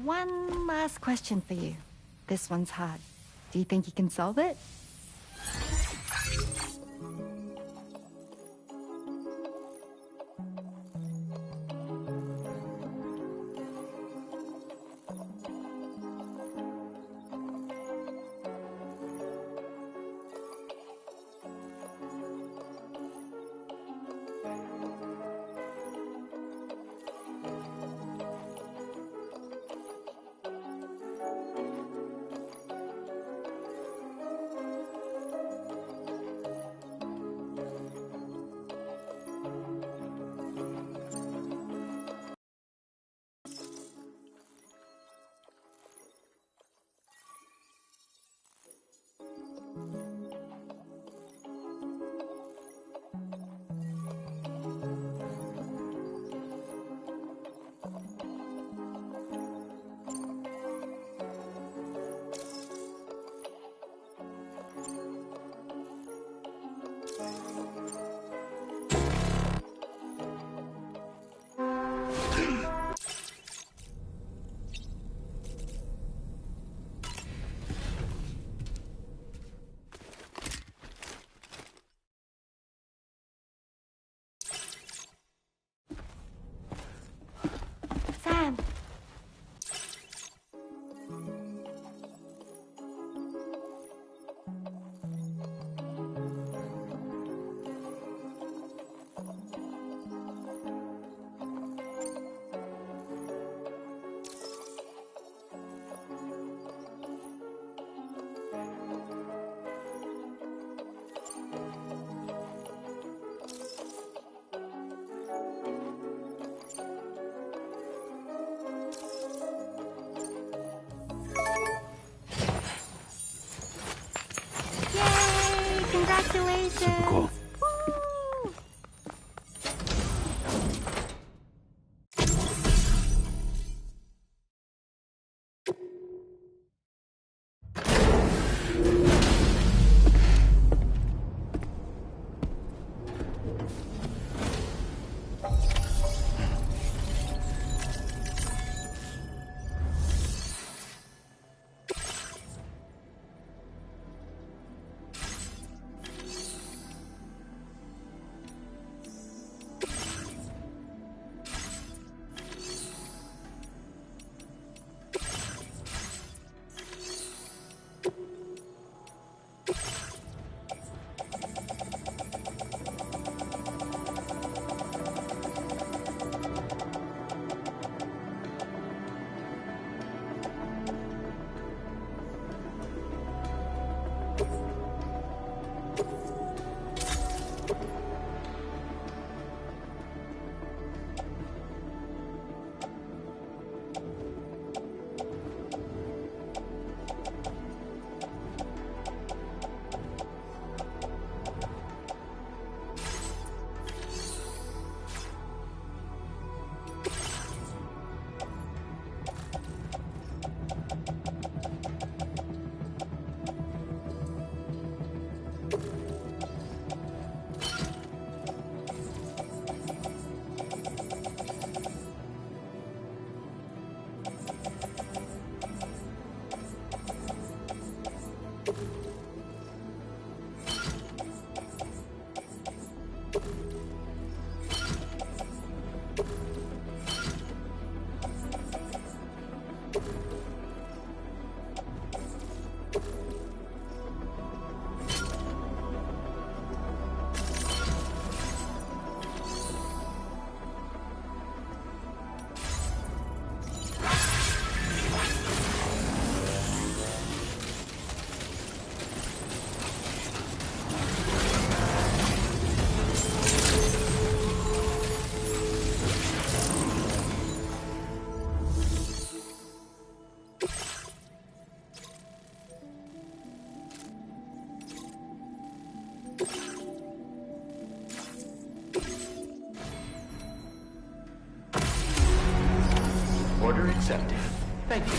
one last question for you. This one's hard. Do you think you can solve it? Sam! Congratulations! Super cool. Woo! Order accepted. Thank you.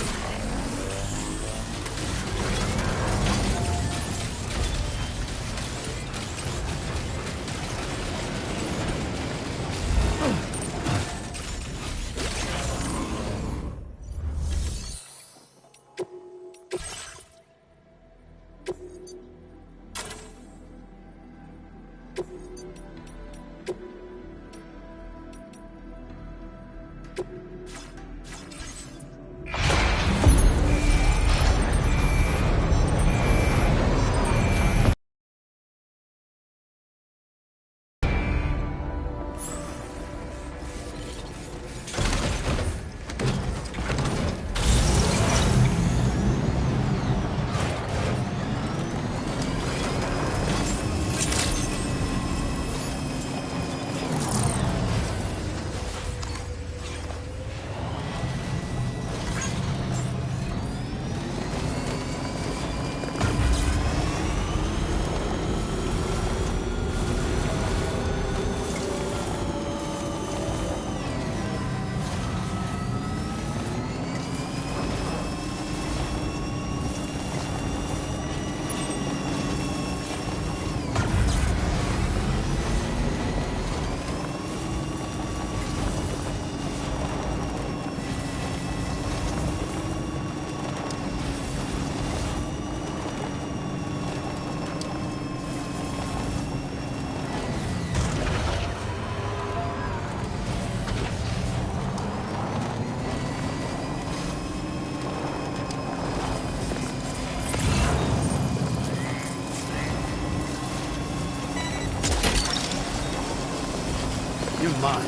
mine.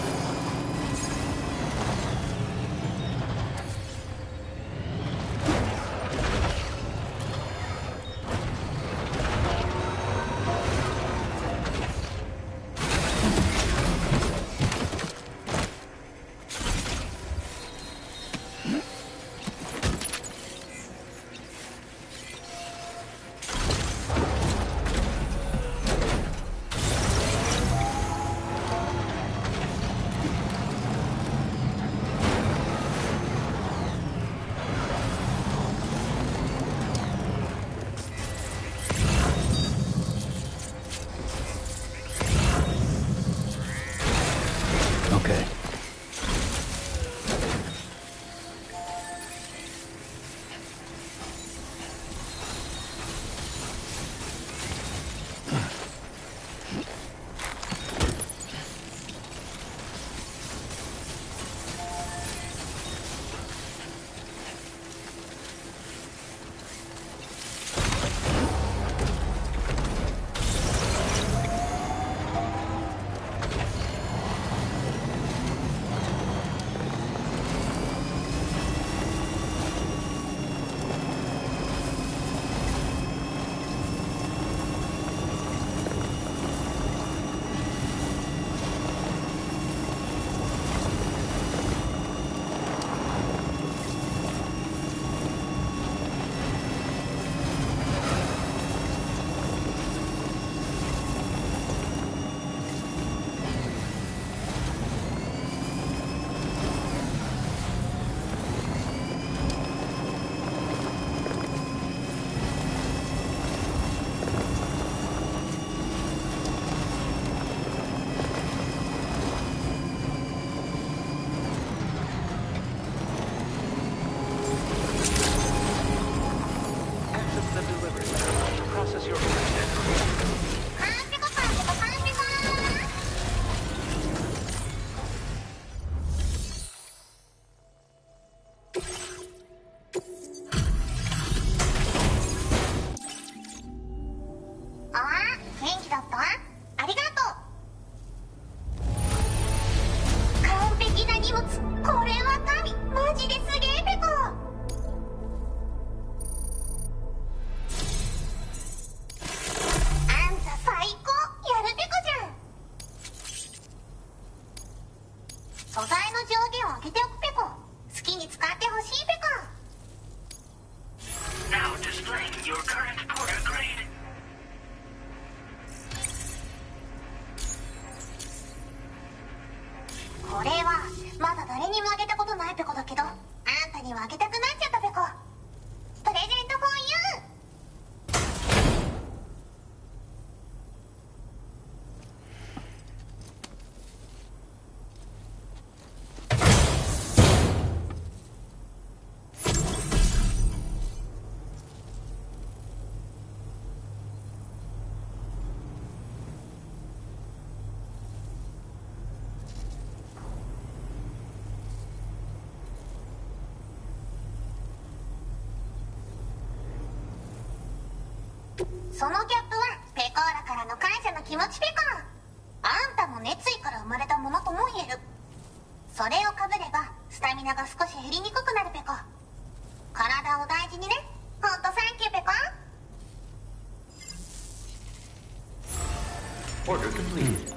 Okay. Process your order. これはまだ誰にもあげたことないペコだけど、あんたにはあげたくなっちゃったペコ。プレゼントフォーユー。そのキャップはペコーラからの感謝の気持ちペコ。あんたも熱意から生まれたものとも言える。それをかぶればスタミナが少し減りにくくなるペコ。体を大事にね。ほんとサンキューペコ。 Order completed.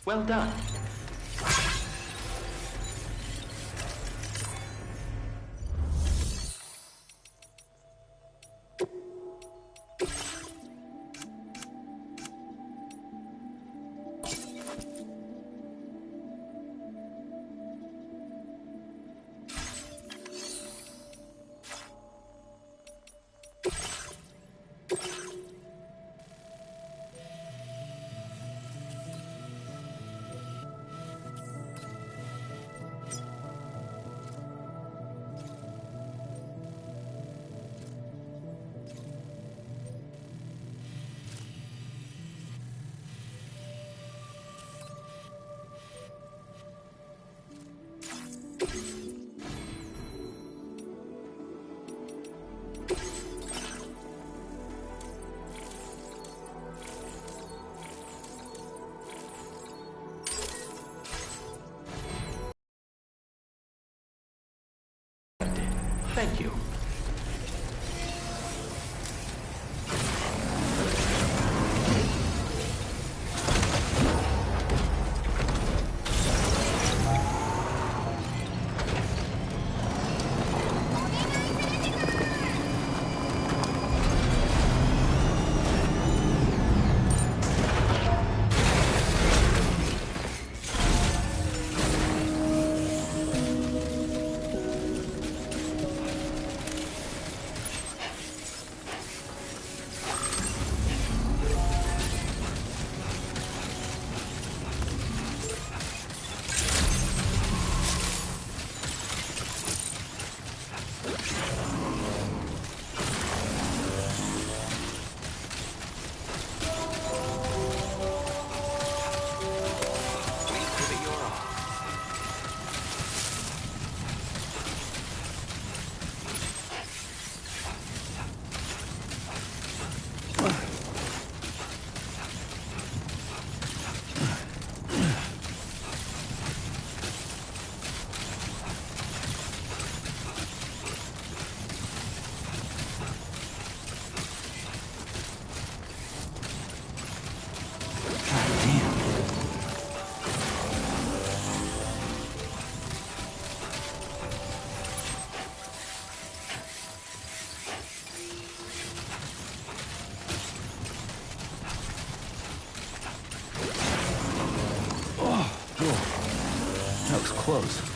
Well done. Thank you. That was close.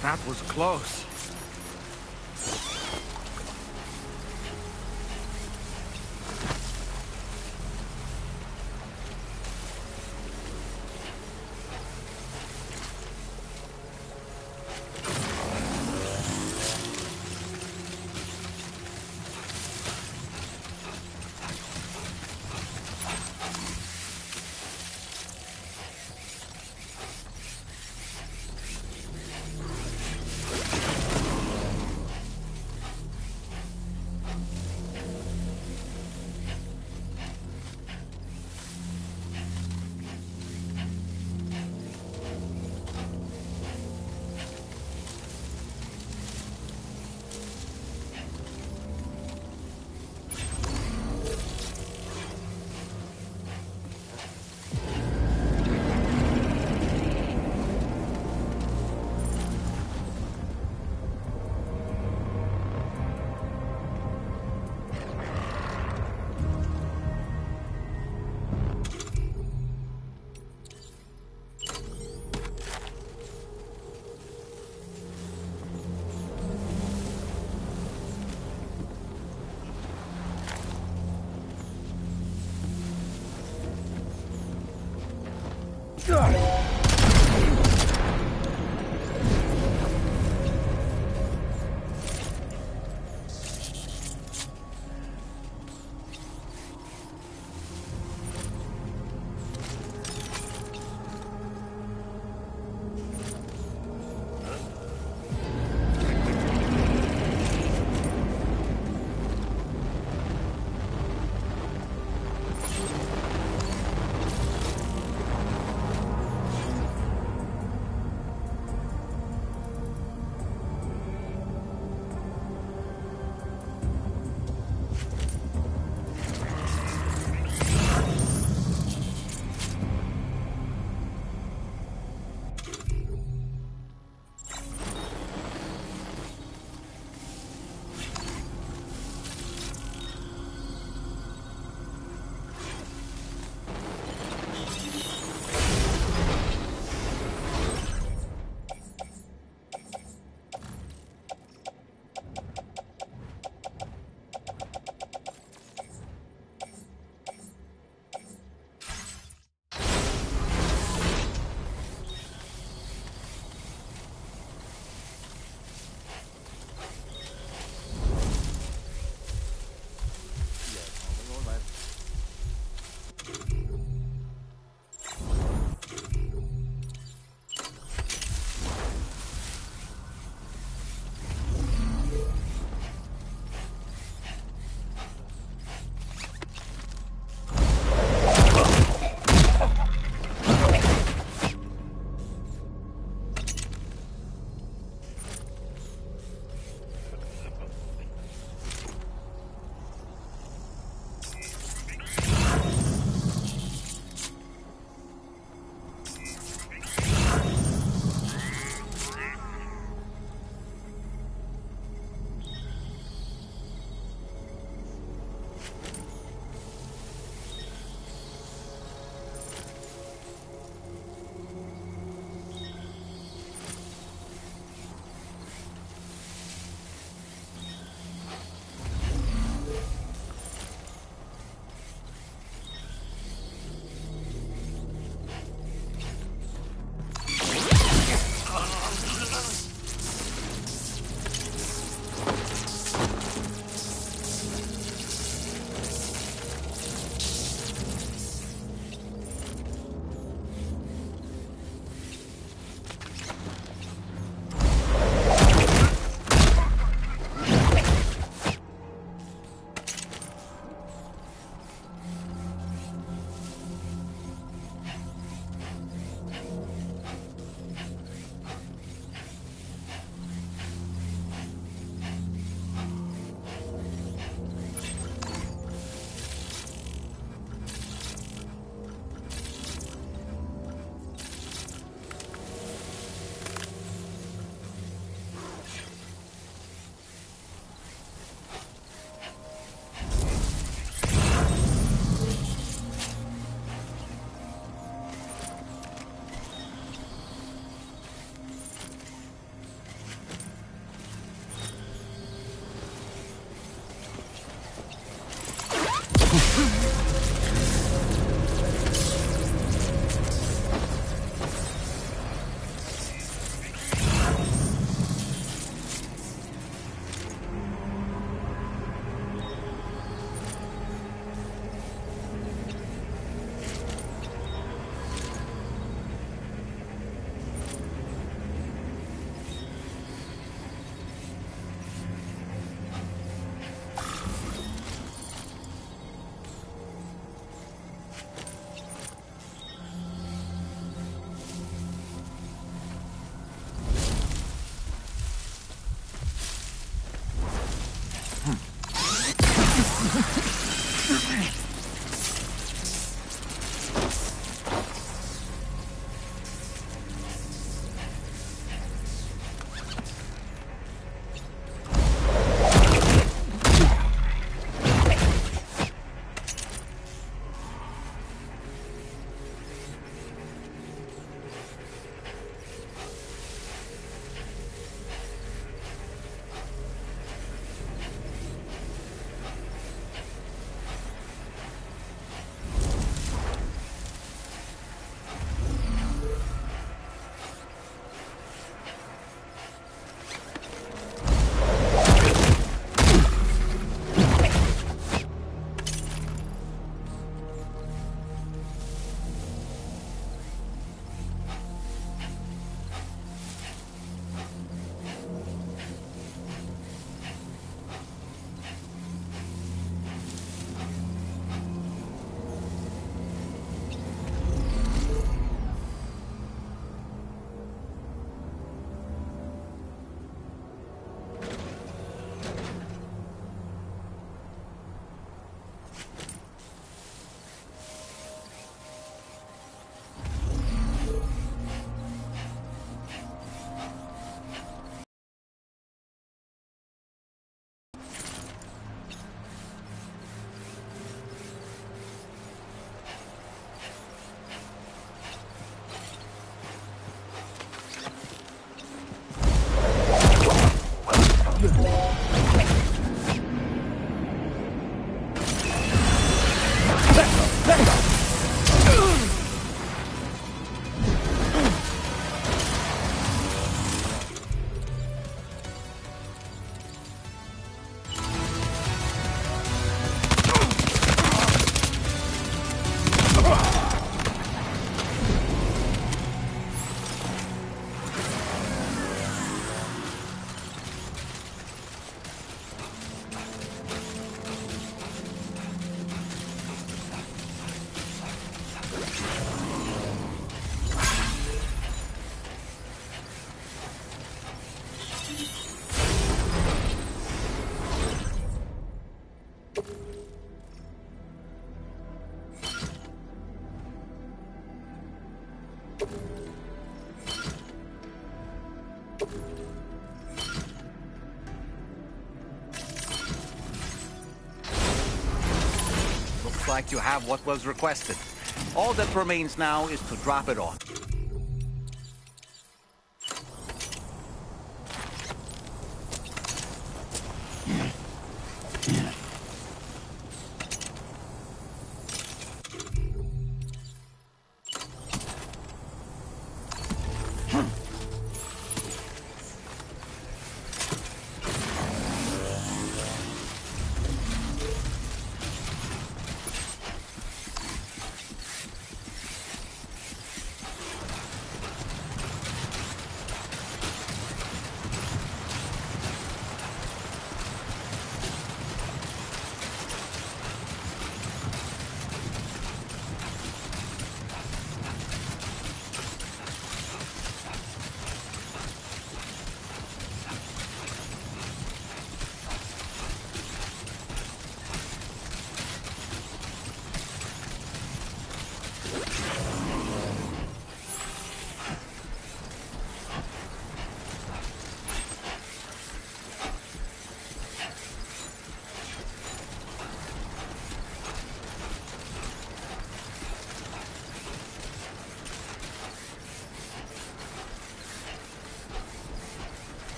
That was close. Looks like you have what was requested. All that remains now is to drop it off.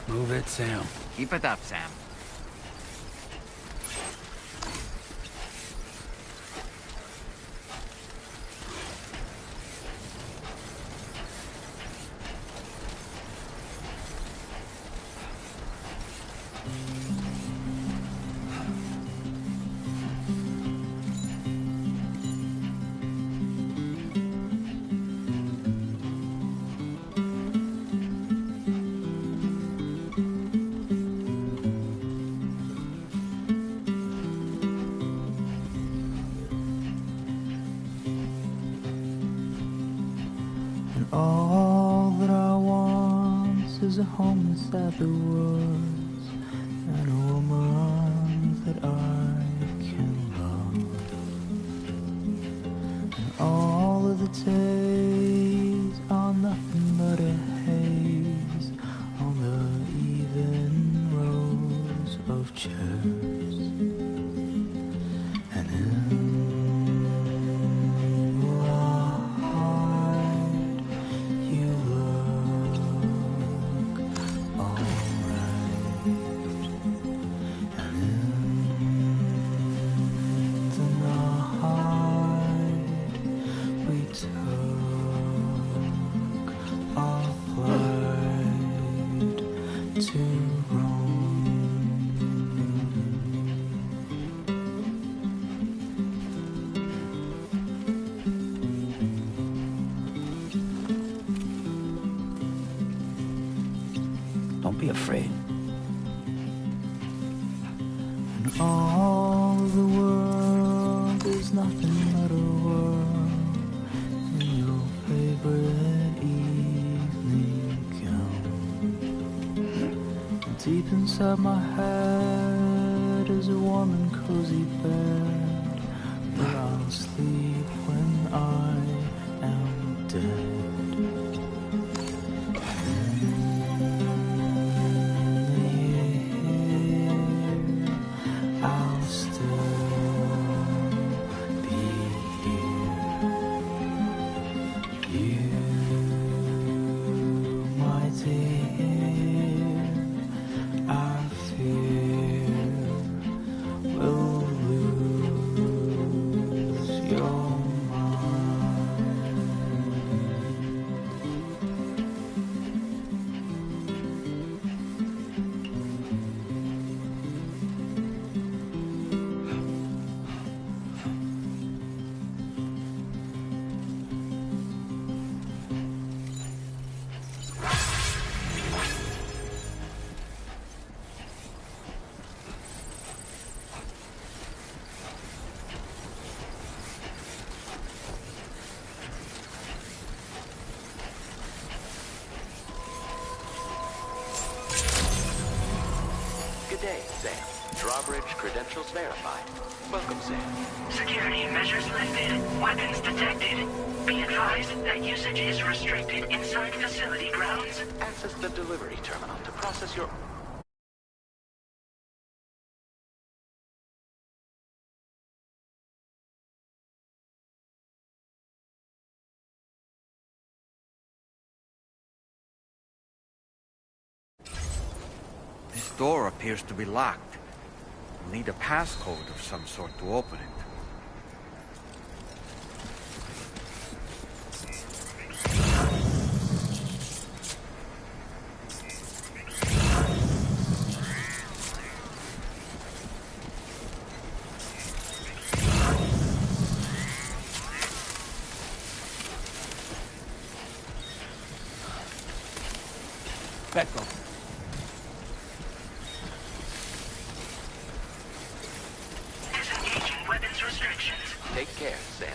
Move it, Sam. Keep it up, Sam. All that I want is a home inside the woods and a woman that I can love. And all of the days are nothing but a haze on the even rows of chairs. And in Don't be afraid. And all the world is nothing but a world in your favorite evening gown. And deep inside my head is a warm and cozy bed where I'll sleep when I am dead. I'll still be here. You, my dear, I fear will lose your mind. day, Sam. Drawbridge credentials verified. Welcome, Sam. Security measures lifted. Weapons detected. Be advised that usage is restricted inside facility grounds. Access the delivery terminal to process your... This door appears to be locked. We'll need a passcode of some sort to open it. Becco. Disengaging weapons restrictions. Take care, Sam.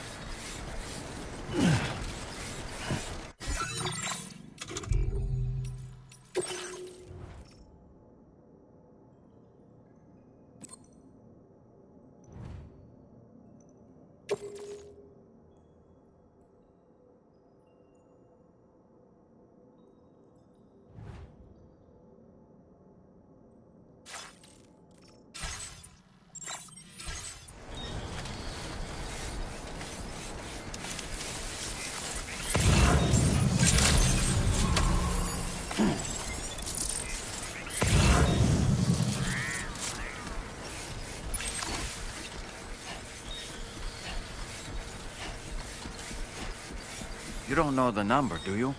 You don't know the number, do you?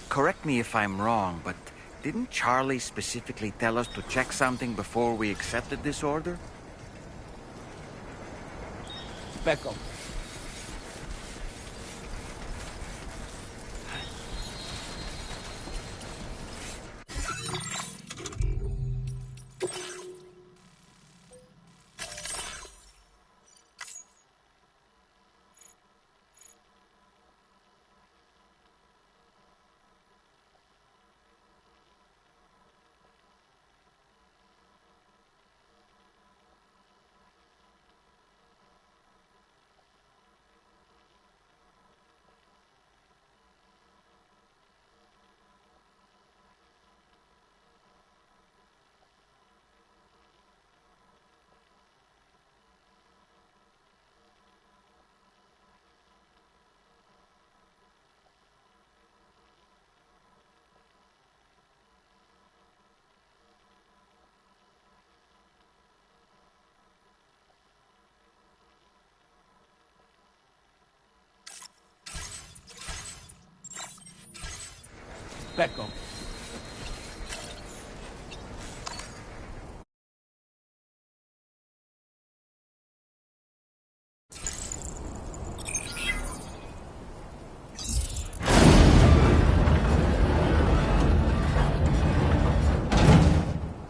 Correct me if I'm wrong, but didn't Charlie specifically tell us to check something before we accepted this order? Becco. Becco.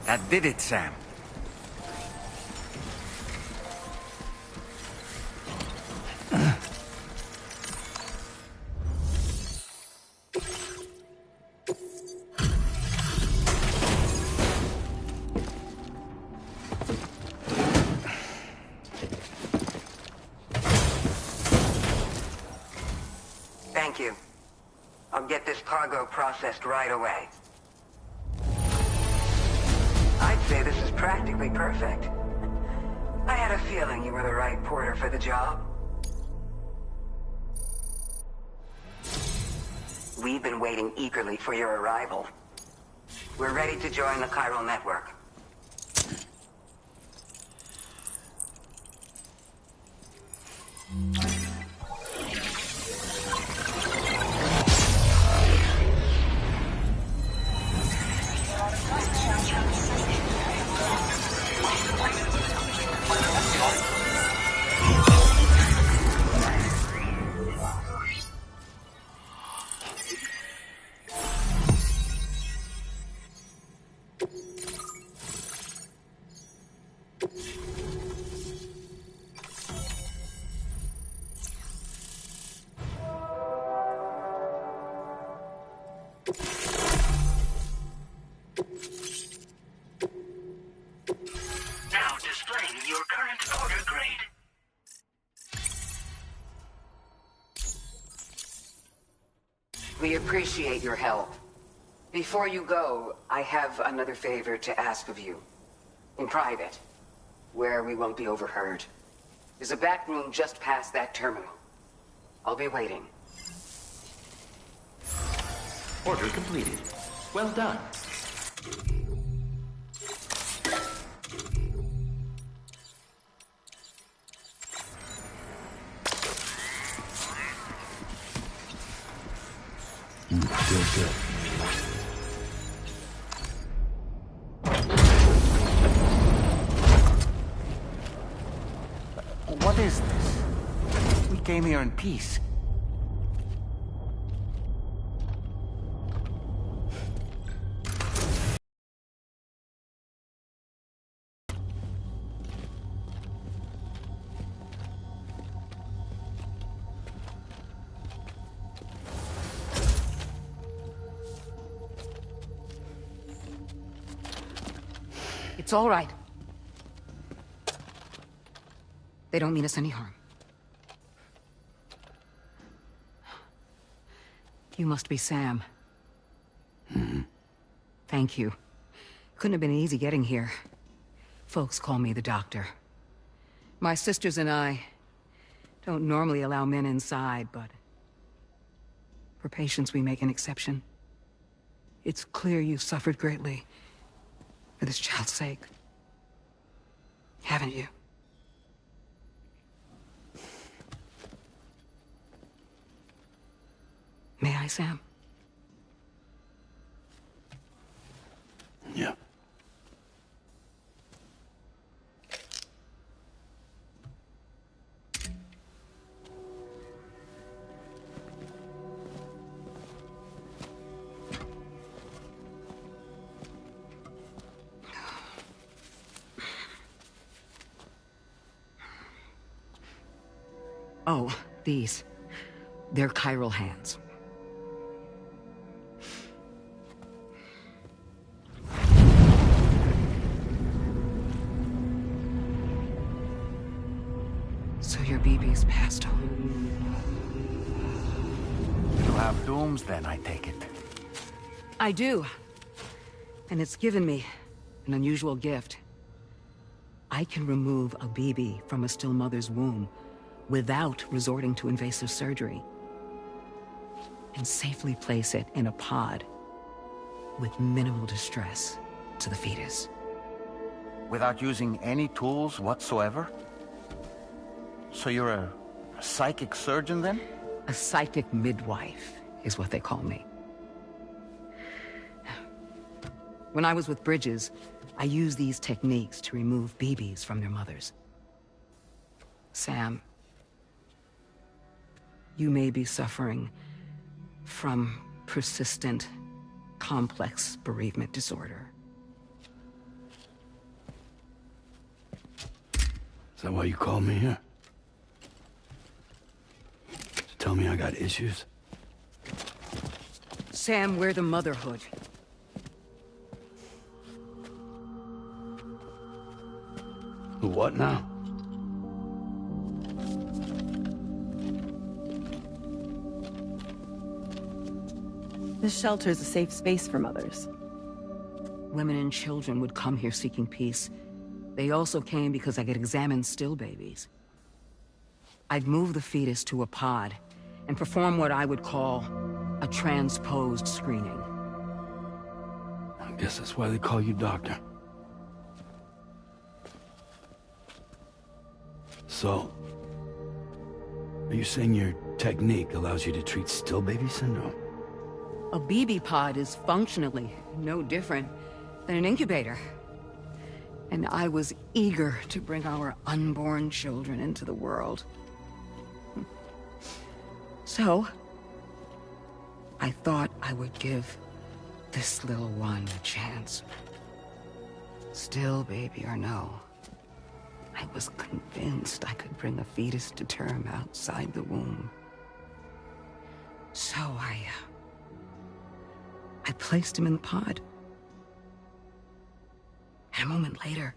That did it, Sam. Thank you. I'll get this cargo processed right away. I'd say this is practically perfect. I had a feeling you were the right porter for the job. We've been waiting eagerly for your arrival. We're ready to join the chiral network. We appreciate your help. Before you go, I have another favor to ask of you. In private, where we won't be overheard. There's a back room just past that terminal. I'll be waiting. Order completed. Well done. Good. What is this? We came here in peace. It's all right. They don't mean us any harm. You must be Sam. Thank you. Couldn't have been easy getting here. Folks call me the doctor. My sisters and I don't normally allow men inside, but for patients we make an exception. It's clear you've suffered greatly for this child's sake. Haven't you? May I, Sam? Yeah. Oh, these. They're chiral hands. So your BB's passed on. You have dooms then, I take it. I do. And it's given me an unusual gift. I can remove a BB from a still mother's womb without resorting to invasive surgery, and safely place it in a pod with minimal distress to the fetus. Without using any tools whatsoever? So you're a psychic surgeon then? A psychic midwife is what they call me. When I was with Bridges, I used these techniques to remove BBs from their mothers. Sam, you may be suffering from persistent, complex bereavement disorder. Is that why you called me here? To tell me I got issues? Sam, we're the motherhood. The what now? This shelter's a safe space for mothers. Women and children would come here seeking peace. They also came because I could examine still babies. I'd move the fetus to a pod and perform what I would call a transposed screening. I guess that's why they call you doctor. So, are you saying your technique allows you to treat still baby syndrome? A BB pod is functionally no different than an incubator. And I was eager to bring our unborn children into the world. So, I thought I would give this little one a chance. Still baby or no, I was convinced I could bring a fetus to term outside the womb. So I placed him in the pod. And a moment later,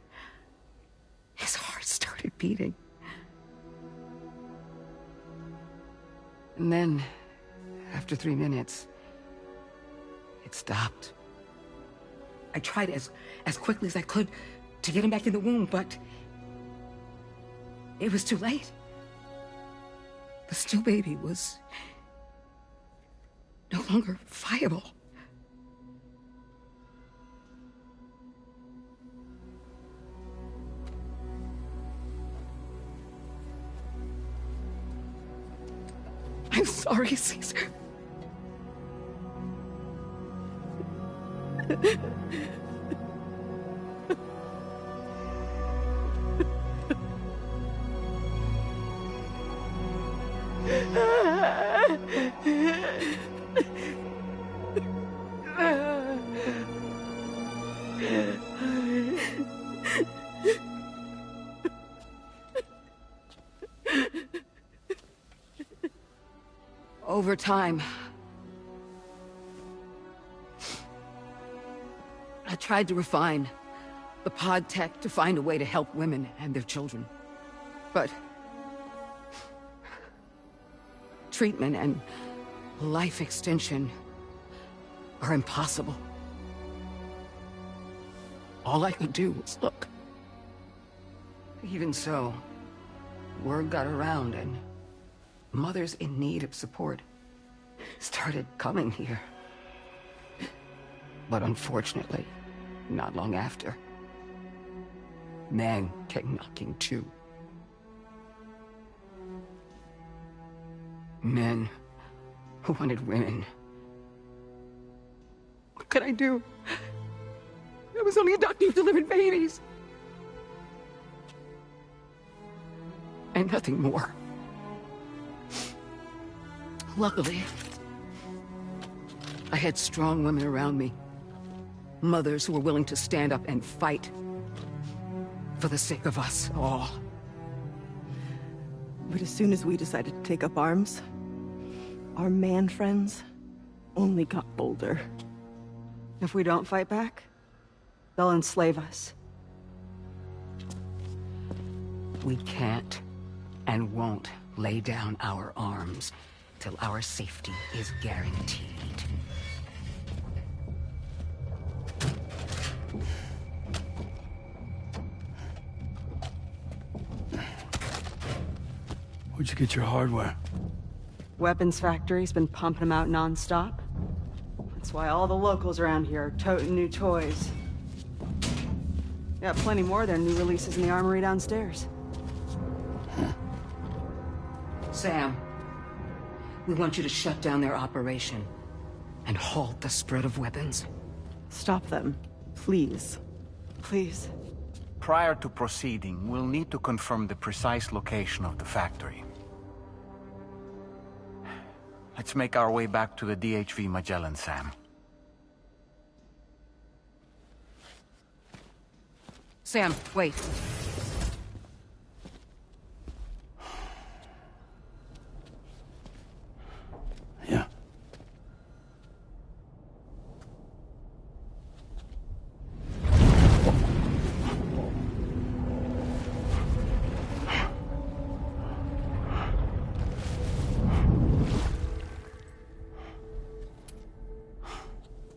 his heart started beating. And then, after 3 minutes, It stopped. I tried as quickly as I could to get him back in the womb, but it was too late. The still baby was no longer viable. I'm sorry, Caesar. Over time, I tried to refine the pod tech to find a way to help women and their children. But treatment and life extension are impossible. All I could do was look. Even so, word got around and mothers in need of support started coming here. But unfortunately, not long after, men came knocking too. Men who wanted women. What could I do? I was only a doctor who delivered babies. And nothing more. Luckily, I had strong women around me. Mothers who were willing to stand up and fight for the sake of us all. But as soon as we decided to take up arms, our man friends only got bolder. If we don't fight back, they'll enslave us. We can't and won't lay down our arms till our safety is guaranteed. Where'd you get your hardware? Weapons factory's been pumping them out non-stop. That's why all the locals around here are toting new toys. Yeah, plenty more of their new releases in the armory downstairs. Sam, we want you to shut down their operation and halt the spread of weapons. Stop them, please. Please. Prior to proceeding, we'll need to confirm the precise location of the factory. Let's make our way back to the DHV Magellan, Sam. Sam, wait. Yeah.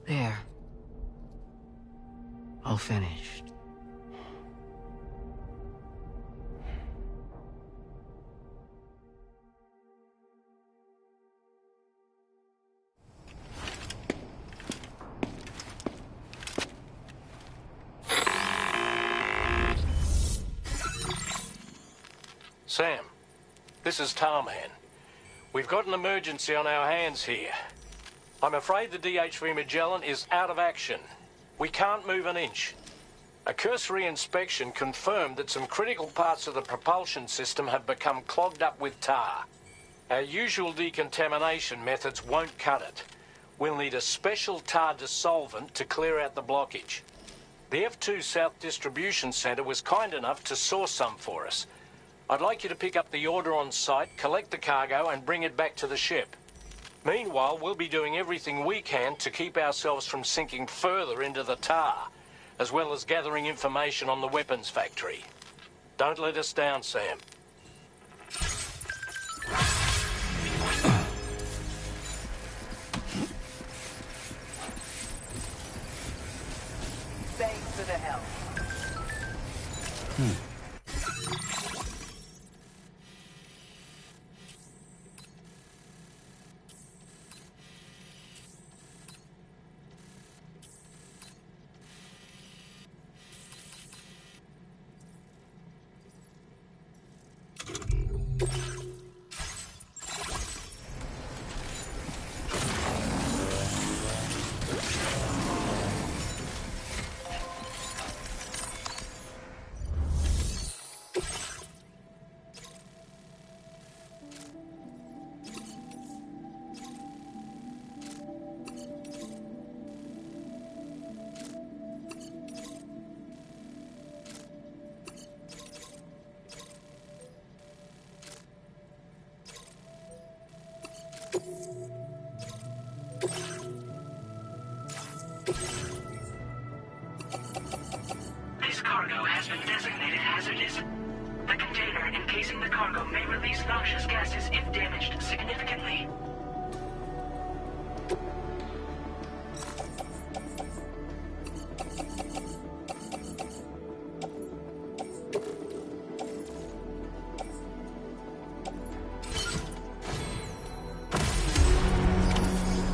There. All finished. Sam, this is Tarman. We've got an emergency on our hands here. I'm afraid the DHV Magellan is out of action. We can't move an inch. A cursory inspection confirmed that some critical parts of the propulsion system have become clogged up with tar. Our usual decontamination methods won't cut it. We'll need a special tar dissolvent to clear out the blockage. The F2 South Distribution Centre was kind enough to source some for us. I'd like you to pick up the order on site, collect the cargo, and bring it back to the ship. Meanwhile, we'll be doing everything we can to keep ourselves from sinking further into the tar, as well as gathering information on the weapons factory. Don't let us down, Sam. Thanks for the help. This cargo has been designated hazardous. The container encasing the cargo may release noxious gases if damaged significantly.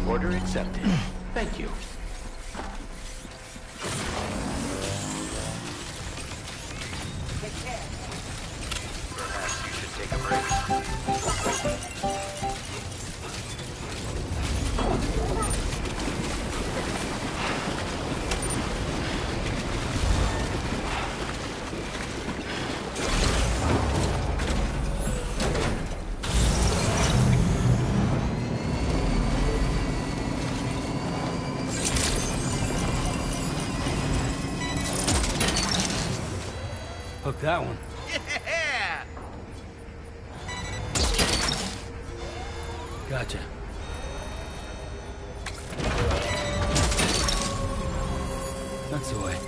Order accepted. Thank you. Perhaps you should take a break. Hook that one. Yeah! Gotcha. That's the way.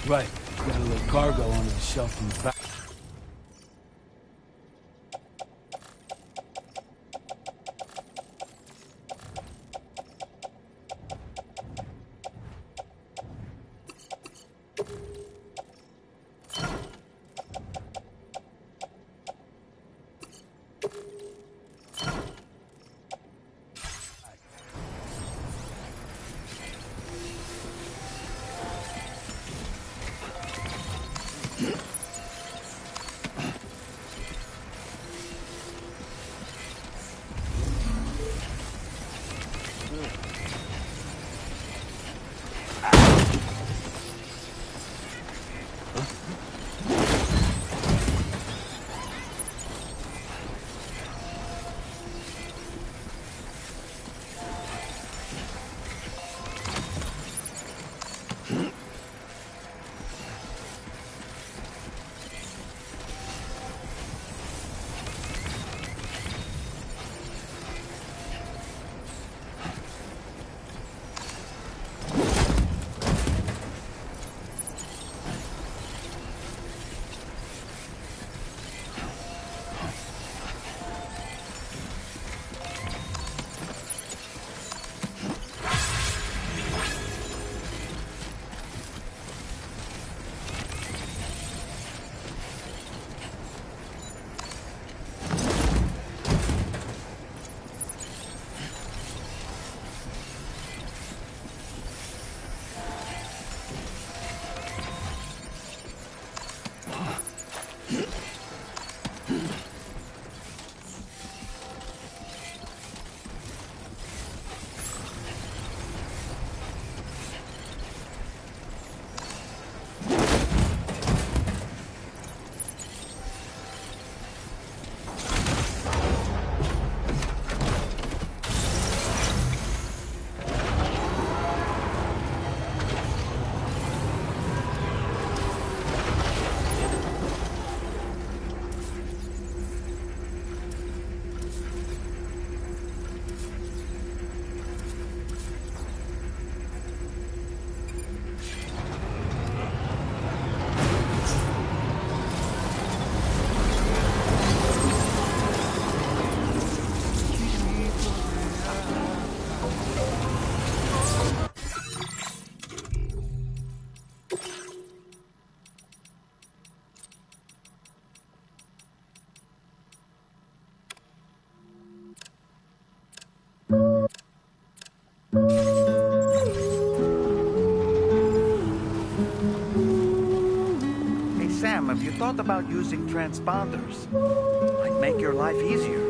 Right. Got a little cargo under the shelf in the back. about using transponders? Might make your life easier.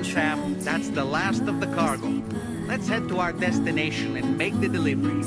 Sam, that's the last of the cargo. Let's head to our destination and make the delivery.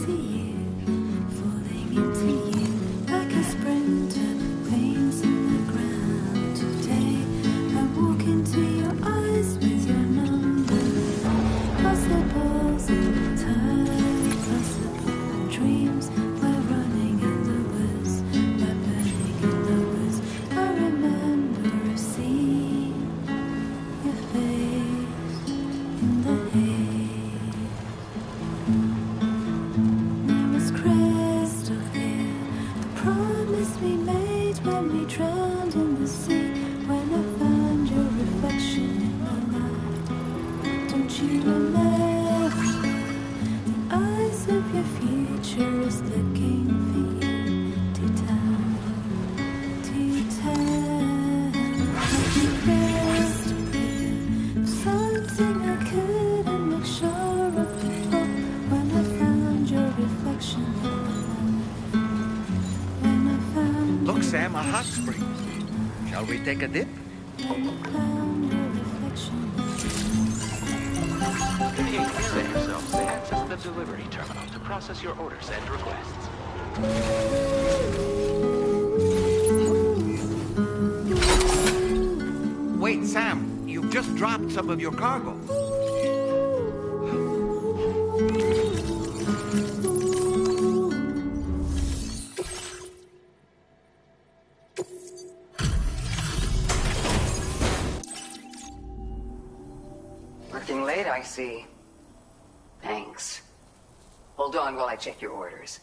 Look, Sam, a hot spring. Shall we take a dip? Continue to set yourselves to access the delivery terminal to process your orders and requests. Wait, Sam, you've just dropped some of your cargo. Working late, I see. Thanks. Hold on while I check your orders.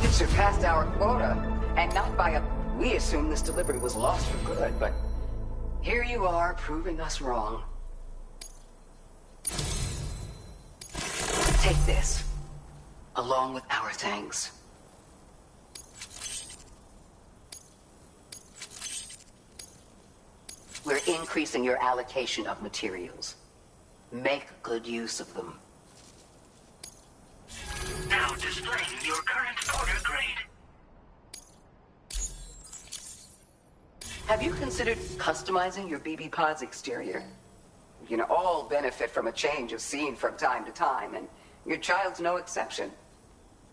It surpassed our quota, and not by a... We assumed this delivery was lost for good, but here you are, proving us wrong. Take this, along with our thanks. We're increasing your allocation of materials. Make good use of them. Now displaying your current Have you considered customizing your BB pod's exterior? We can all benefit from a change of scene from time to time, and your child's no exception.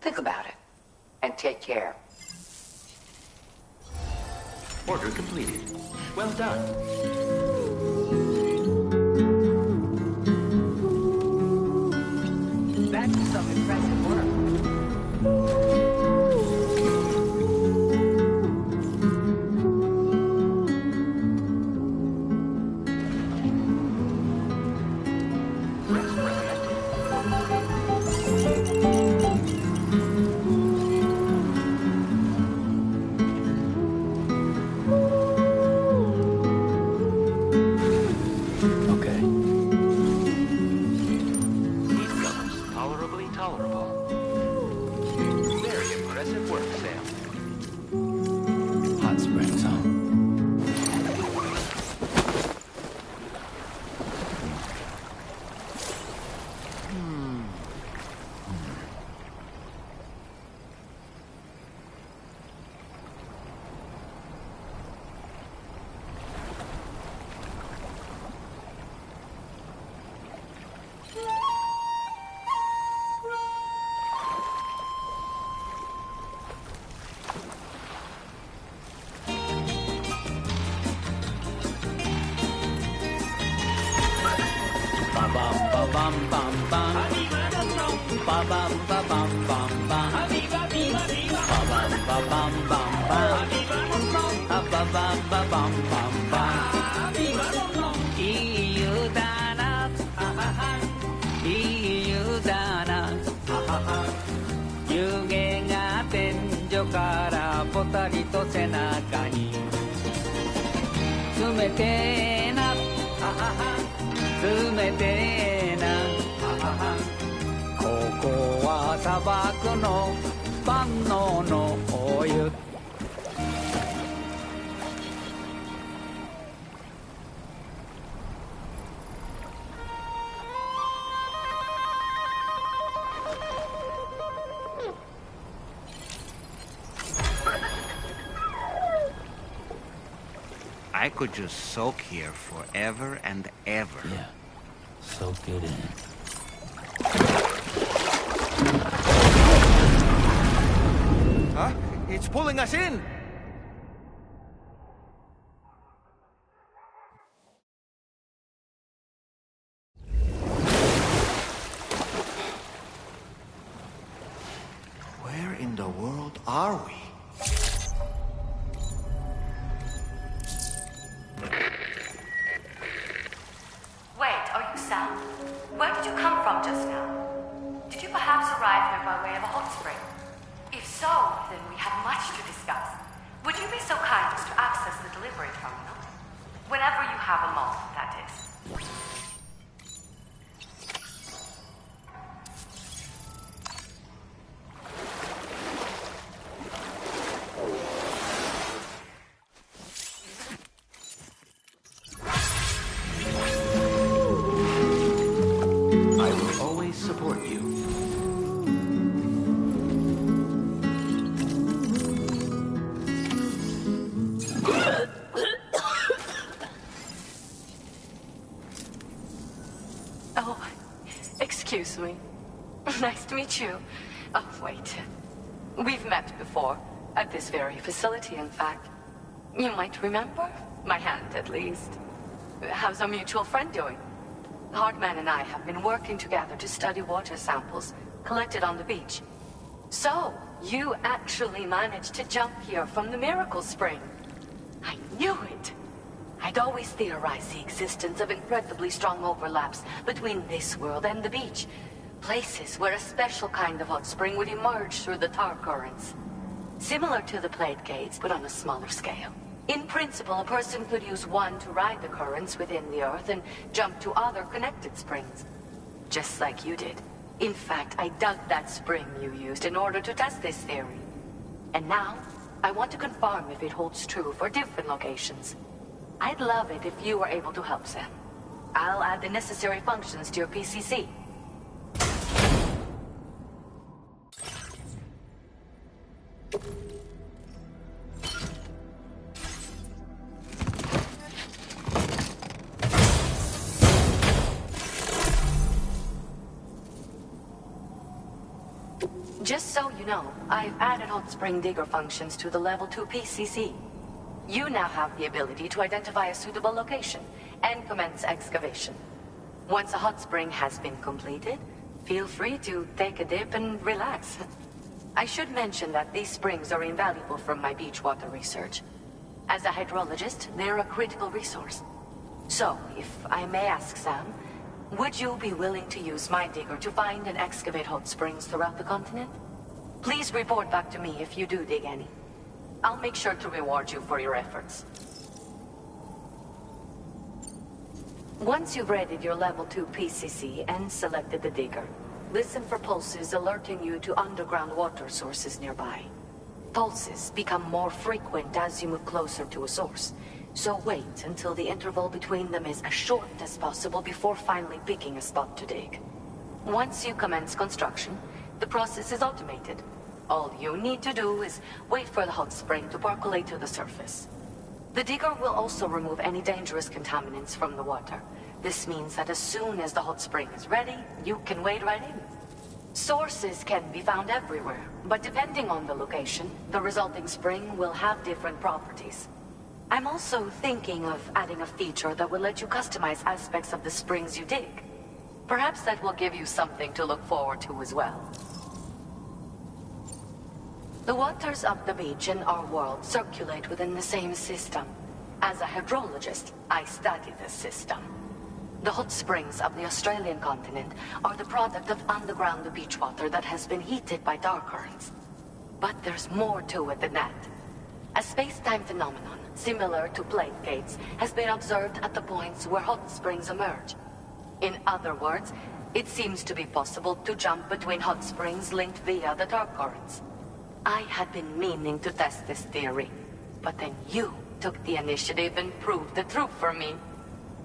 Think about it, and take care. Order completed. Well done. That's some impressive work. I could just soak here forever and ever. Yeah, soak it in. Huh? It's pulling us in! Where in the world are we? Wait, are you Sam? Where did you come from just now? Did you perhaps arrive here by way of a hot spring? If so, then we have much to discuss. Would you be so kind as to access the delivery terminal? Whenever you have a moment, that is. I will always support you. Oh, excuse me. Nice to meet you. Oh, wait. We've met before. At this very facility, in fact. You might remember? My hand, at least. How's our mutual friend doing? Hardman and I have been working together to study water samples collected on the beach. So, you actually managed to jump here from the Miracle Spring. I knew it! I'd always theorized the existence of incredibly strong overlaps between this world and the beach. Places where a special kind of hot spring would emerge through the tar currents. Similar to the plate gates, but on a smaller scale. In principle, a person could use one to ride the currents within the Earth and jump to other connected springs. Just like you did. In fact, I dug that spring you used in order to test this theory. And now, I want to confirm if it holds true for different locations. I'd love it if you were able to help, Sam. I'll add the necessary functions to your PCC. Just so you know, I've added hot spring digger functions to the level 2 PCC. You now have the ability to identify a suitable location and commence excavation. Once a hot spring has been completed, feel free to take a dip and relax. I should mention that these springs are invaluable from my beach water research. As a hydrologist, they're a critical resource. So, if I may ask, Sam, would you be willing to use my digger to find and excavate hot springs throughout the continent? Please report back to me if you do dig any. I'll make sure to reward you for your efforts. Once you've readied your level 2 PCC and selected the digger, listen for pulses alerting you to underground water sources nearby. Pulses become more frequent as you move closer to a source, so wait until the interval between them is as short as possible before finally picking a spot to dig. Once you commence construction, the process is automated. All you need to do is wait for the hot spring to percolate to the surface. The digger will also remove any dangerous contaminants from the water. This means that as soon as the hot spring is ready, you can wade right in. Sources can be found everywhere, but depending on the location, the resulting spring will have different properties. I'm also thinking of adding a feature that will let you customize aspects of the springs you dig. Perhaps that will give you something to look forward to as well. The waters of the beach in our world circulate within the same system. As a hydrologist, I study this system. The hot springs of the Australian continent are the product of underground beach water that has been heated by dark currents. But there's more to it than that. A space-time phenomenon, similar to plate gates, has been observed at the points where hot springs emerge. In other words, it seems to be possible to jump between hot springs linked via the dark currents. I had been meaning to test this theory, but then you took the initiative and proved the truth for me.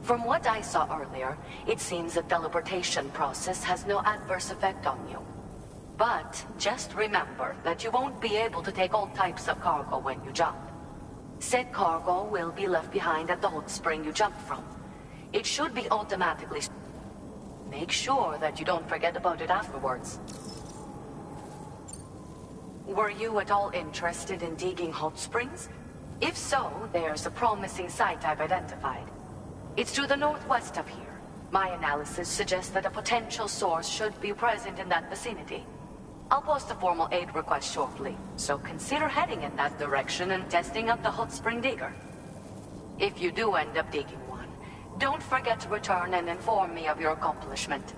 From what I saw earlier, it seems the teleportation process has no adverse effect on you. But just remember that you won't be able to take all types of cargo when you jump. Said cargo will be left behind at the hot spring you jump from. It should be automatically... Make sure that you don't forget about it afterwards. Were you at all interested in digging hot springs? If so, there's a promising site I've identified. It's to the northwest of here. My analysis suggests that a potential source should be present in that vicinity. I'll post a formal aid request shortly, so consider heading in that direction and testing out the hot spring digger. If you do end up digging one, don't forget to return and inform me of your accomplishment.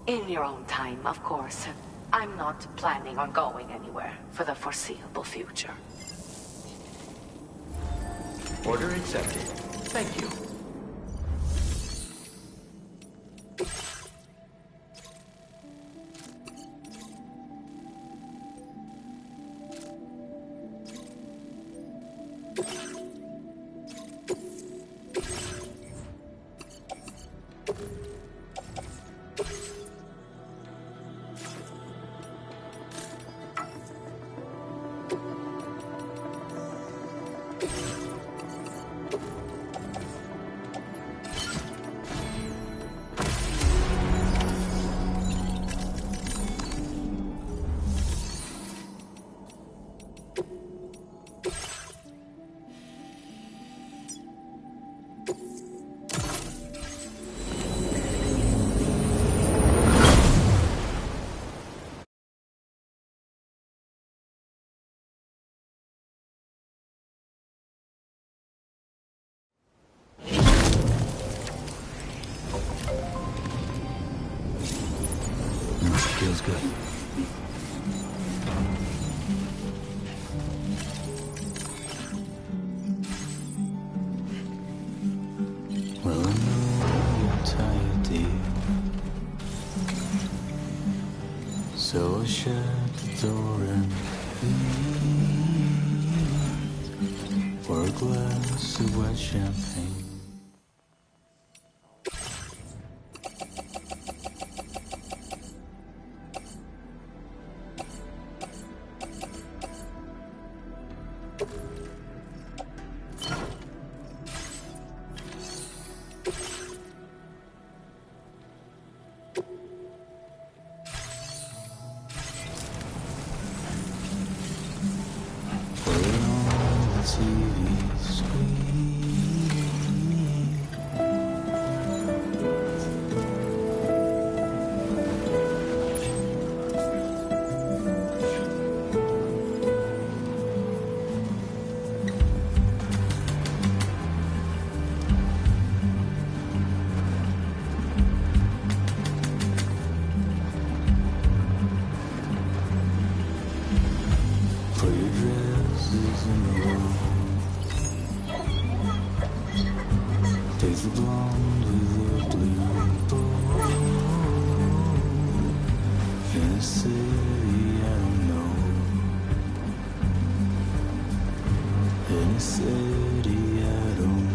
In your own time, of course. I'm not planning on going anywhere for the foreseeable future. Order accepted. Thank you. Feels good. Well, I know you're tired, dear. So I'll shut the door and leave for a glass of white champagne. There's a blonde with a blue bow in a city I don't know. In a city I don't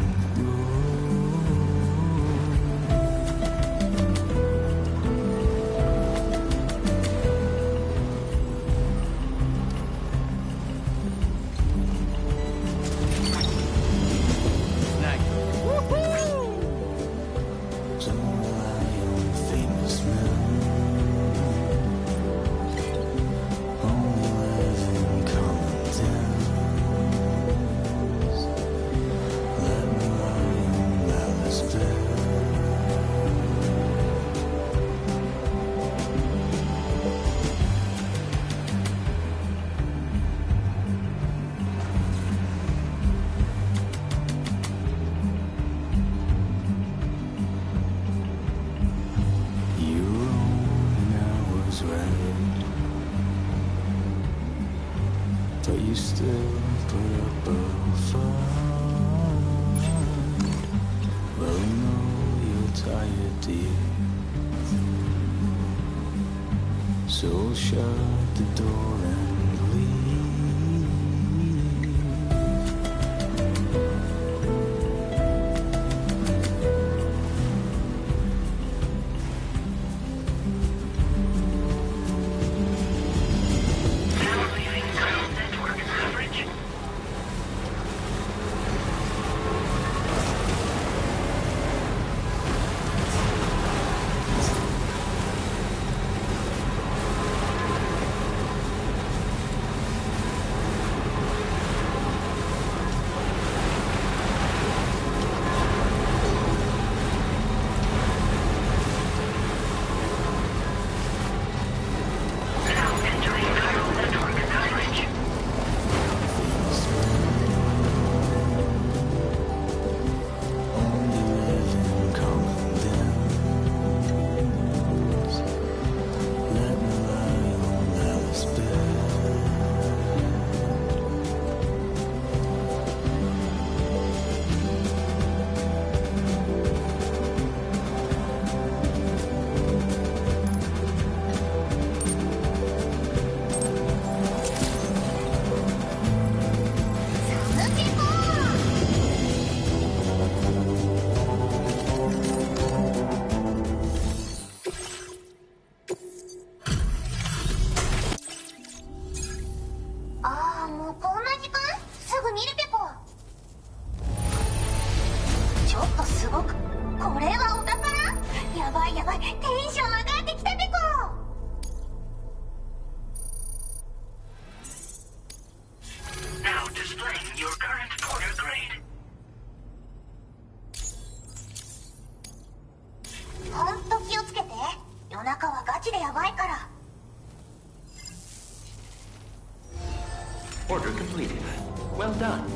but you still put up a fight. Well, no, you're tired, dear. So shut the door and leave. Order completed. Well done.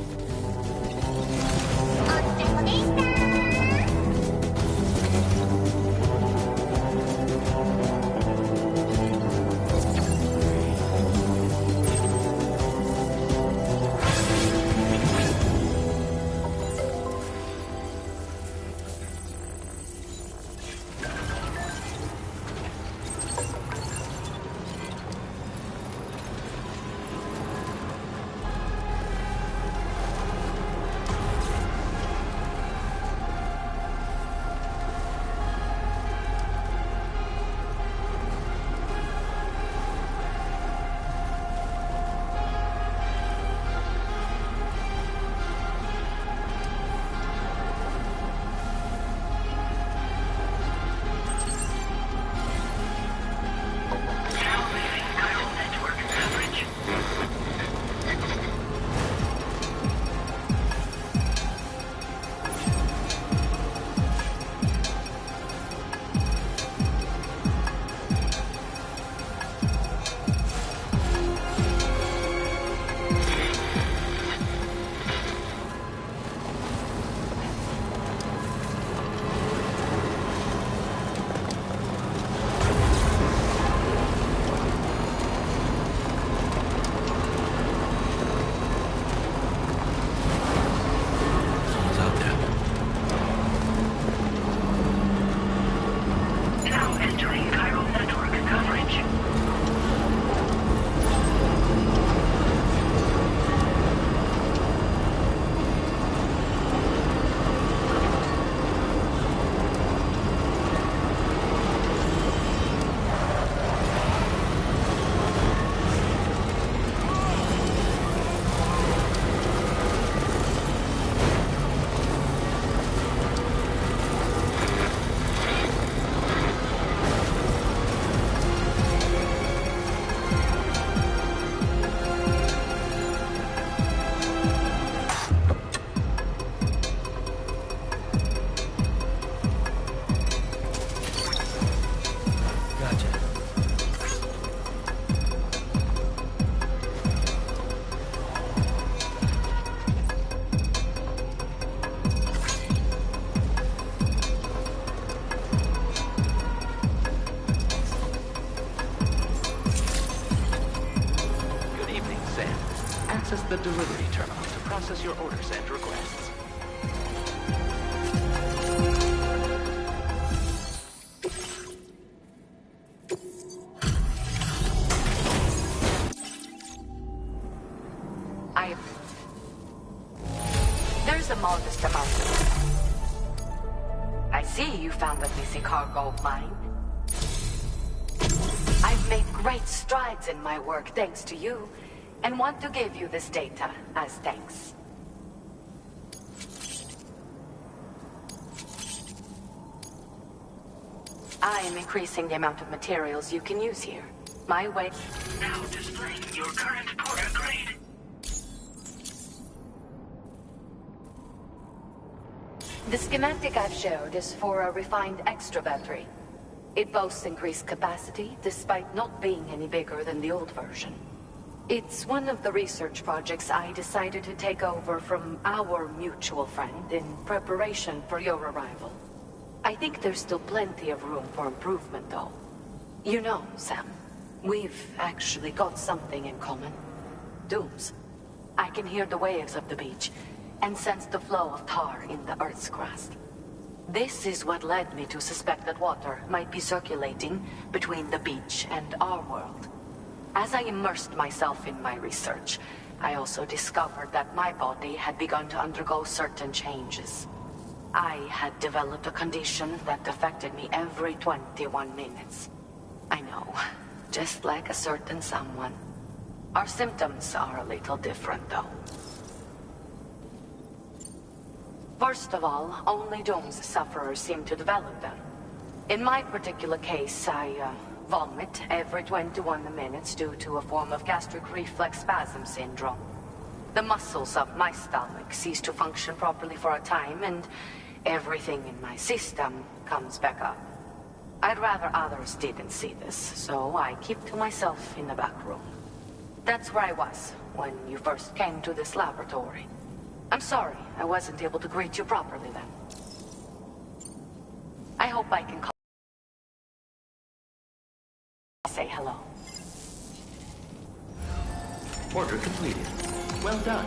the delivery terminal to process your orders and requests. There's a modest amount of... I see you found the missing cargo of mine. I've made great strides in my work thanks to you, and want to give you this data as thanks. I am increasing the amount of materials you can use here. My way... Now displaying your current porter grade. The schematic I've showed is for a refined extra battery. It boasts increased capacity, despite not being any bigger than the old version. It's one of the research projects I decided to take over from our mutual friend in preparation for your arrival. I think there's still plenty of room for improvement, though. You know, Sam, we've actually got something in common. Dooms. I can hear the waves of the beach, and sense the flow of tar in the Earth's crust. This is what led me to suspect that water might be circulating between the beach and our world. As I immersed myself in my research, I also discovered that my body had begun to undergo certain changes. I had developed a condition that affected me every 21 minutes. I know, just like a certain someone. Our symptoms are a little different, though. First of all, only Doom's sufferers seem to develop them. In my particular case, I vomit every 21 minutes due to a form of gastric reflex spasm syndrome. The muscles of my stomach cease to function properly for a time, and everything in my system comes back up. I'd rather others didn't see this, so I keep to myself in the back room. That's where I was when you first came to this laboratory. I'm sorry I wasn't able to greet you properly then. I hope I can call... say hello. Order completed. Well done.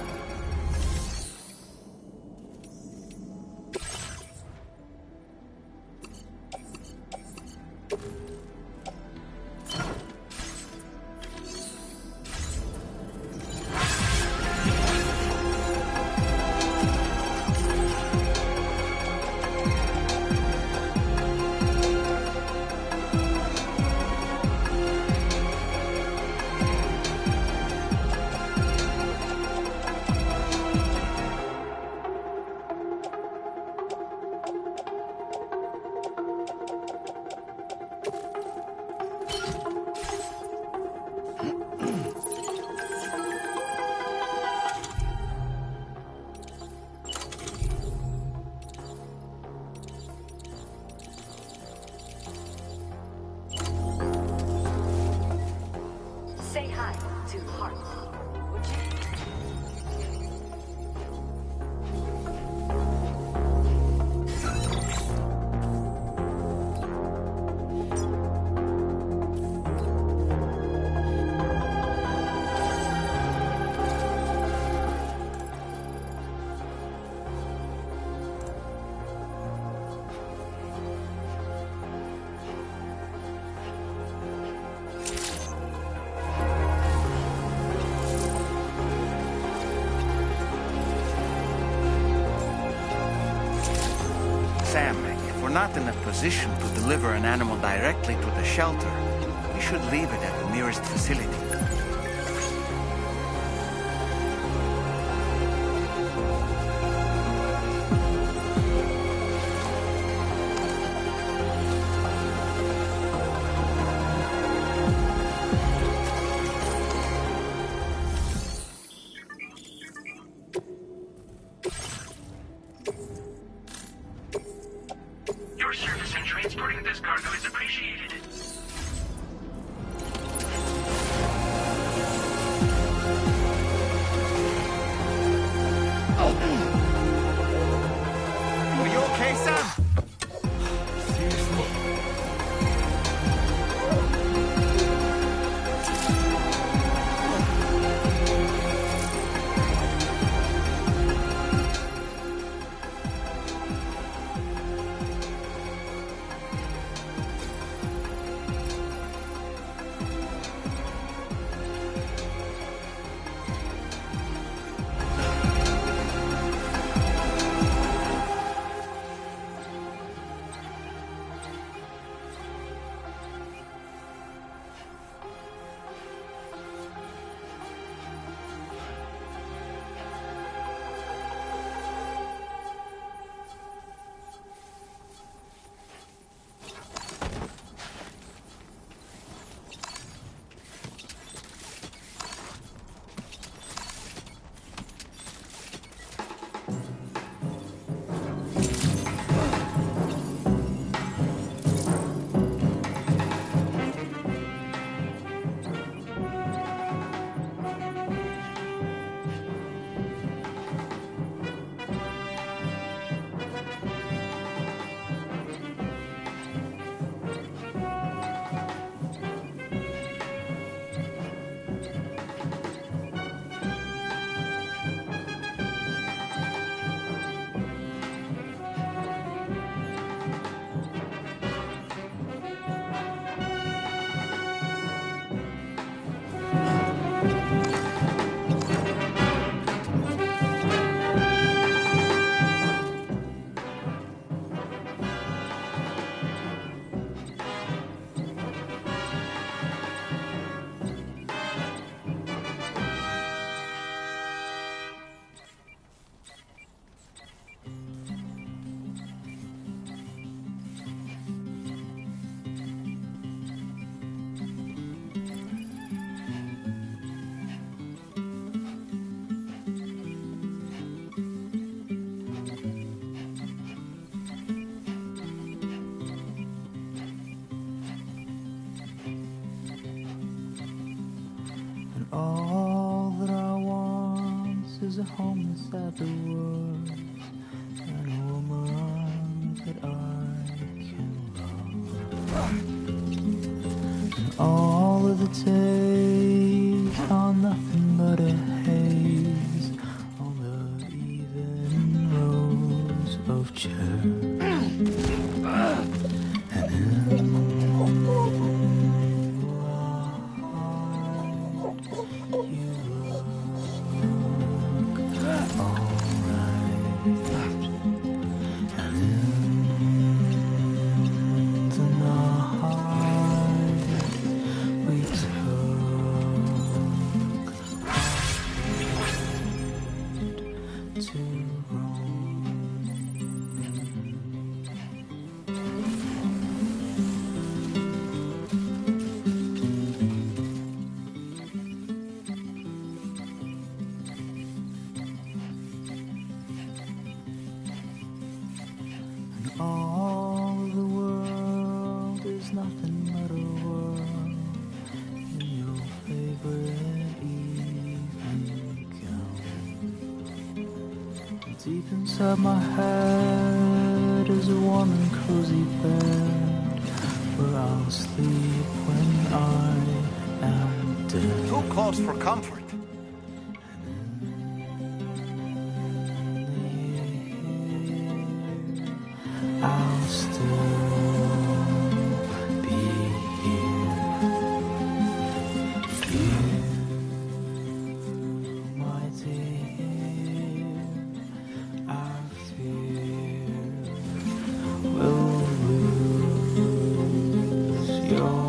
Say hi to Hart, would you? Sam, if we're not in a position to deliver an animal directly to the shelter, we should leave it at the nearest facility. Your service in transporting this cargo is appreciated. Are you okay, Sam? Seriously? homeless at the worst, and a woman that I can love. And all of the days are nothing but a haze on the even rows of chairs. And in all the world is nothing but a world in your favorite evening gown. Deep inside my head is a warm and cozy bed where I'll sleep when I am dead. Too close for comfort. I'll still be here. Fear, my dear, I fear we'll lose your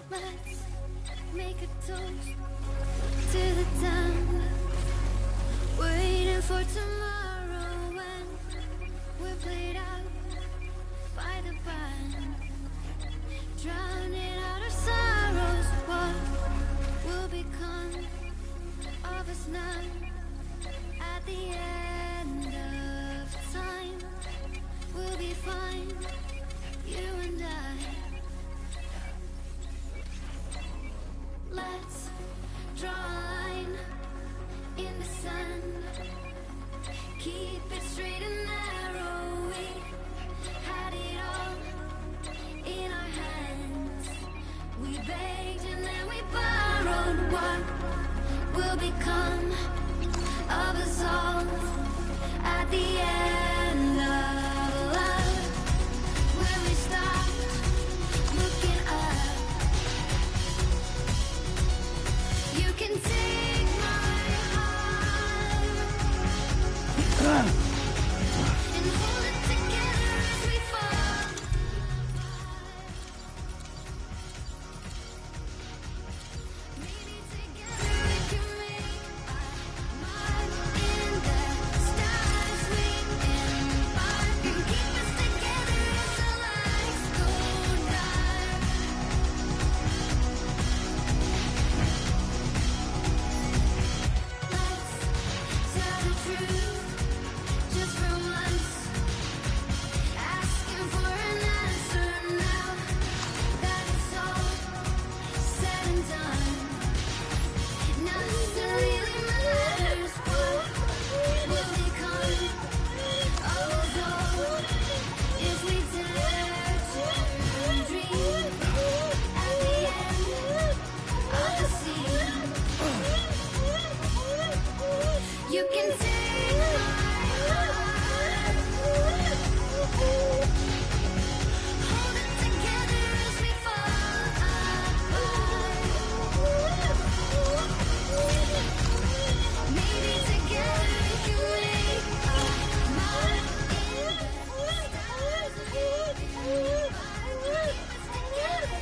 Let's make a toast to the time waiting for tomorrow when we're played out by the band, drowning out our sorrows. What will become of us now at the end of time? We'll be fine, you and I. Let's draw a line in the sand. Keep it straight and narrow. We had it all in our hands. We begged and then we borrowed. What will become of us all at the end of love? When we stop looking up, you can take my heart and hold it together as we fall. Maybe together we can make a mark in the stars. We embark and keep us together as the lights go dark. Let's tell the truth just for once. Asking for an answer now that it's all said and done. Nothing really matters. What will become of us all if we dare to dream at the end of the scene? You can take my heart, hold it together as we fall apart. Maybe together we can make a mark in the stars. We embark and keep us together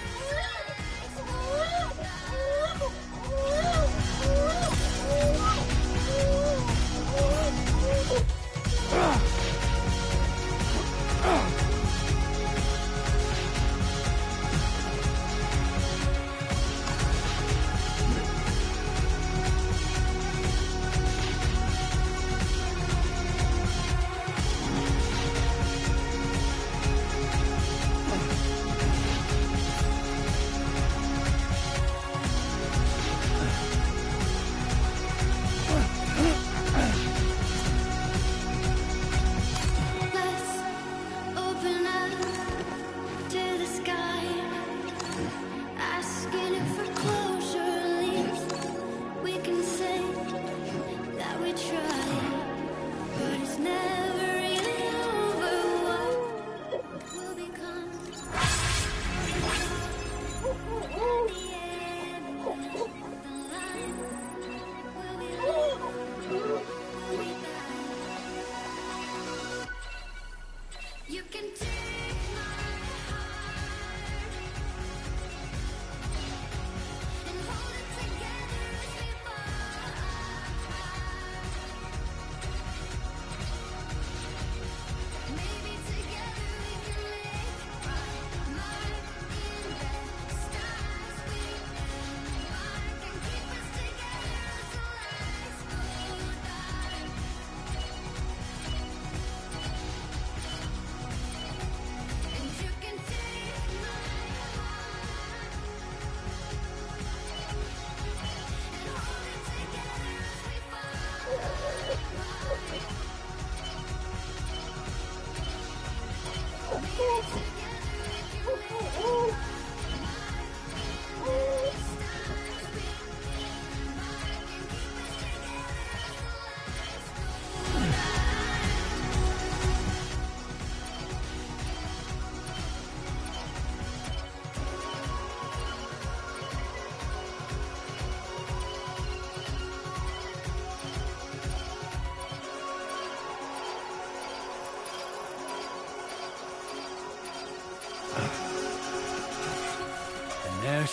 as the lights go dark.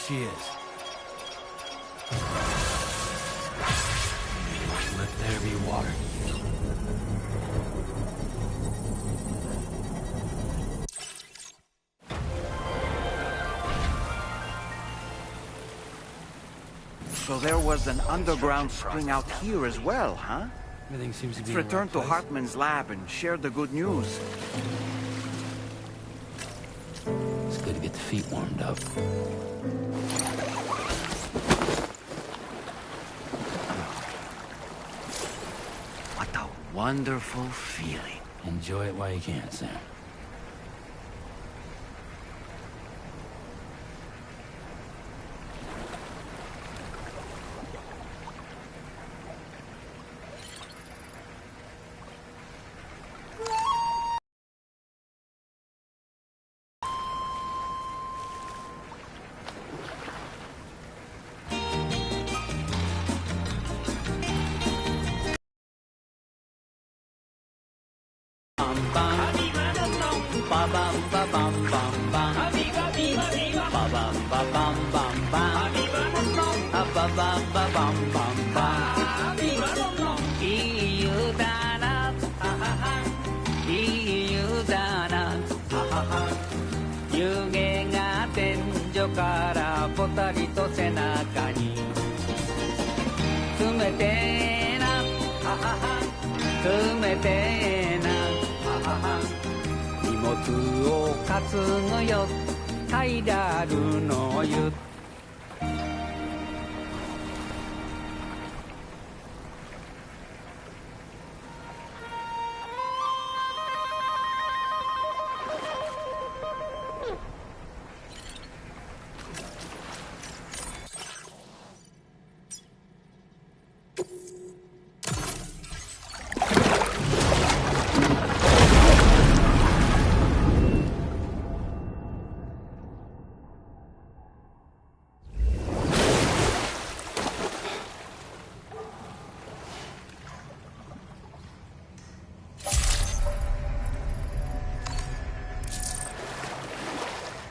she is. Let there be water. So there was an underground spring out here as well, huh? Everything seems to be Let's return to Hartman's lab and share the good news. It's good to get the feet warmed up. What a wonderful feeling. Enjoy it while you can, Sam.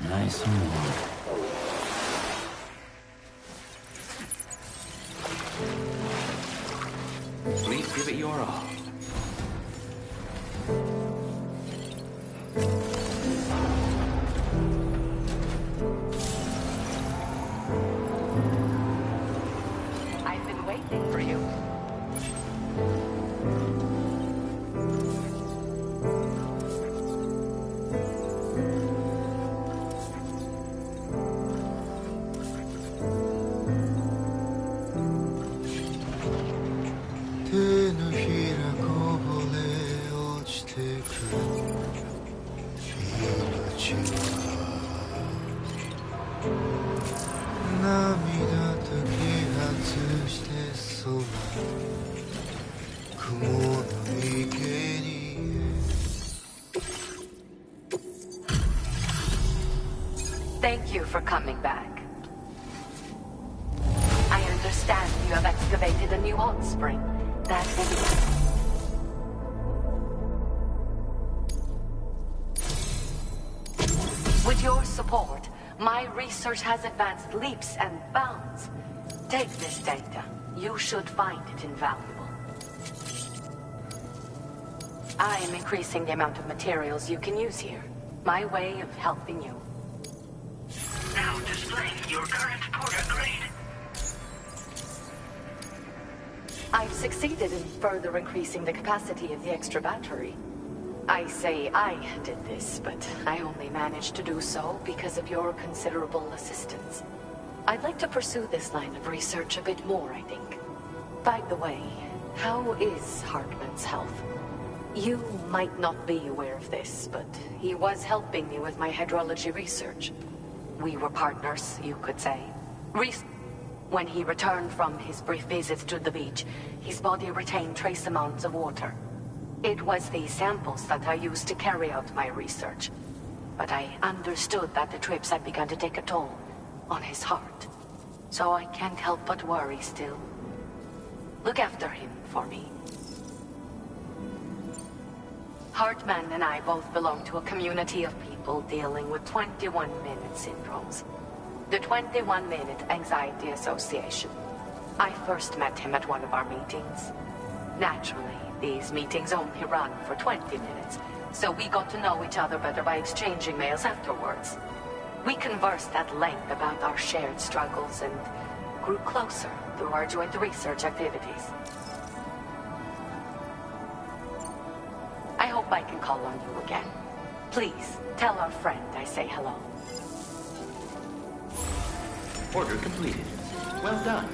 Nice and warm. Please give it your all. I've been waiting for you. Thank you for coming back. I understand you have excavated a new hot spring. That's it. With your support, my research has advanced leaps and bounds. Take this data. You should find it invaluable. I am increasing the amount of materials you can use here. My way of helping you. Now displaying your current Porter grade. I've succeeded in further increasing the capacity of the extra battery. I say I did this, but I only managed to do so because of your considerable assistance. I'd like to pursue this line of research a bit more, I think. By the way, how is Hartman's health? You might not be aware of this, but he was helping me with my hydrology research. We were partners, you could say. When he returned from his brief visits to the beach, his body retained trace amounts of water. It was these samples that I used to carry out my research. But I understood that the trips had begun to take a toll on his heart. So I can't help but worry still. Look after him for me. Hartman and I both belong to a community of people dealing with 21-minute syndromes. The 21-Minute Anxiety Association. I first met him at one of our meetings. Naturally, these meetings only run for 20 minutes, so we got to know each other better by exchanging mails afterwards. We conversed at length about our shared struggles and grew closer through our joint research activities. I hope I can call on you again. Please, tell our friend I say hello. Order completed. Well done.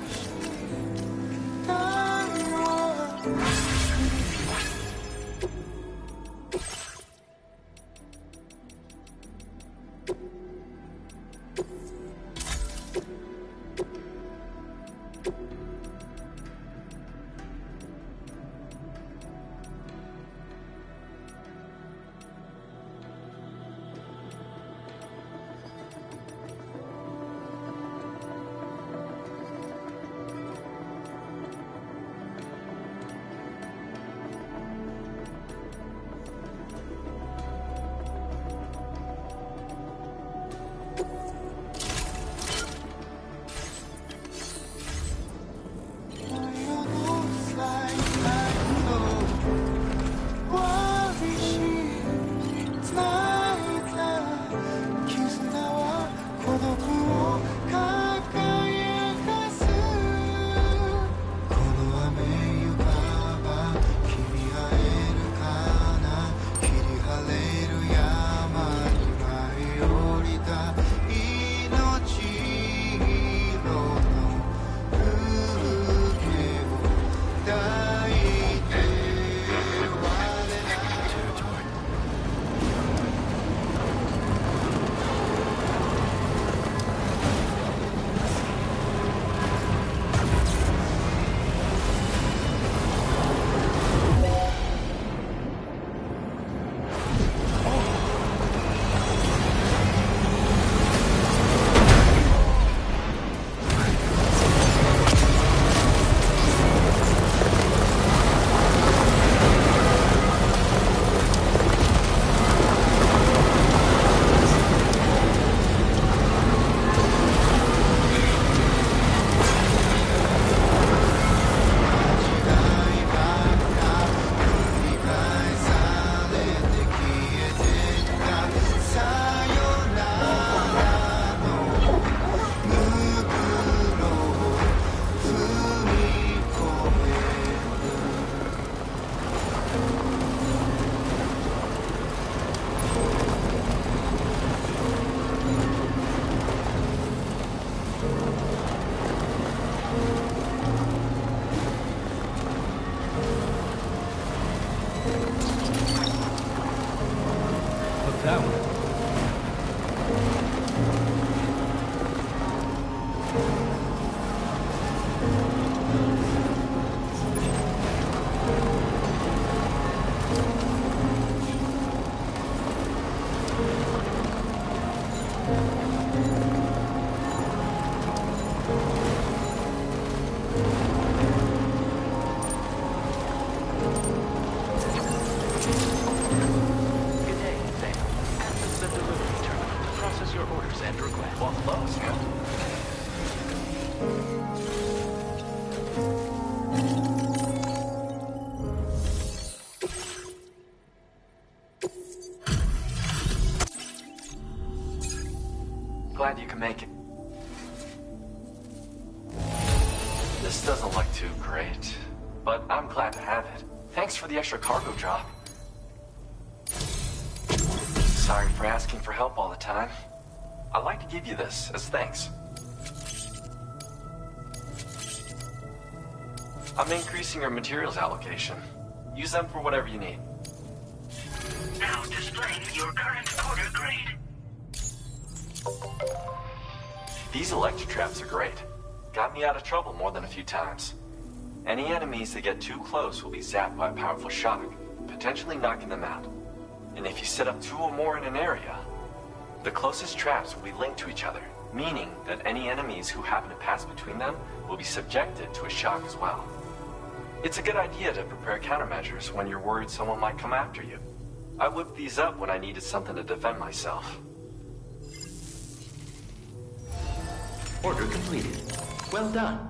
Glad you can make it. This doesn't look too great, but I'm glad to have it. Thanks for the extra cargo drop. Sorry for asking for help all the time. I'd like to give you this as thanks. I'm increasing your materials allocation. Use them for whatever you need. Now displaying your current order grade. These electro traps are great. Got me out of trouble more than a few times. Any enemies that get too close will be zapped by a powerful shock, potentially knocking them out. And if you set up 2 or more in an area, the closest traps will be linked to each other, meaning that any enemies who happen to pass between them will be subjected to a shock as well. It's a good idea to prepare countermeasures when you're worried someone might come after you. I whipped these up when I needed something to defend myself. Order completed. Well done.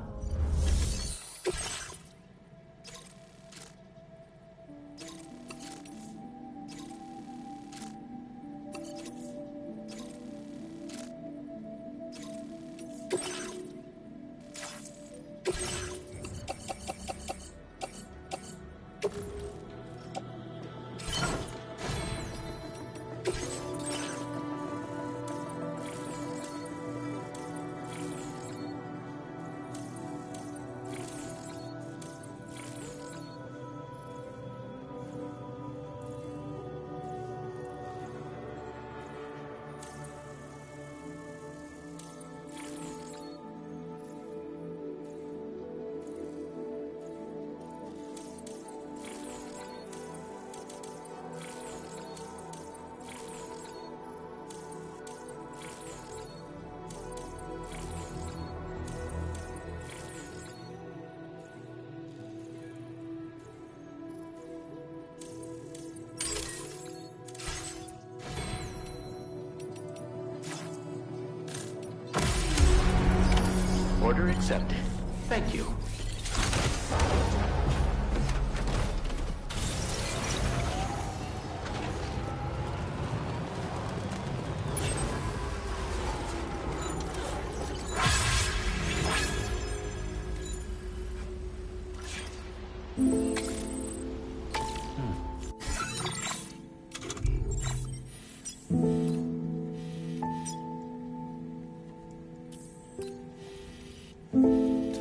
Order accepted. Thank you.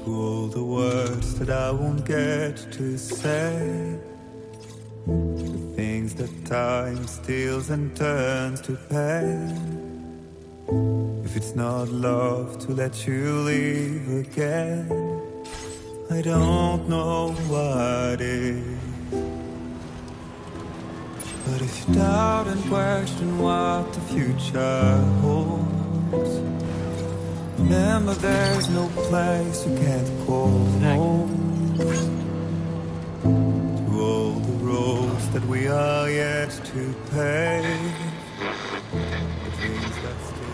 To all the words that I won't get to say, the things that time steals and turns to pain. If it's not love to let you leave again, I don't know what is. But if you doubt and question what the future holds, remember there's no place you can't call home. To all the roads that we are yet to pave, the dreams that still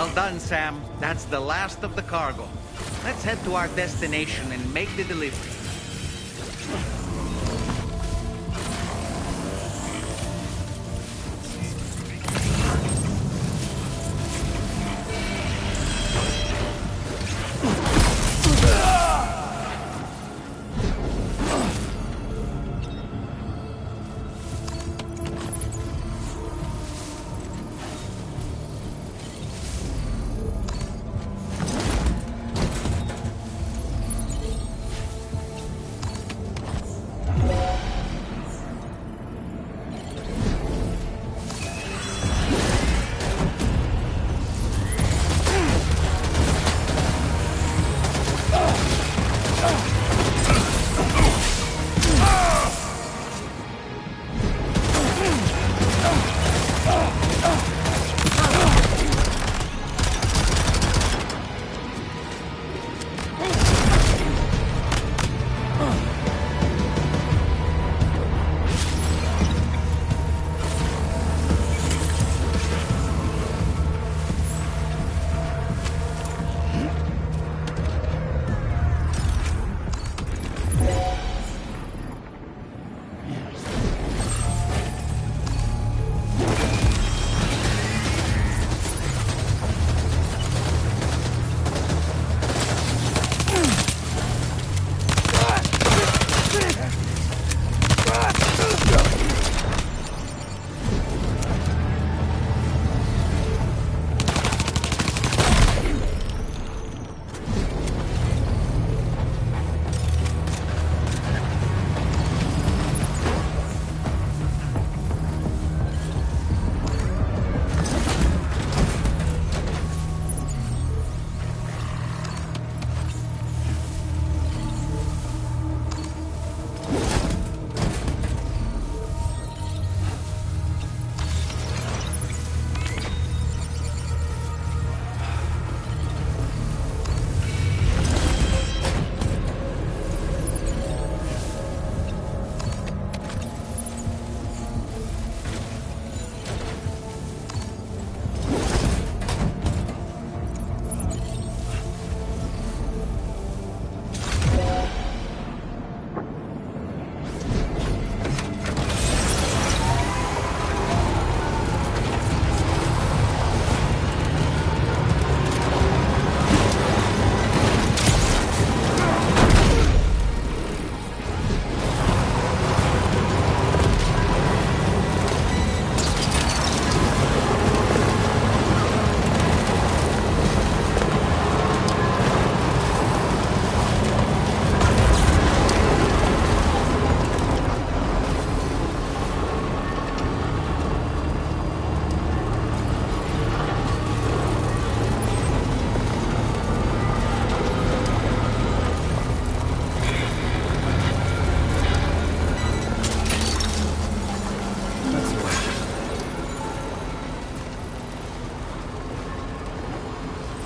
Well done, Sam. That's the last of the cargo. Let's head to our destination and make the delivery.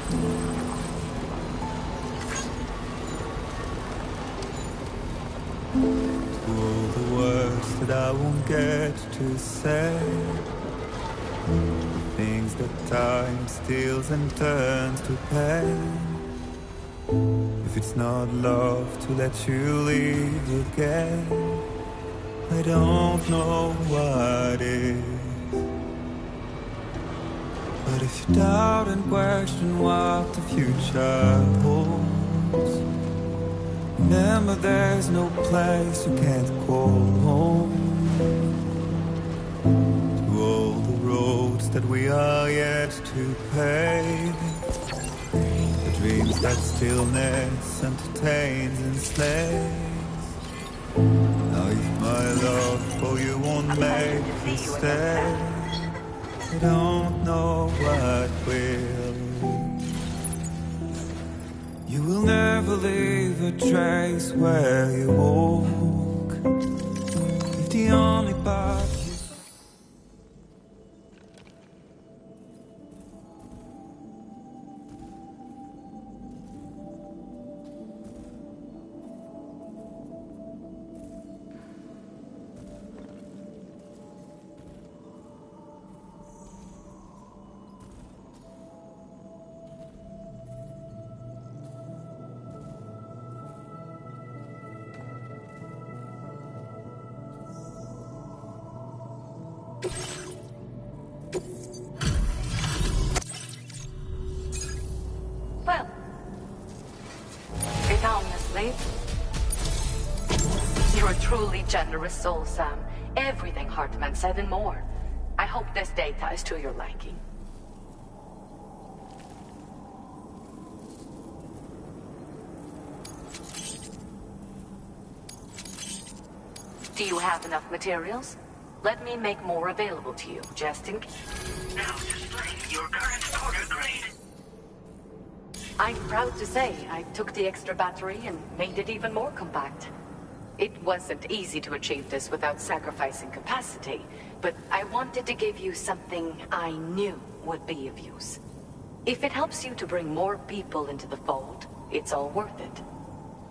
To all the words that I won't get to say, the things that time steals and turns to pain. If it's not love to let you leave again, I don't know what is. But if you doubt and question what the future holds, remember there's no place you can't call home. To all the roads that we are yet to pave, the dreams that stillness entertains and slays. Now if my love for you won't make you stay, I don't know what will. You will never leave a trace where you walk. If the only path Well, it honestly, you're a truly generous soul, Sam. Everything Hartman said and more. I hope this data is to your liking. Do you have enough materials? Let me make more available to you, just in case. Now displaying your current order grade. I'm proud to say I took the extra battery and made it even more compact. It wasn't easy to achieve this without sacrificing capacity, but I wanted to give you something I knew would be of use. If it helps you to bring more people into the fold, it's all worth it.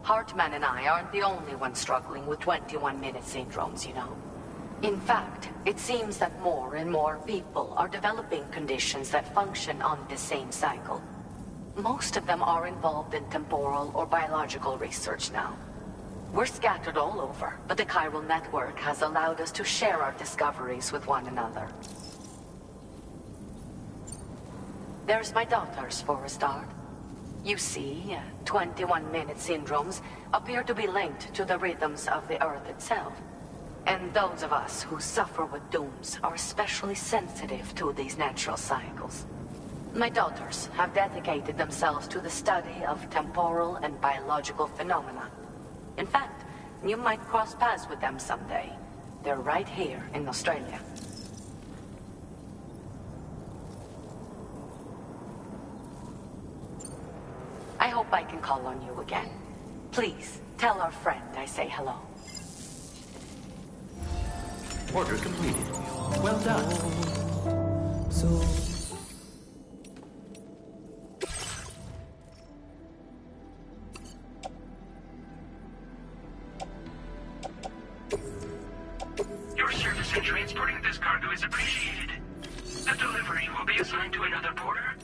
Hartman and I aren't the only ones struggling with 21-minute syndromes, you know. In fact, it seems that more and more people are developing conditions that function on the same cycle. Most of them are involved in temporal or biological research now. We're scattered all over, but the chiral network has allowed us to share our discoveries with one another. There's my daughters for a start. You see, 21-minute syndromes appear to be linked to the rhythms of the Earth itself. And those of us who suffer with dooms are especially sensitive to these natural cycles. My daughters have dedicated themselves to the study of temporal and biological phenomena. In fact, you might cross paths with them someday. They're right here in Australia. I hope I can call on you again. Please, tell our friend I say hello. Order completed. Well done. So Your service in transporting this cargo is appreciated. The delivery will be assigned to another porter.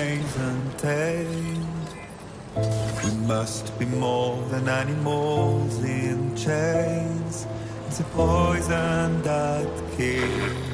remains untamed. We must be more than animals in chains. It's a poison that kills.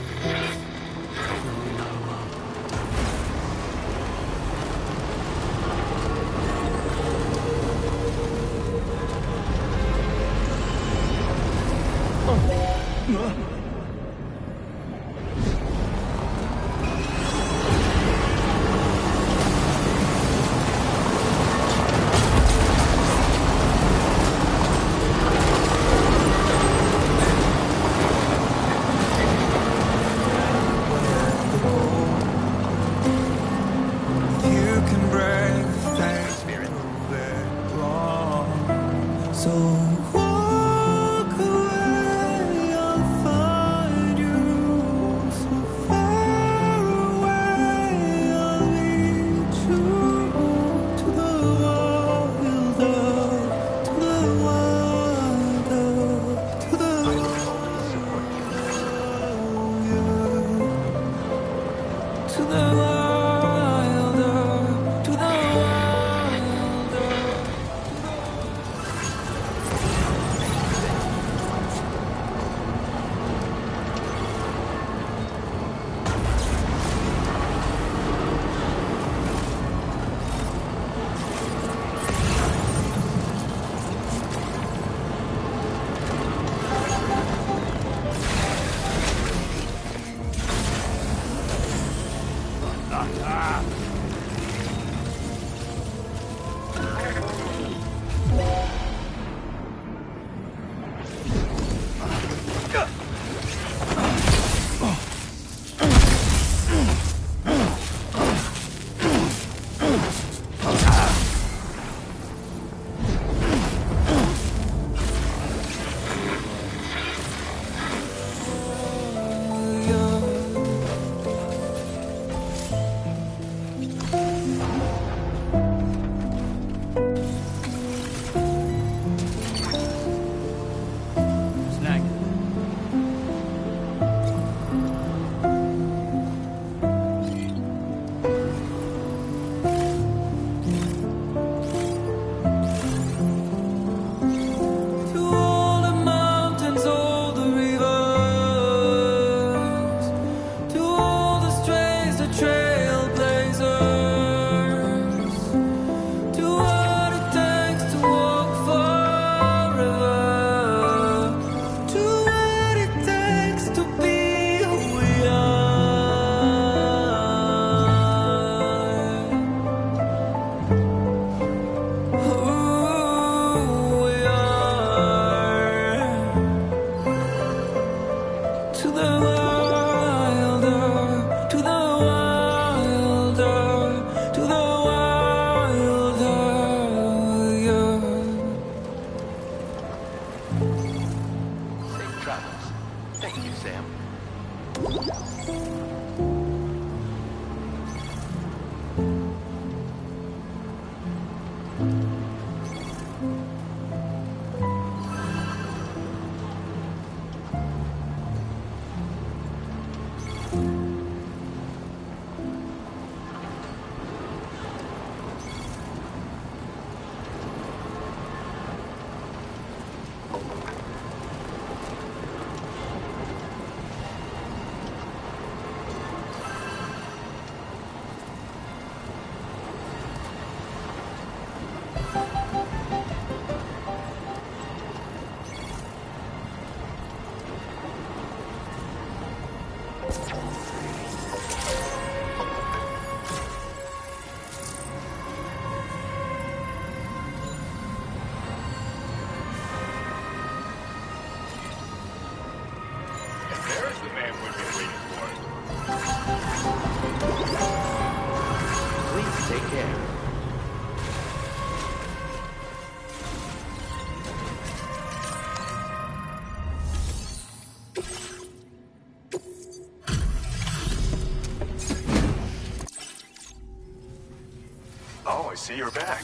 I see you're back.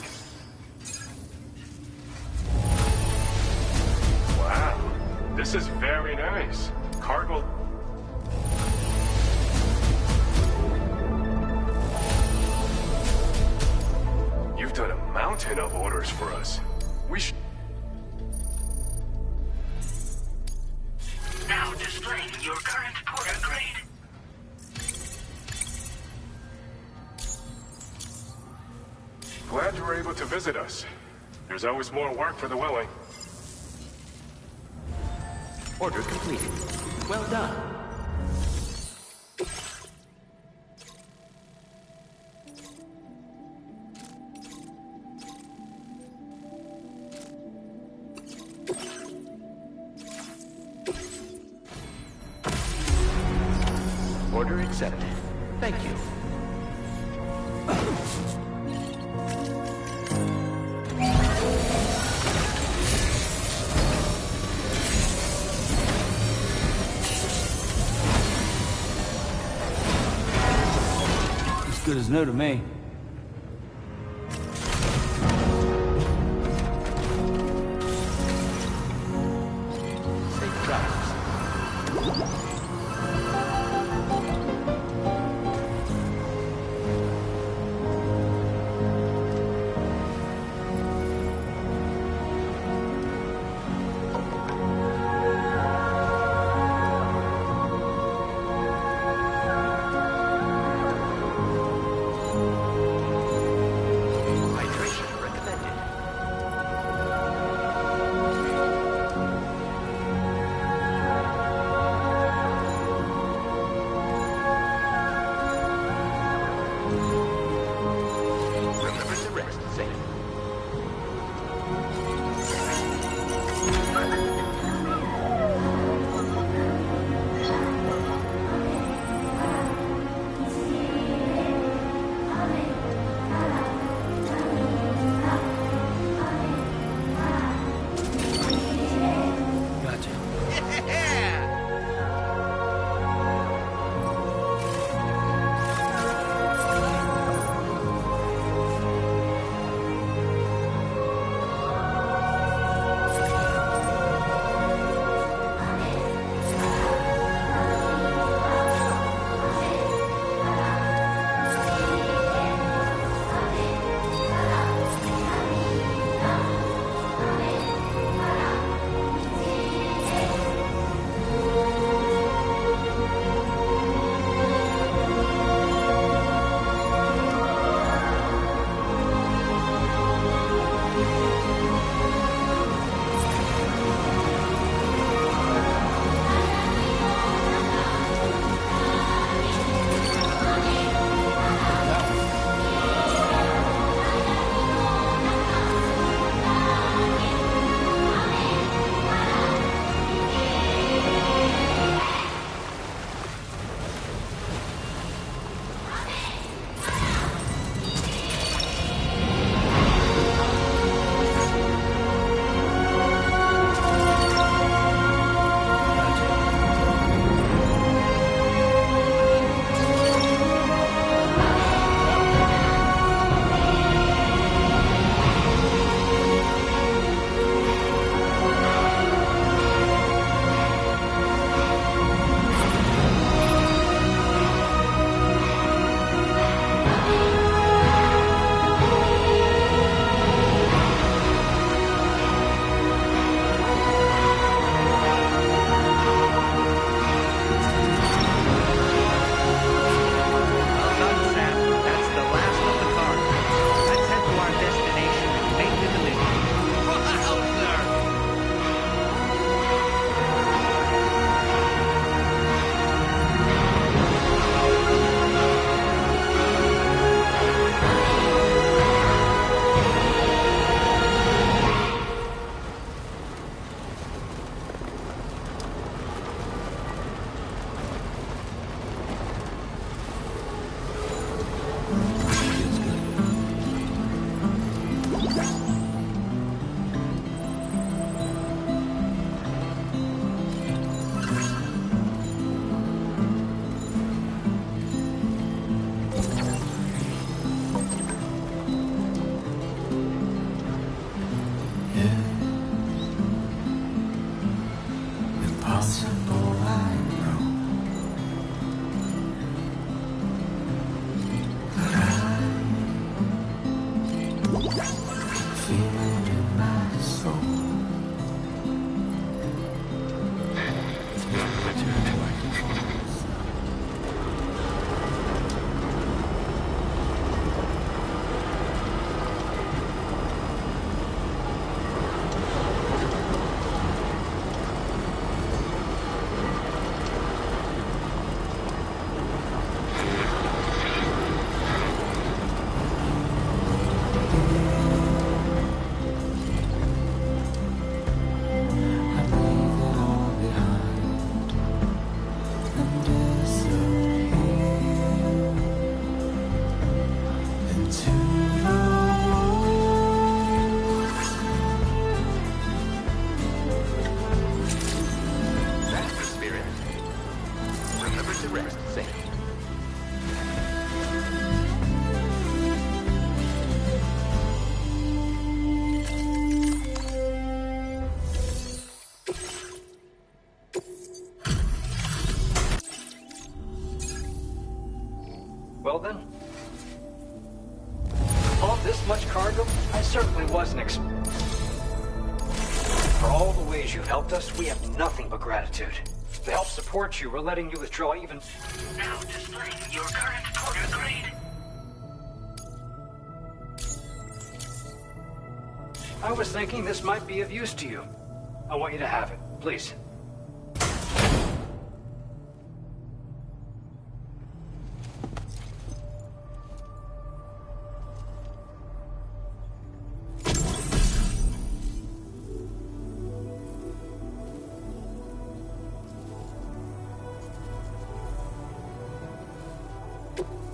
Wow, this is very nice. Cargo... mountain of orders for us. We should... Now displaying your current porter grade. Glad you were able to visit us. There's always more work for the willing. Order completed. Well done. Order accepted. Thank you. As good as new to me. Safe travels. Hydration recommended. much cargo, I certainly wasn't For all the ways you've helped us, we have nothing but gratitude. To help support you, we're letting you withdraw even... Now displaying your current porter grade. I was thinking this might be of use to you. I want you to have it, please.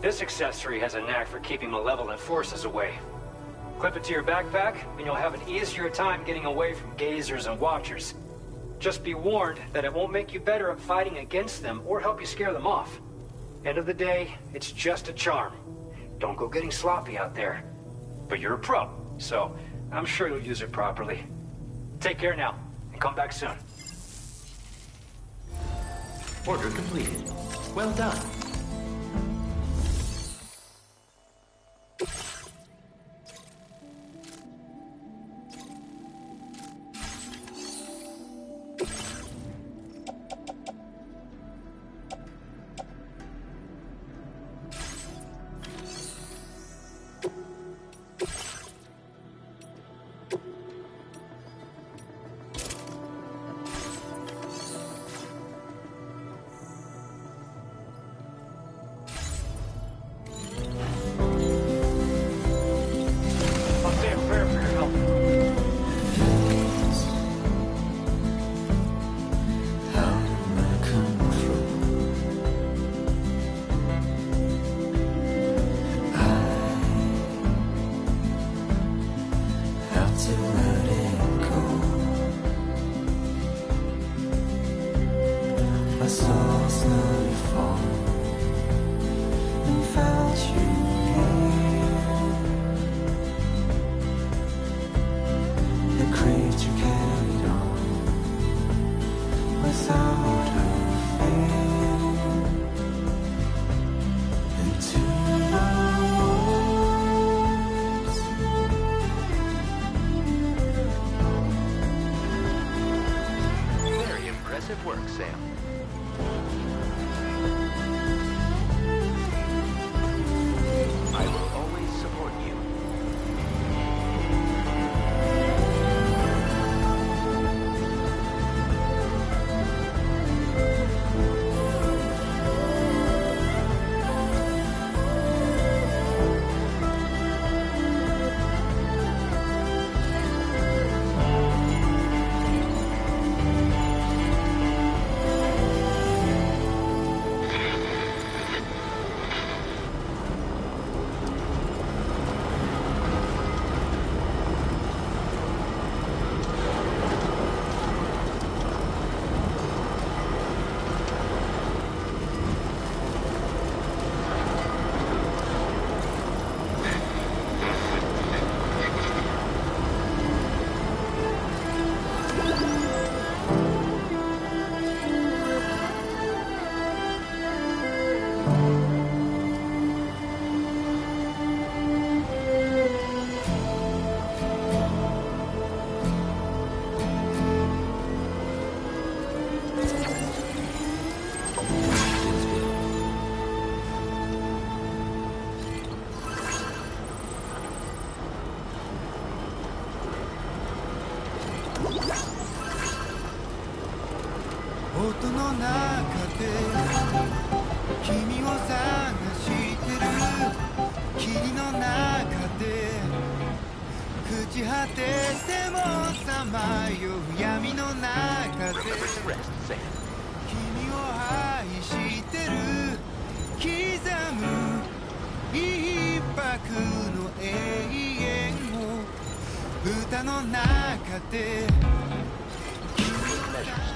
This accessory has a knack for keeping malevolent forces away. Clip it to your backpack, and you'll have an easier time getting away from gazers and watchers. Just be warned that it won't make you better at fighting against them or help you scare them off. End of the day, it's just a charm. Don't go getting sloppy out there. But you're a pro, so I'm sure you'll use it properly. Take care now, and come back soon. Order completed. Well done.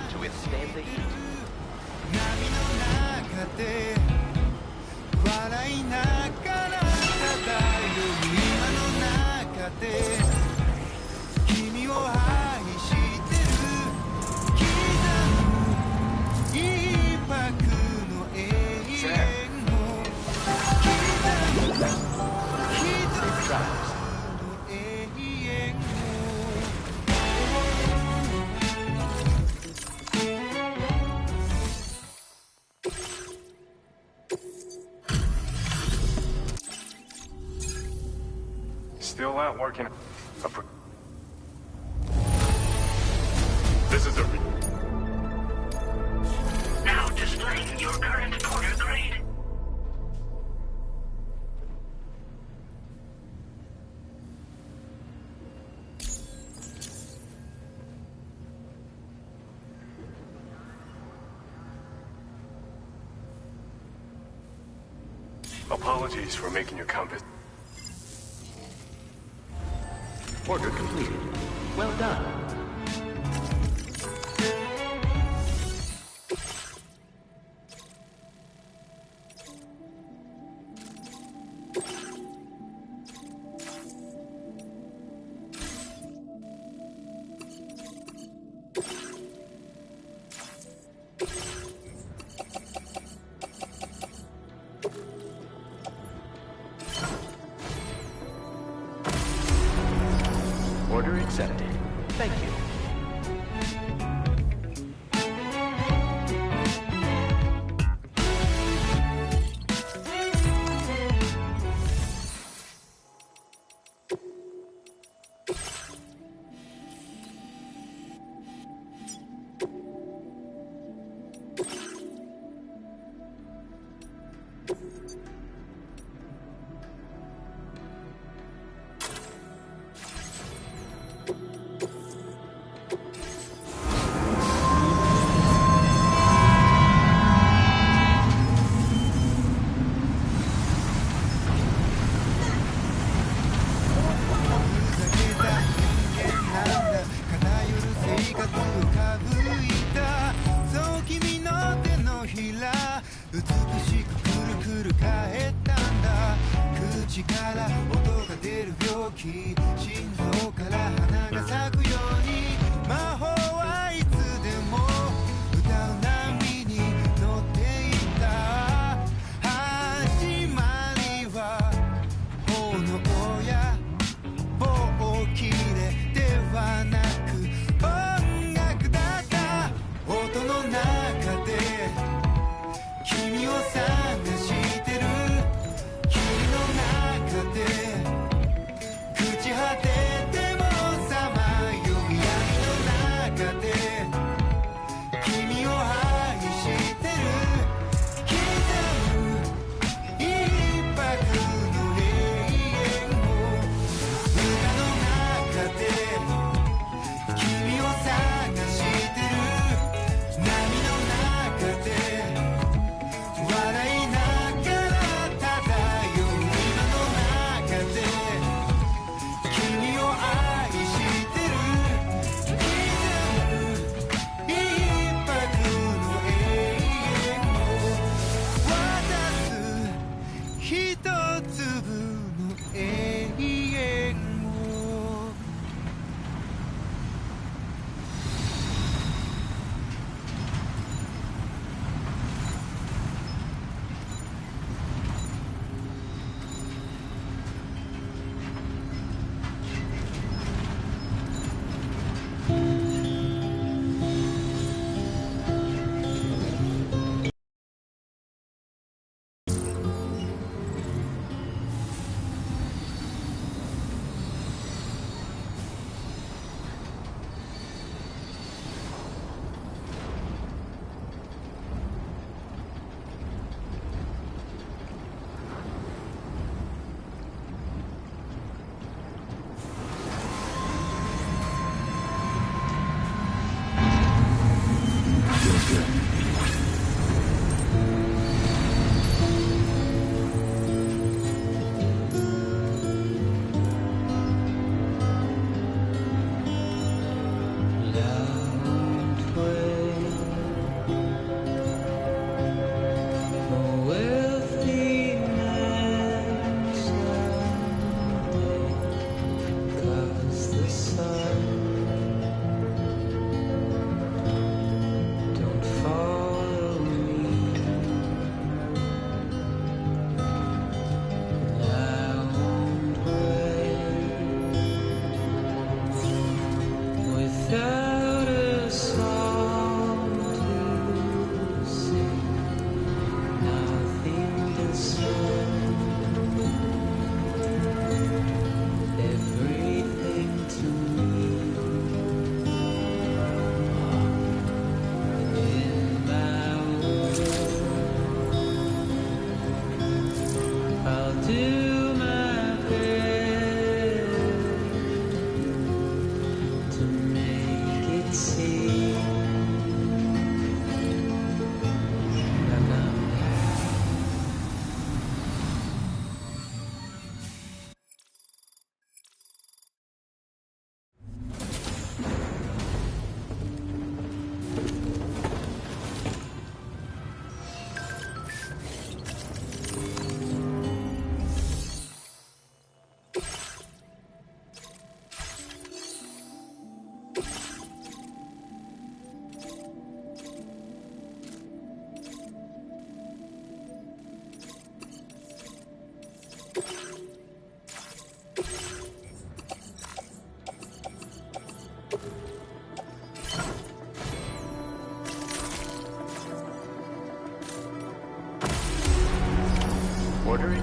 To withstand the heat. 「still out working. This is a... Now displaying your current porter grade. Apologies for making you come visit. Order completed. Well done. Order accepted. Thank you.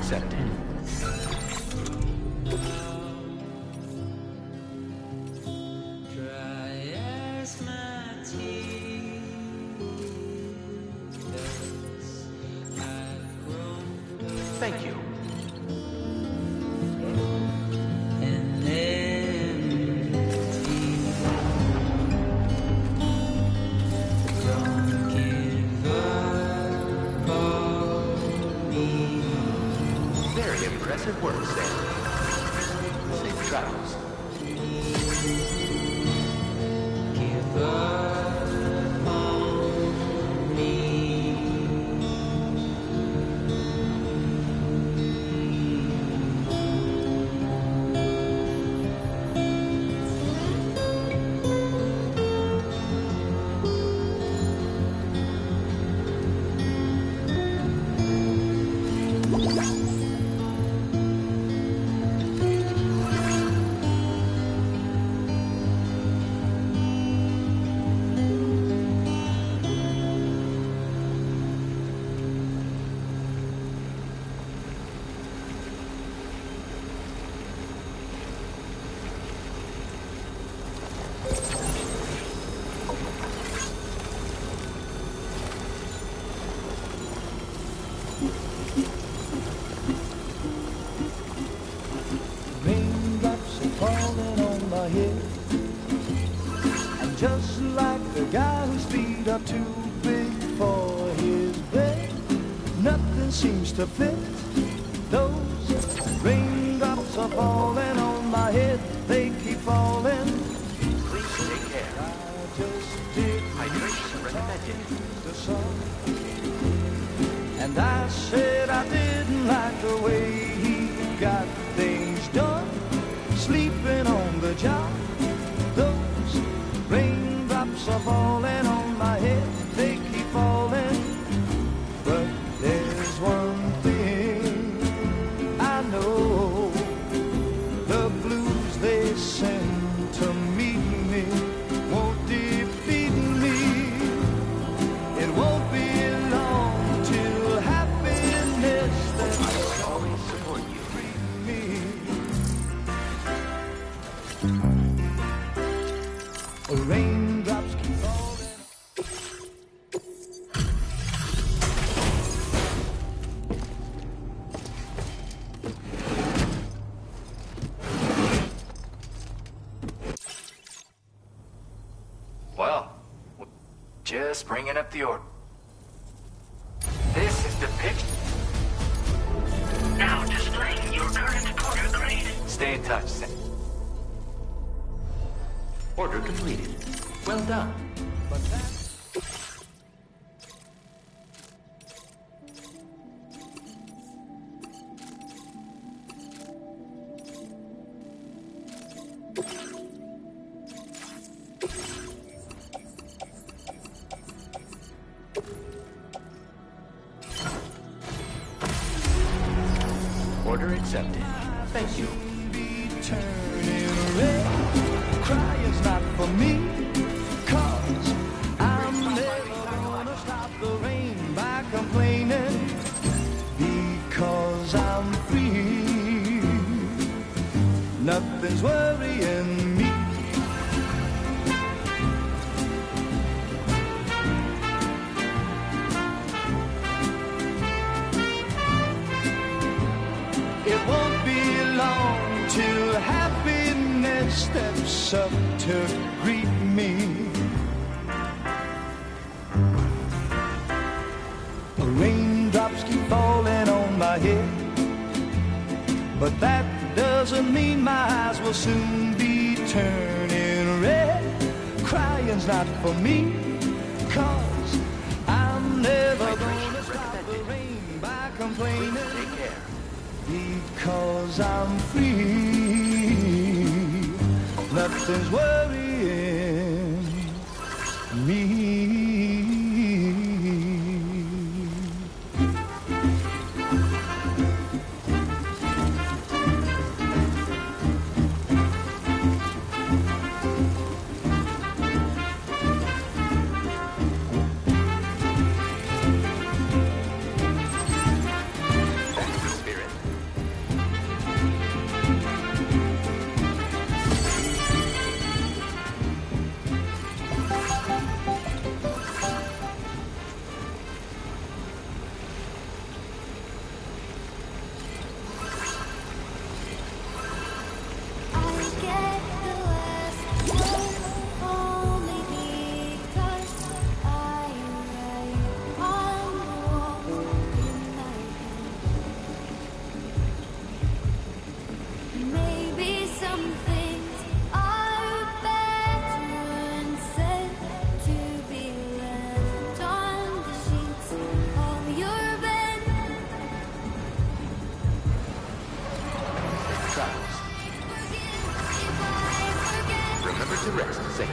accepted. Thank you. Very impressive work, Sam. Safe travels. Give up on me. Raindrops are falling on my head, and just like the guy whose feet are too big for his bed, nothing seems to fit. Those raindrops are falling on my head, they keep falling. Please take care. I just did Hydration recommended. the sun, and I said I didn't like the way he got things done, sleeping on the job. Those raindrops are falling on my head, they keep falling. But there's one thing I know, the blues they send to meet me won't defeat me. It won't be long till happiness that I will always support you. Raindrops keep falling. Well, just bringing up the order. This is the picture. Now displaying your current porter grade. Stay in touch, Sam. Order completed. Well done. But that Order accepted. Thank you. be turning red. Crying's not for me, 'cause I'm never gonna stop the rain by complaining, because I'm free. Nothing's worrying me. It won't be long till happiness steps up to greet me. Raindrops keep falling on my head, but that doesn't mean my eyes will soon be turning red. Crying's not for me, 'cause I'm never gonna stop the rain by complaining, Take care. because I'm free. Nothing's worrying me. That's the spirit. to rest, Sam.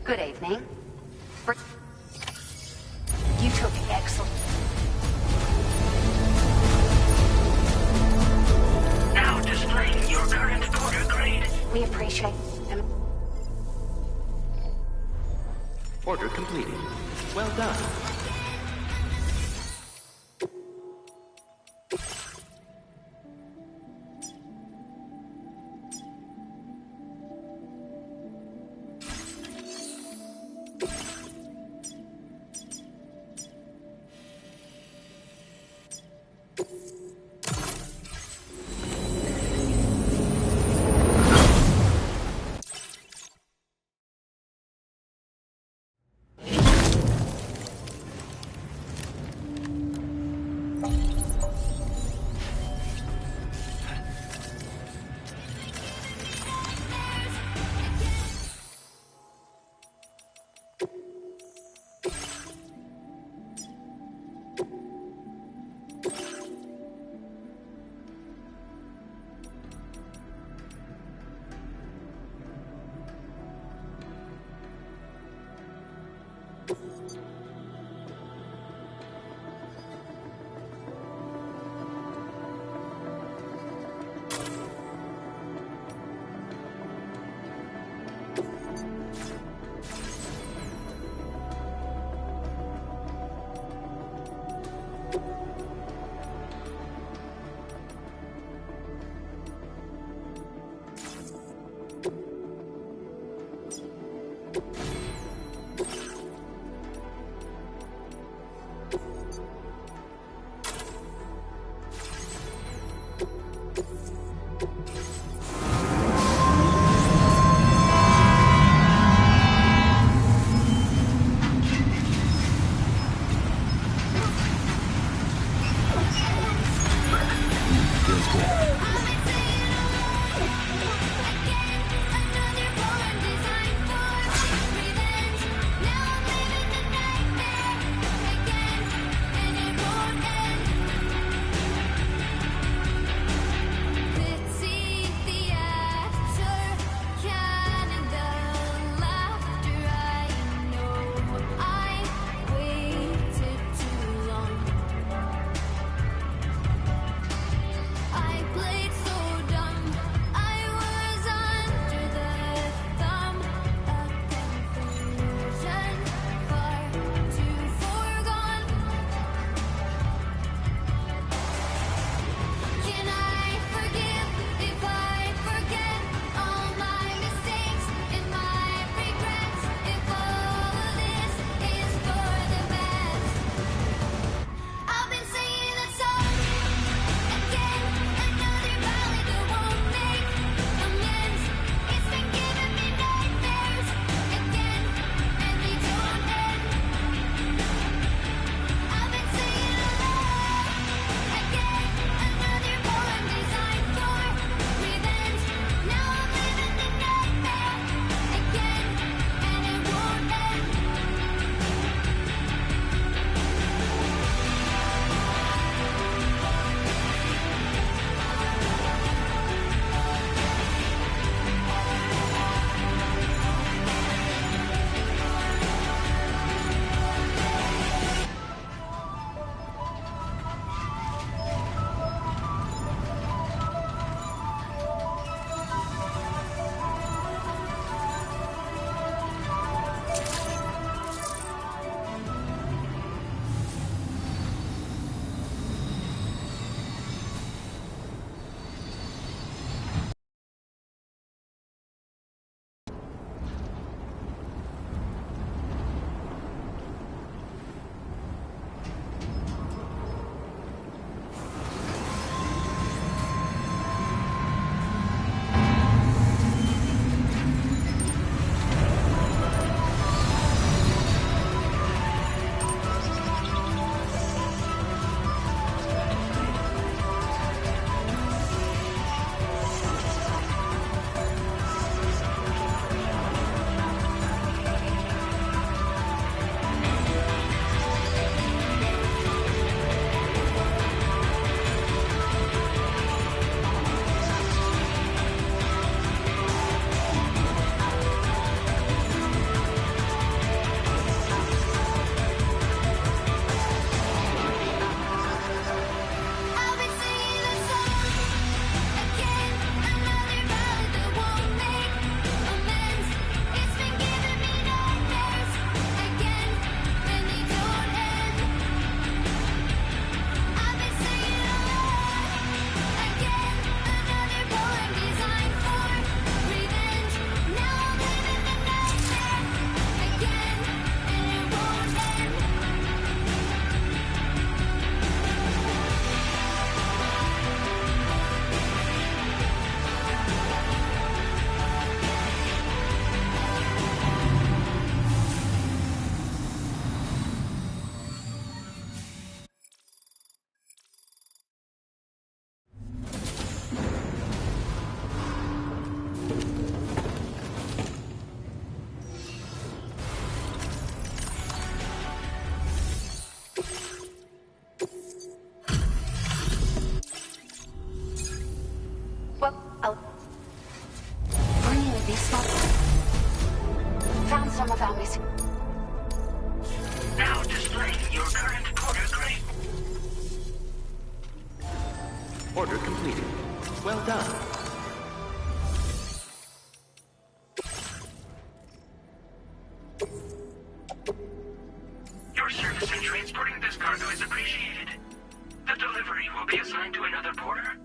Good evening. You took excellent... Now displaying your current order grade. We appreciate them. Order completed. Well done. from the families. Now displaying your current porter grade. Order completed. Well done. Your service in transporting this cargo is appreciated. The delivery will be assigned to another porter.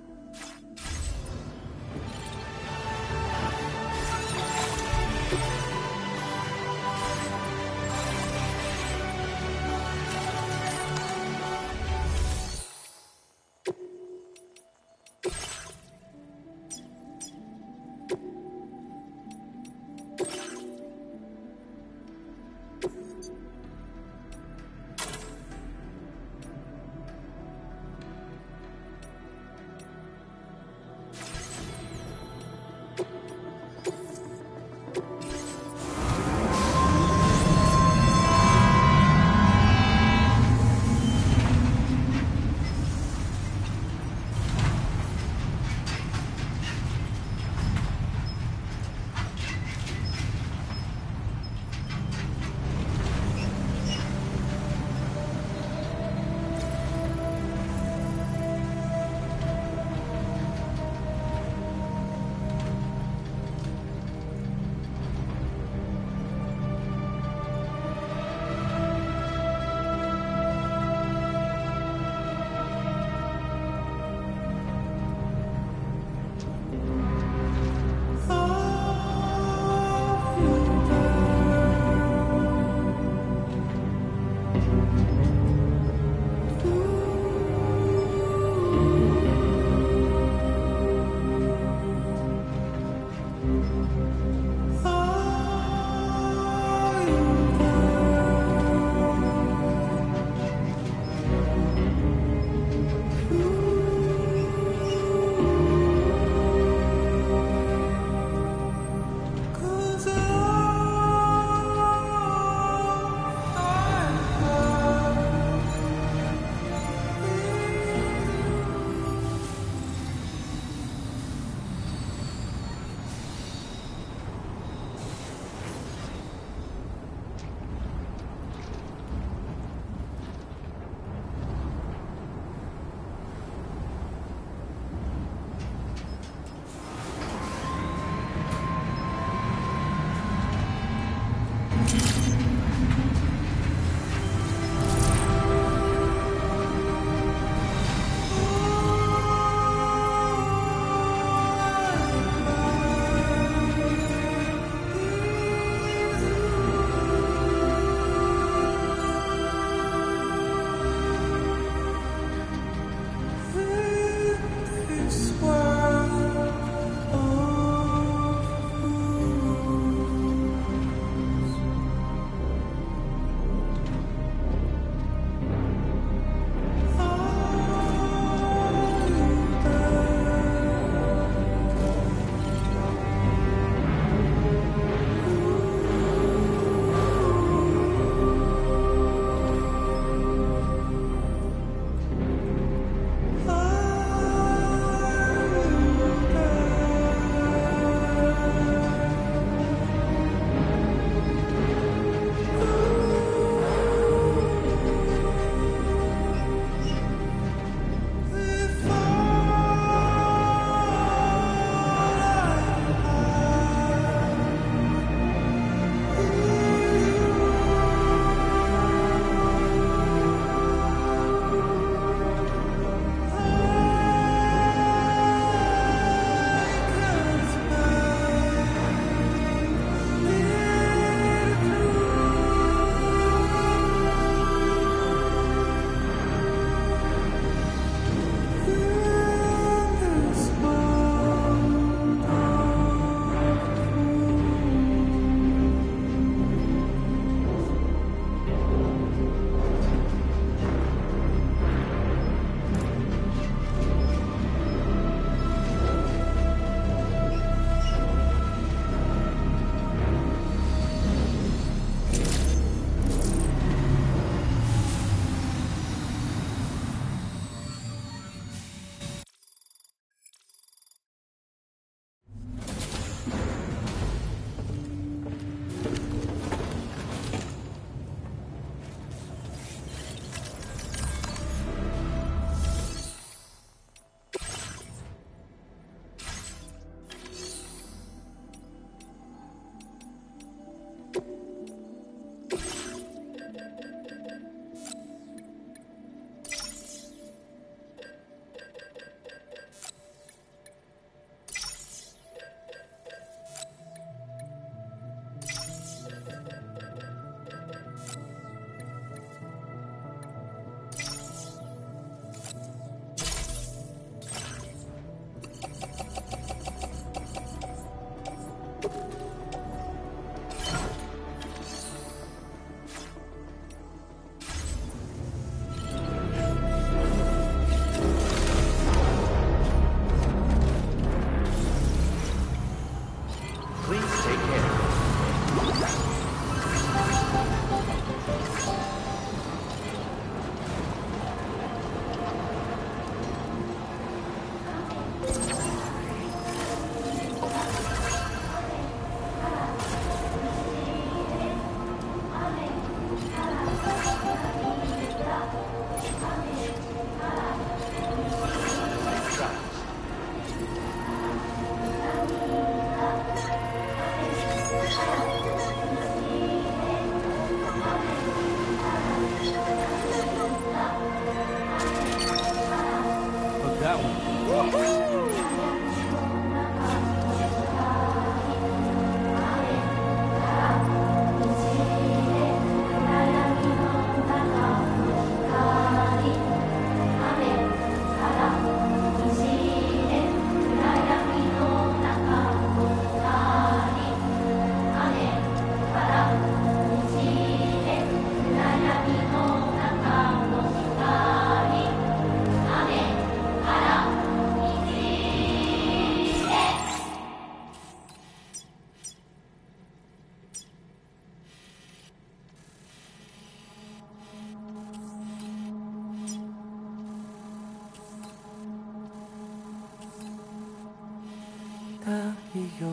陽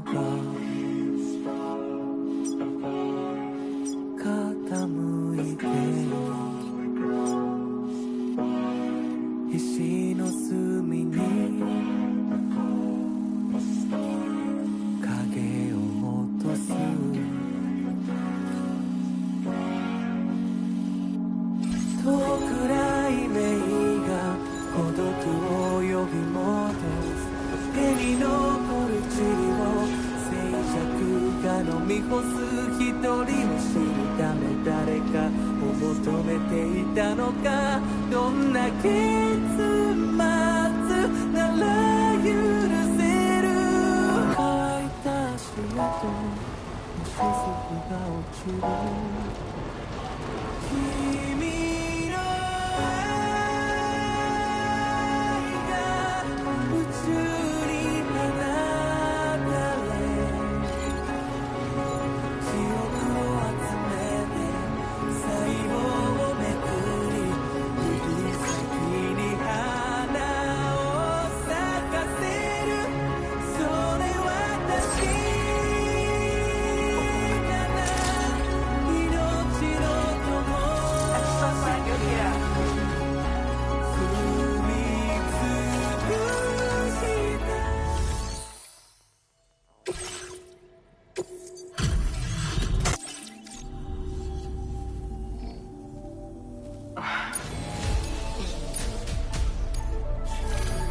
が傾いて石の隅に影を落とす遠く雷鳴が孤独を呼び戻す手に残る塵を静寂が飲み干す一人を知るため誰かを求めていたのかどんな結末なら許せる乾いた足跡の雫が落ちる君の愛が宇宙に放たれ記憶を集めて細胞をめくり指先に花を咲かせるそれ私かな命の友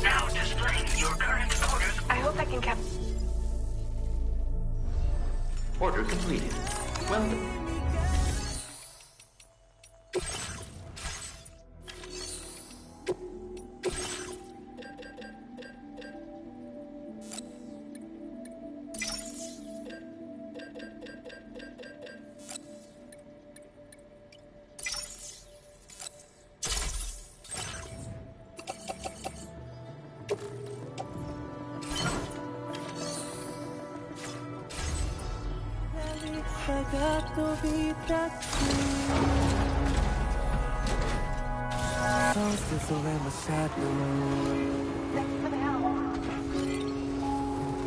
Now displaying your current orders. I hope I can cap. Order completed. Well done. Posters around my shadow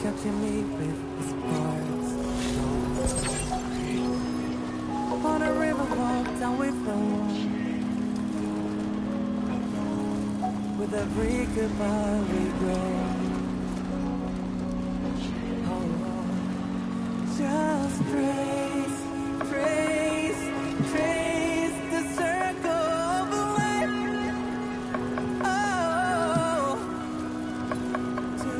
catching me with his parts on a river walk down we flow with every goodbye we grow just trace the circle of life to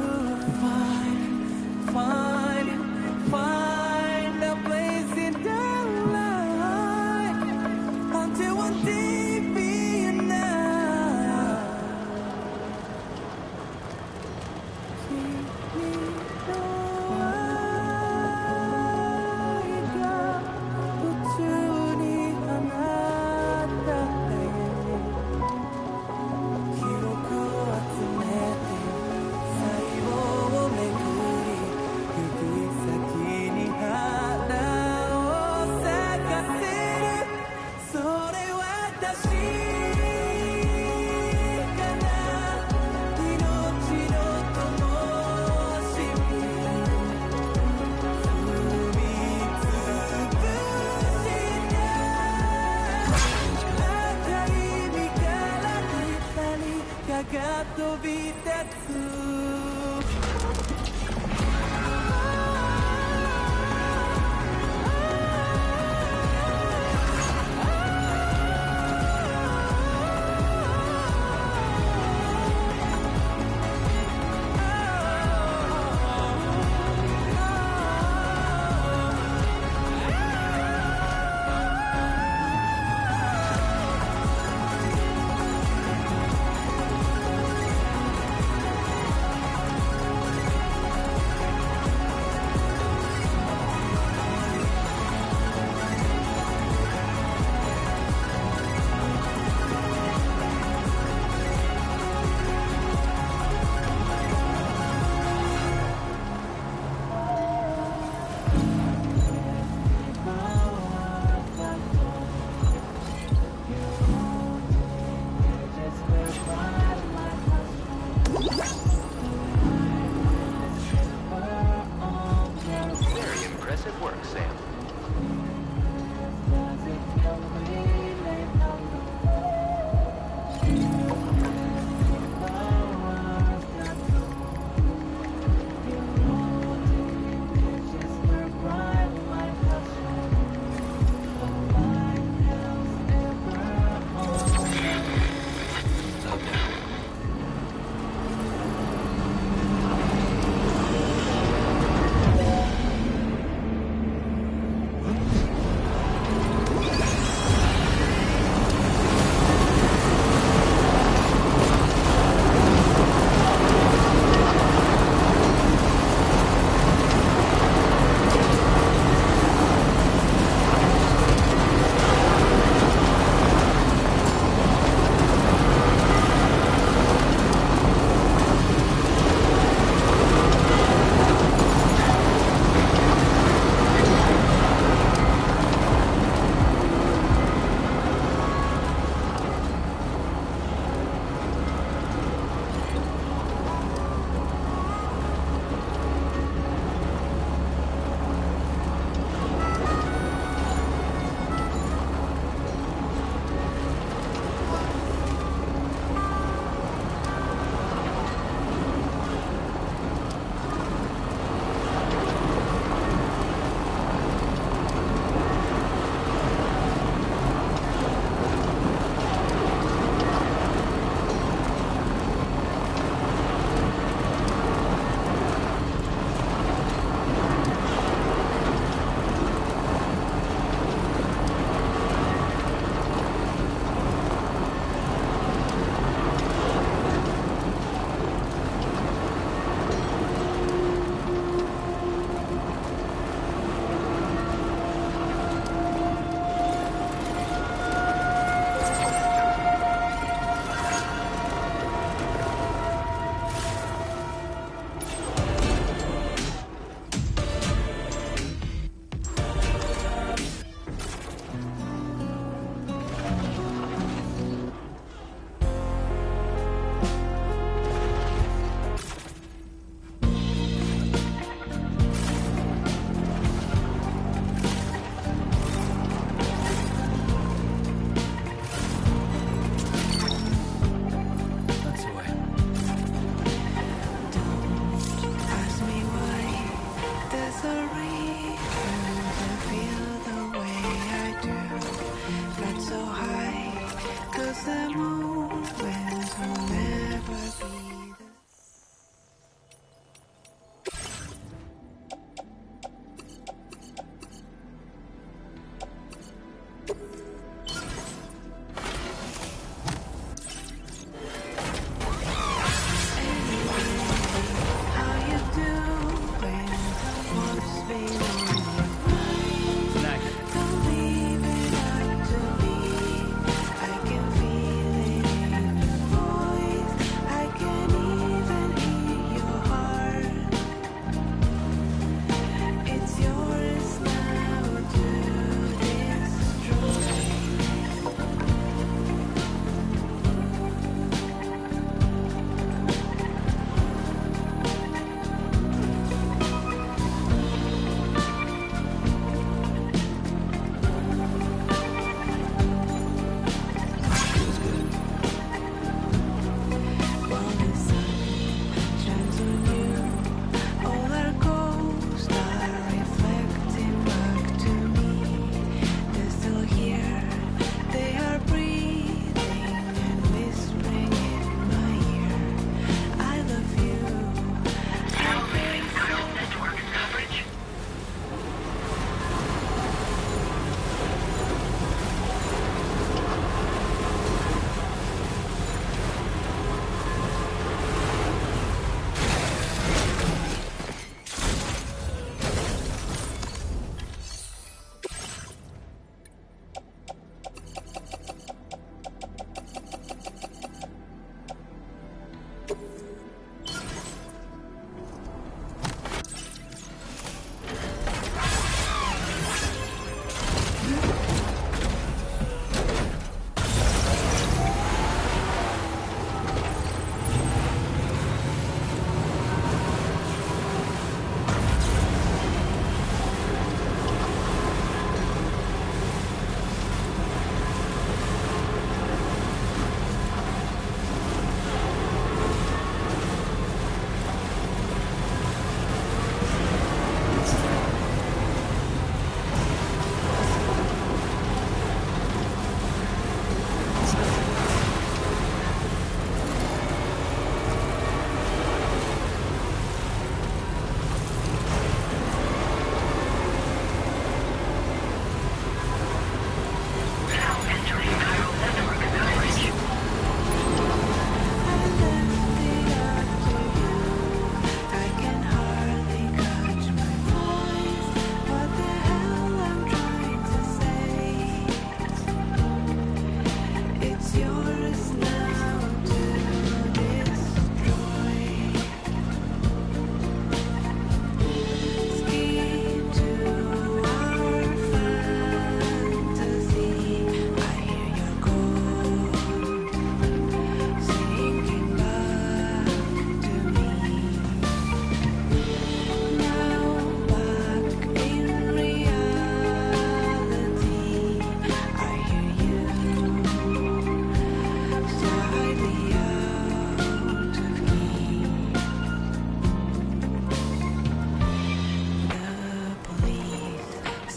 find a place in the light until one day be enough. Impressive work, Sam.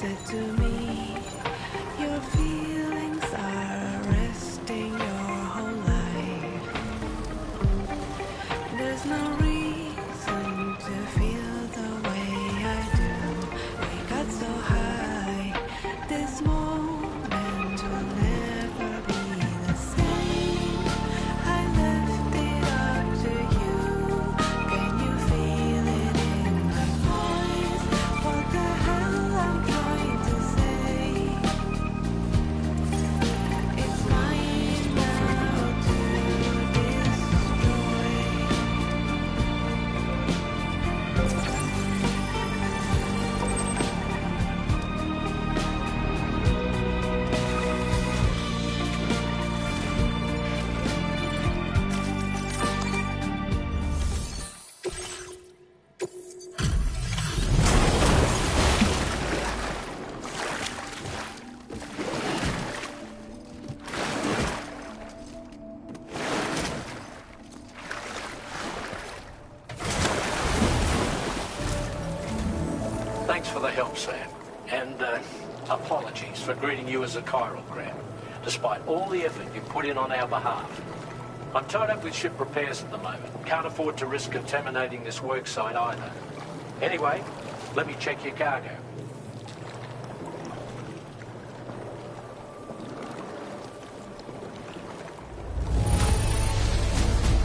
said to me, your feelings are arresting your whole life. There's no reason to feel the way I do. We got so high, this moment will never be the same. I left it up to you. Can you feel it in my voice? What the hell I'm trying to say? It's mine now to destroy. Thanks for the help, Sam. And apologies for greeting you as a chirogram, despite all the effort you put in on our behalf. I'm tied up with ship repairs at the moment. Can't afford to risk contaminating this work site either. Anyway, let me check your cargo.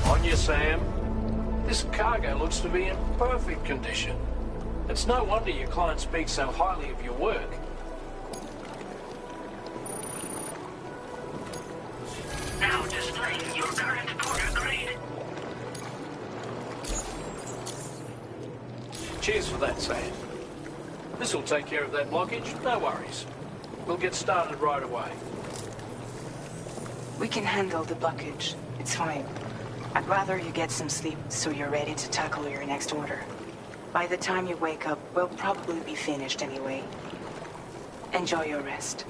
On you, Sam. This cargo looks to be in perfect condition. It's no wonder your client speaks so highly of your work. Now displaying your current porter grade. Cheers for that, Sam. This'll take care of that blockage, no worries. We'll get started right away. We can handle the blockage. It's fine. I'd rather you get some sleep so you're ready to tackle your next order. By the time you wake up, we'll probably be finished anyway. Enjoy your rest.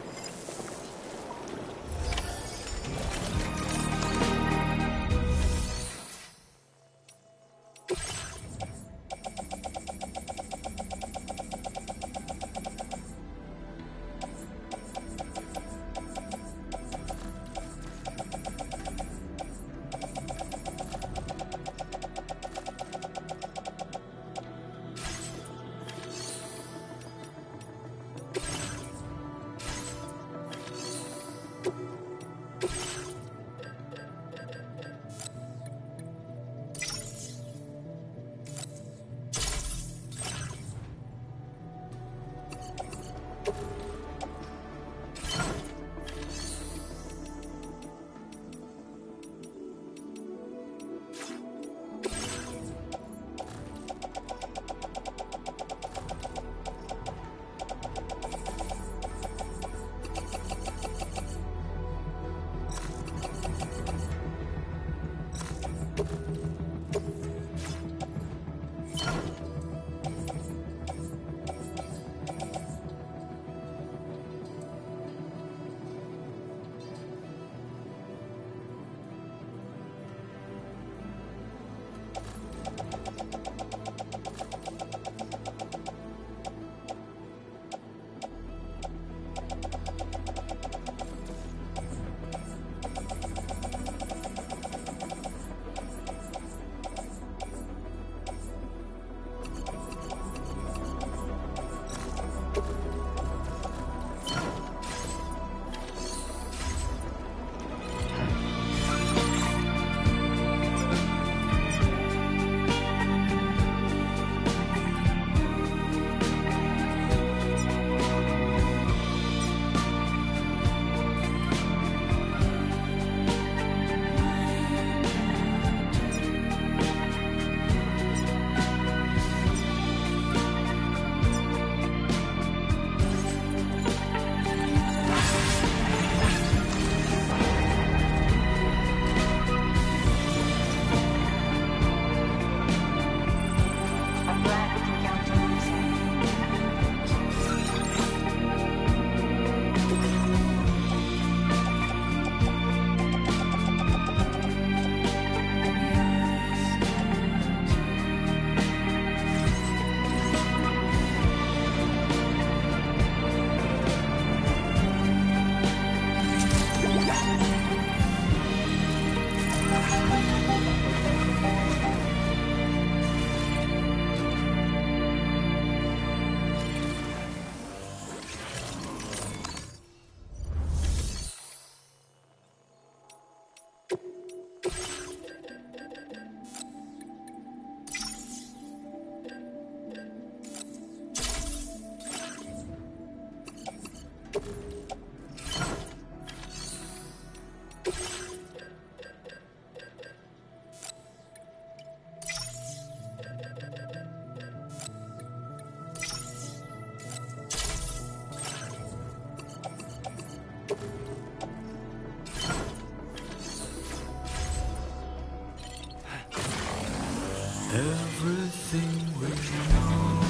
Everything we know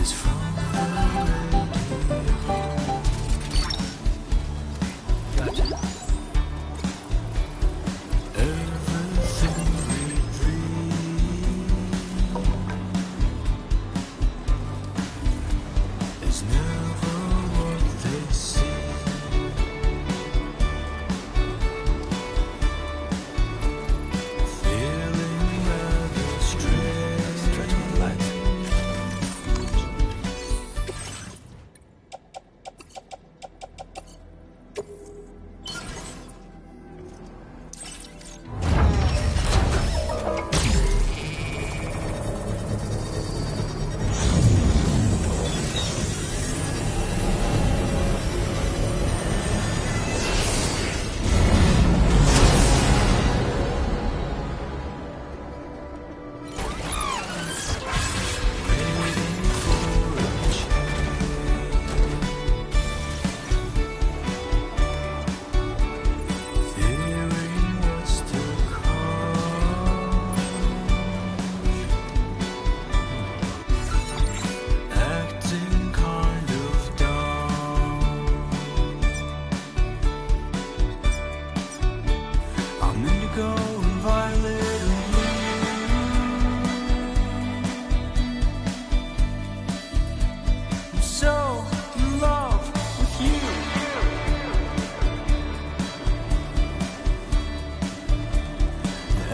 is from the radio. Gotcha. Everything we dream is never what they see.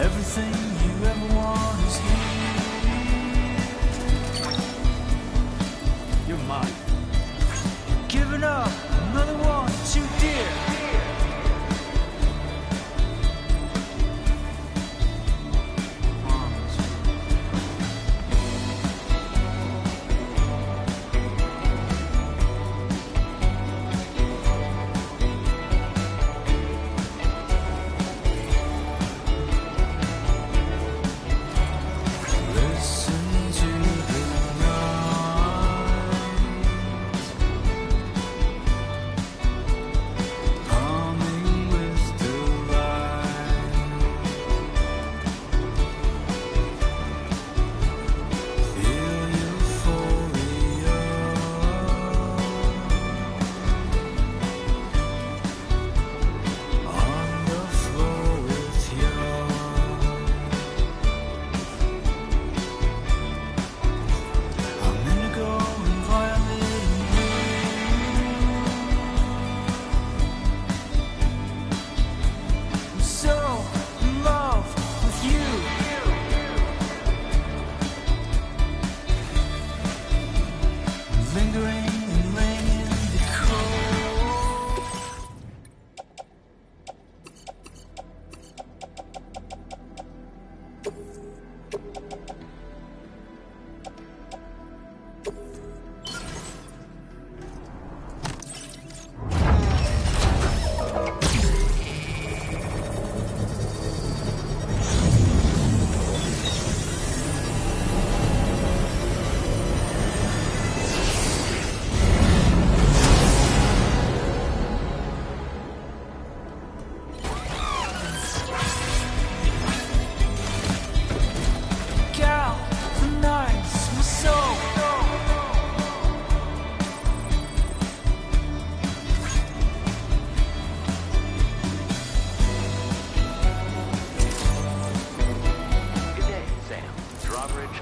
Everything you ever want is here. You're mine. Giving up, another one too dear.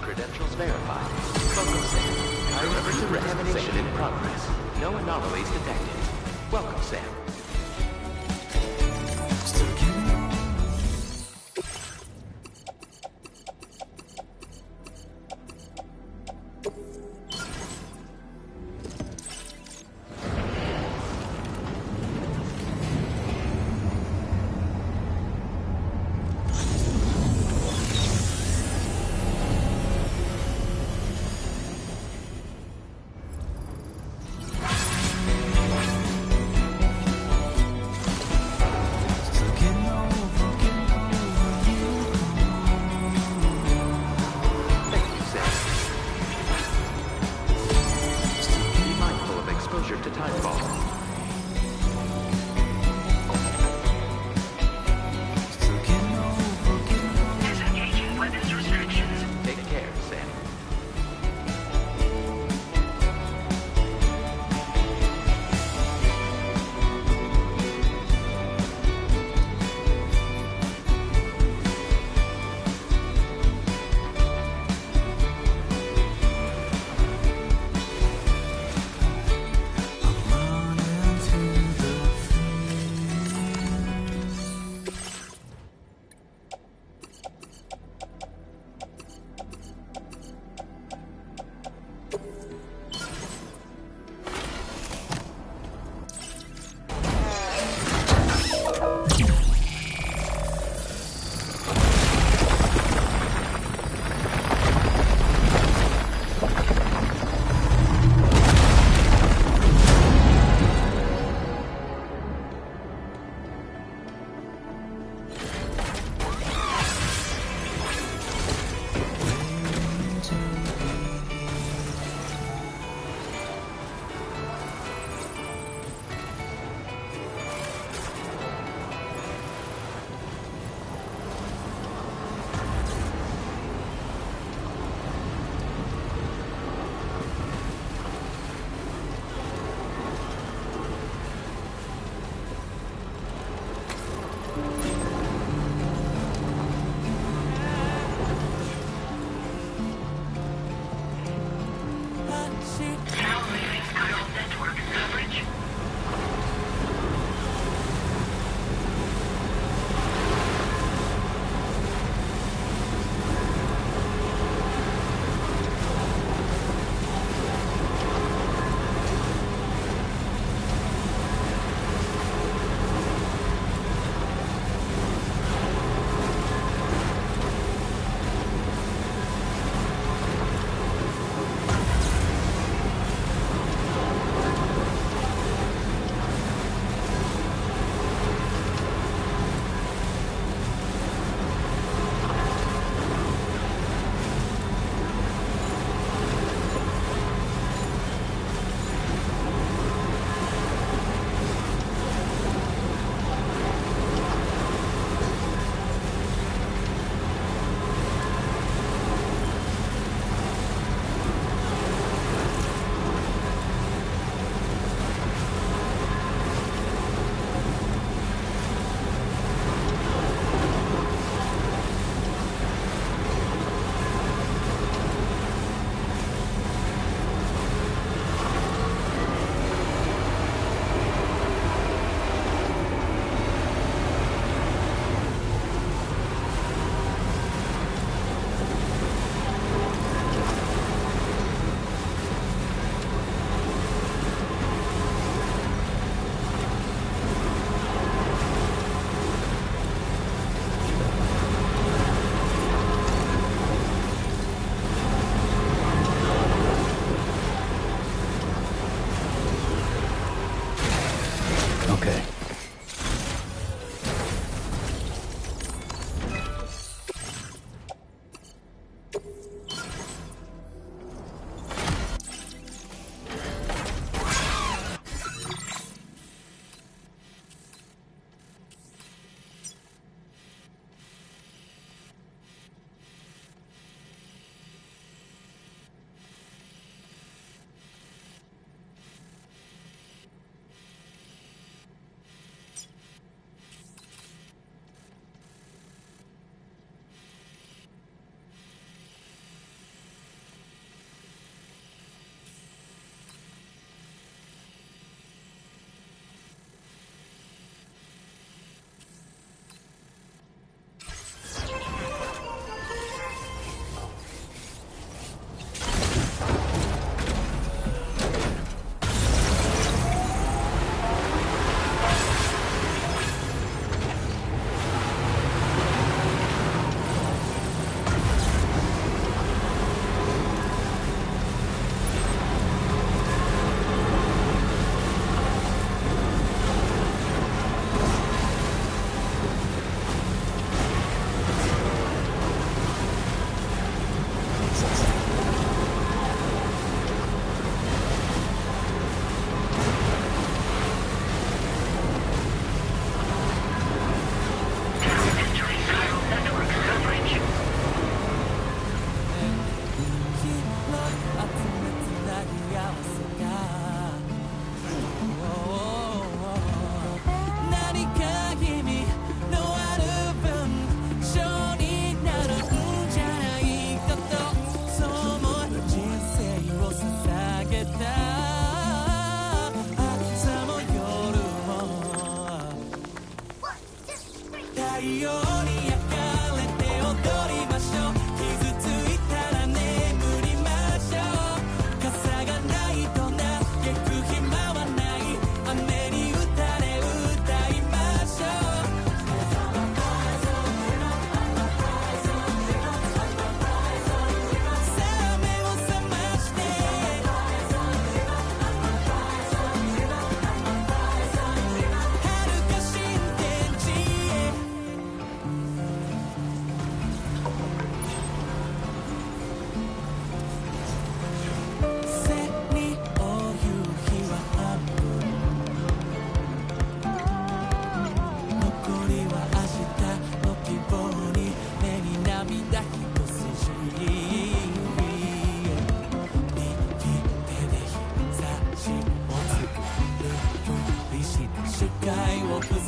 Credentials verified. Welcome, Sam. Current decontamination in progress. No anomalies detected. Welcome, Sam.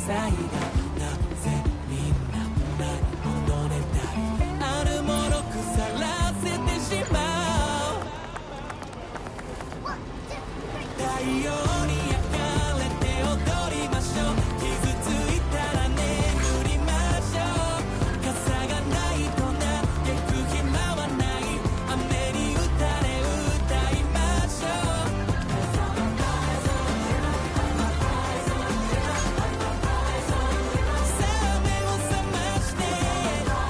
祭だ。なぜみんなないものねだり、あるもの腐らせてしまう。太陽に焼かれて踊りましょう。傷ついたら眠りましょう。傘がないと嘆く暇はない。雨に打たれ歌いましょう。さあ目を覚まして。遥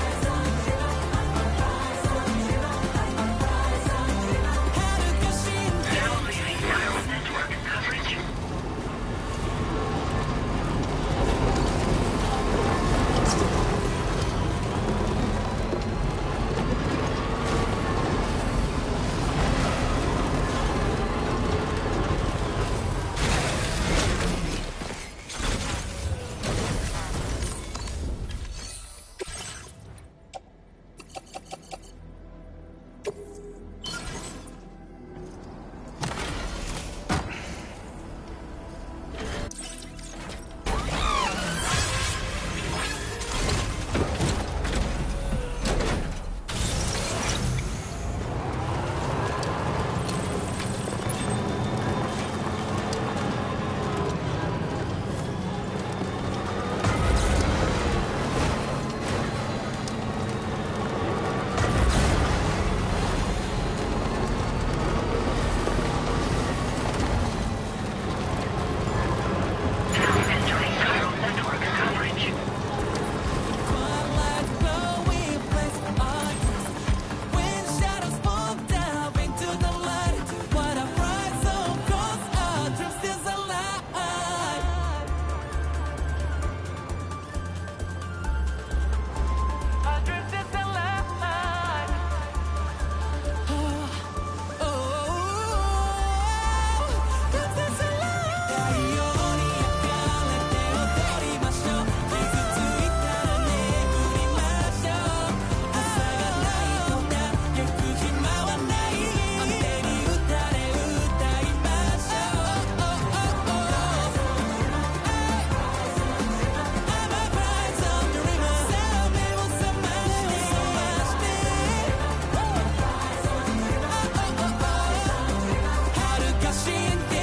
か神殿。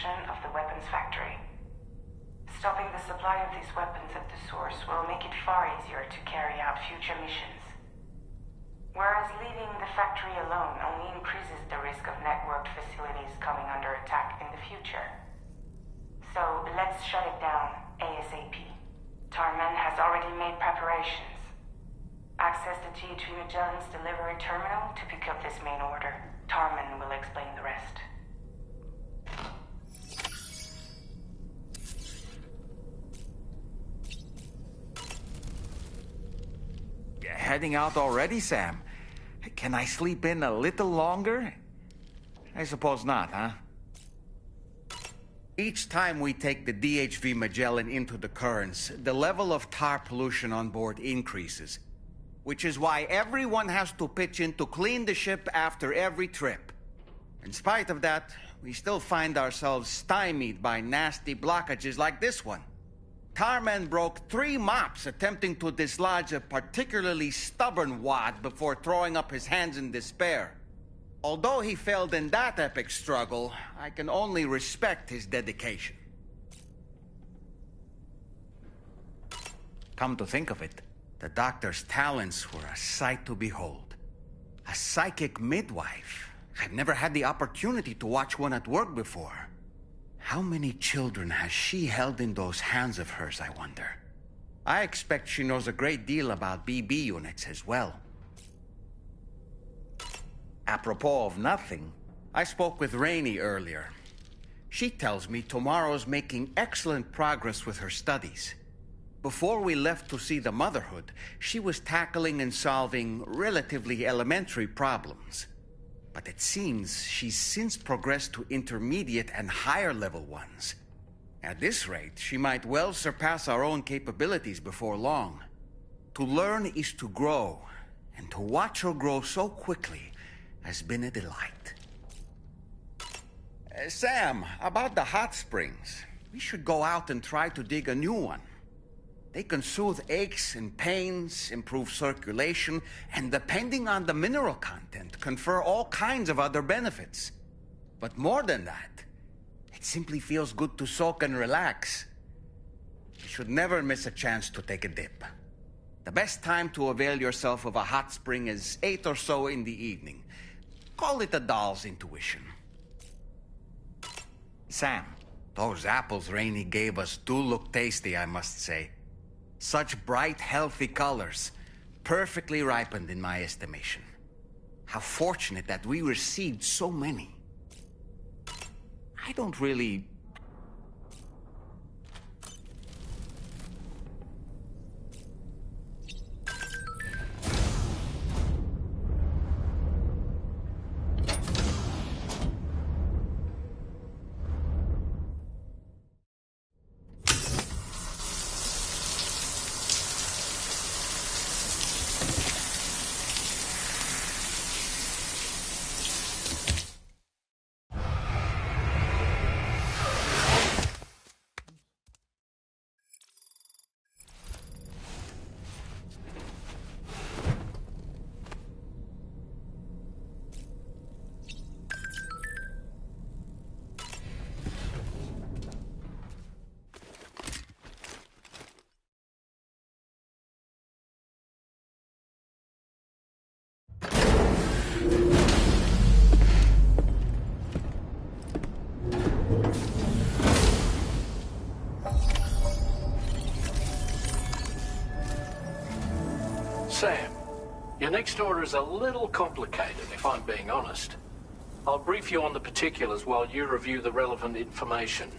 Of the weapons factory. Stopping the supply of these weapons at the source will make it far easier to carry out future missions. Whereas leaving the factory alone only increases the risk of networked facilities coming under attack in the future. So let's shut it down ASAP. Tarman has already made preparations. Access the T3 Magellan's delivery terminal to pick up this main order. Tarman will explain the rest. heading out already, Sam. Can I sleep in a little longer? I suppose not, huh? Each time we take the DHV Magellan into the currents, the level of tar pollution on board increases. Which is why everyone has to pitch in to clean the ship after every trip. In spite of that, we still find ourselves stymied by nasty blockages like this one. Tarman broke 3 mops attempting to dislodge a particularly stubborn wad before throwing up his hands in despair. Although he failed in that epic struggle, I can only respect his dedication. Come to think of it, the doctor's talents were a sight to behold. A psychic midwife. I've never had the opportunity to watch one at work before. How many children has she held in those hands of hers, I wonder? I expect she knows a great deal about BB units as well. Apropos of nothing, I spoke with Rainey earlier. She tells me tomorrow's making excellent progress with her studies. Before we left to see the Motherhood, she was tackling and solving relatively elementary problems. But it seems she's since progressed to intermediate and higher level ones. At this rate, she might well surpass our own capabilities before long. To learn is to grow, and to watch her grow so quickly has been a delight. Sam, about the hot springs. We should go out and try to dig a new one. They can soothe aches and pains, improve circulation, and depending on the mineral content, confer all kinds of other benefits. But more than that, it simply feels good to soak and relax. You should never miss a chance to take a dip. The best time to avail yourself of a hot spring is 8 or so in the evening. Call it a doll's intuition. Sam, those apples Rainey gave us do look tasty, I must say. Such bright, healthy colors. Perfectly ripened in my estimation. How fortunate that we received so many. I don't really... Sam, your next order is a little complicated, if I'm being honest. I'll brief you on the particulars while you review the relevant information.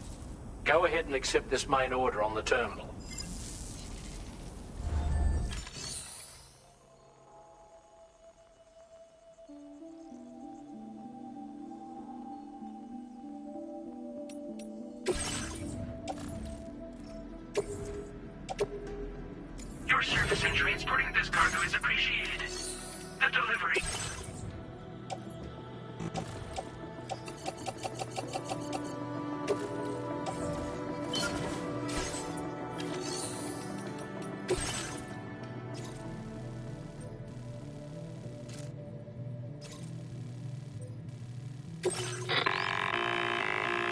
Go ahead and accept this main order on the terminal. Your service in transporting this cargo is appreciated. The delivery.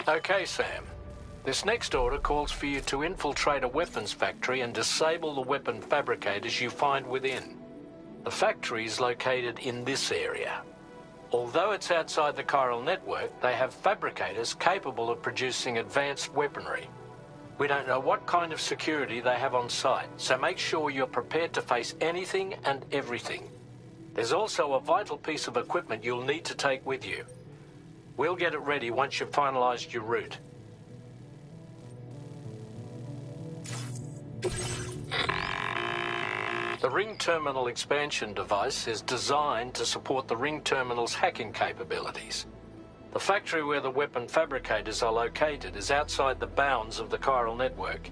Okay, Sam. This next order calls for you to infiltrate a weapons factory and disable the weapon fabricators you find within. The factory is located in this area. Although it's outside the chiral network, they have fabricators capable of producing advanced weaponry. We don't know what kind of security they have on site, so make sure you're prepared to face anything and everything. There's also a vital piece of equipment you'll need to take with you. We'll get it ready once you've finalized your route. The ring terminal expansion device is designed to support the ring terminal's hacking capabilities. The factory where the weapon fabricators are located is outside the bounds of the chiral network,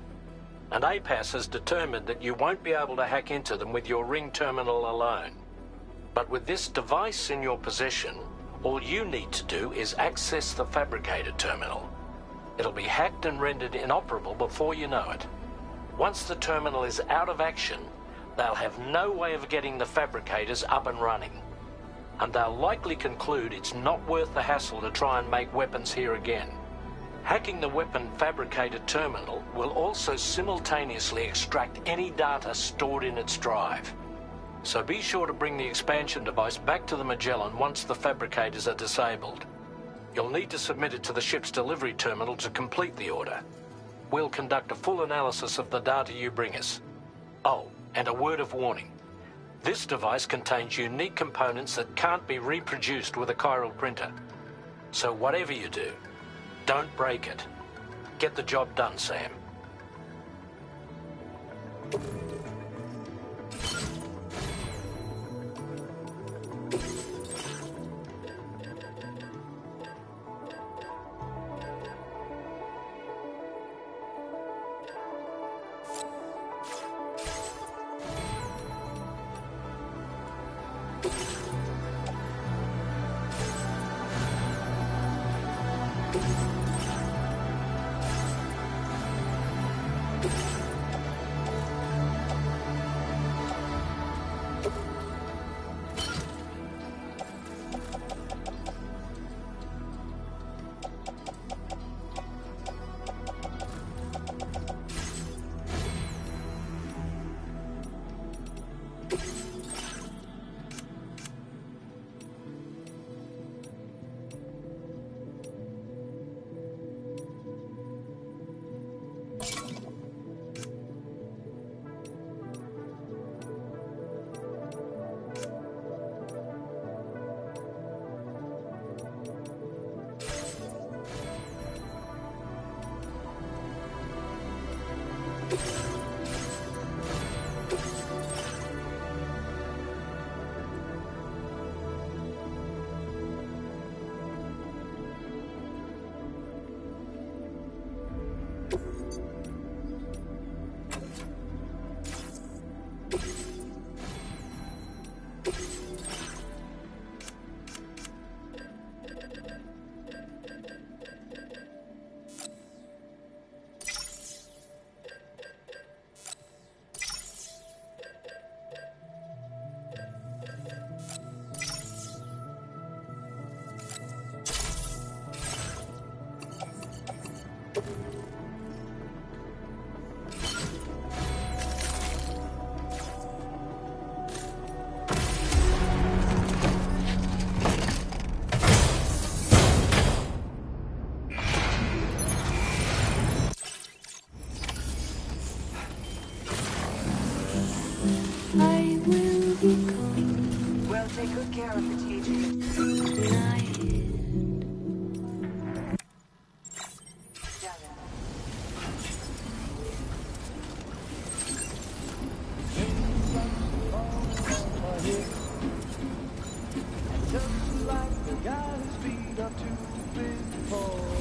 and APAS has determined that you won't be able to hack into them with your ring terminal alone. But with this device in your possession, all you need to do is access the fabricator terminal. It'll be hacked and rendered inoperable before you know it. Once the terminal is out of action, they'll have no way of getting the fabricators up and running. And they'll likely conclude it's not worth the hassle to try and make weapons here again. Hacking the weapon fabricator terminal will also simultaneously extract any data stored in its drive. So be sure to bring the expansion device back to the Magellan once the fabricators are disabled. You'll need to submit it to the ship's delivery terminal to complete the order. We'll conduct a full analysis of the data you bring us. Oh, and a word of warning. This device contains unique components that can't be reproduced with a chiral printer. So whatever you do, don't break it. Get the job done, Sam. Well, take good care of the TG. Just like the guy whose feet are too big for.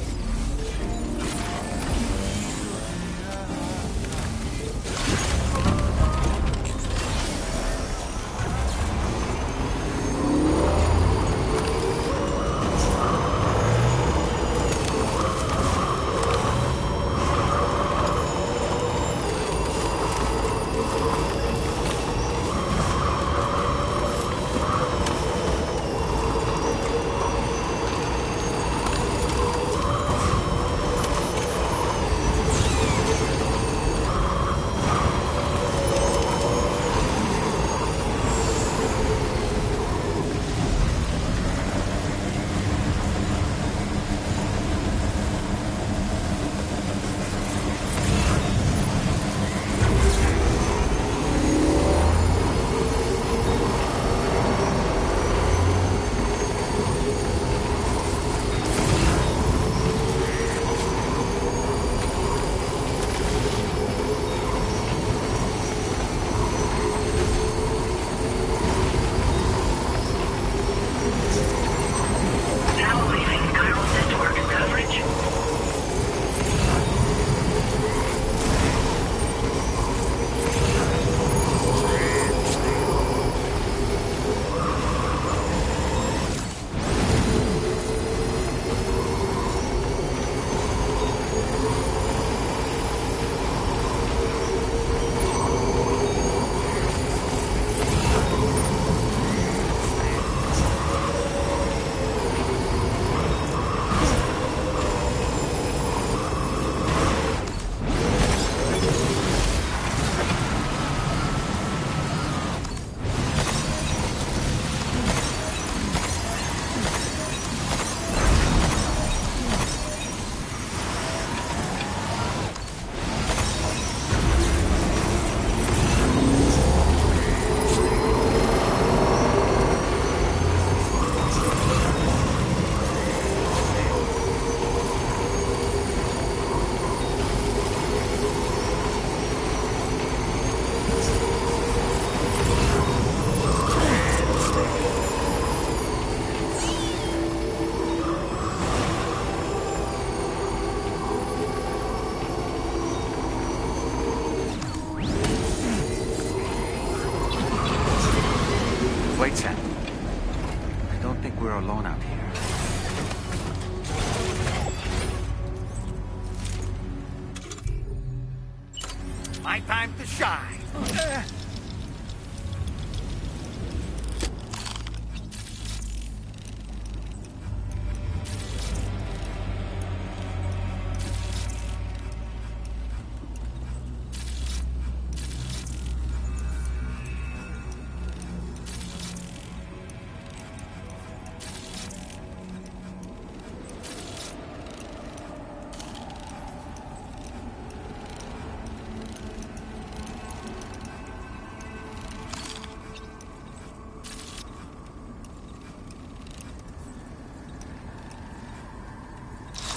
My time to shine.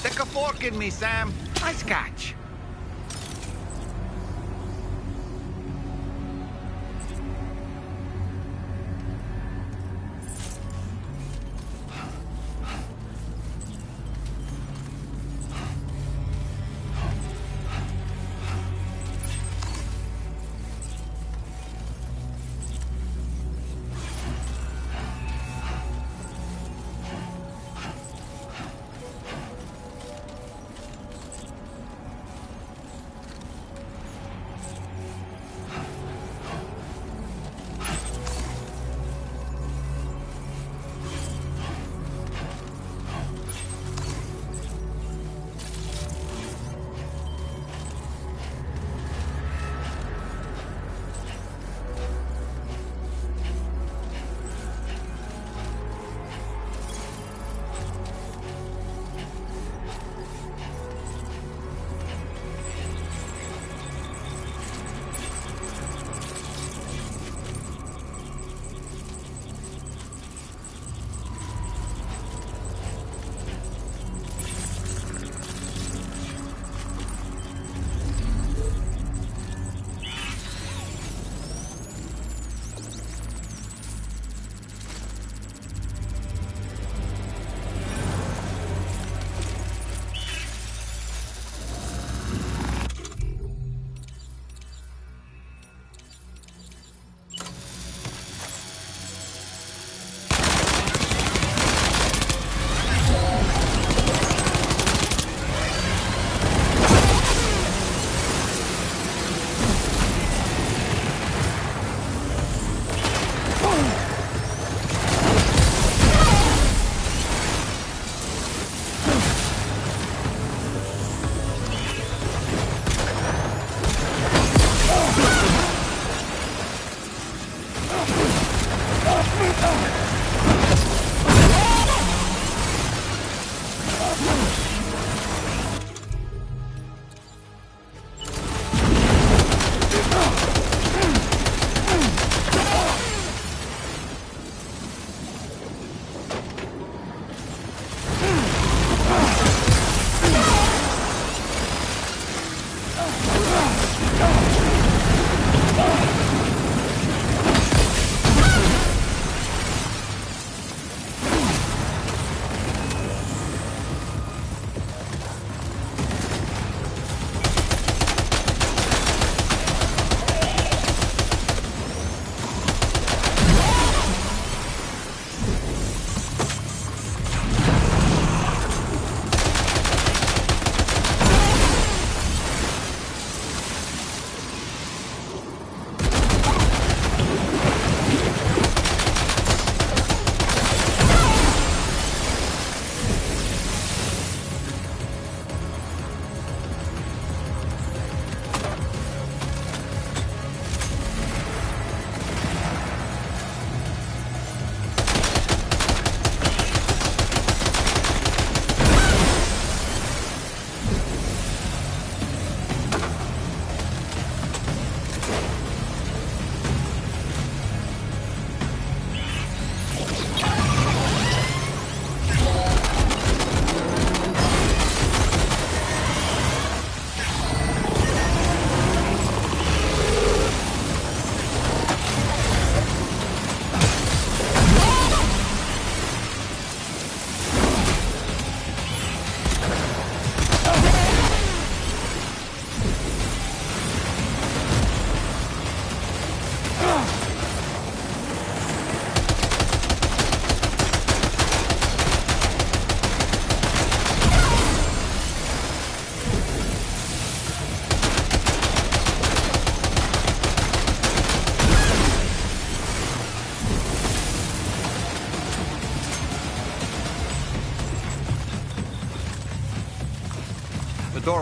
Stick a fork in me, Sam. Nice catch.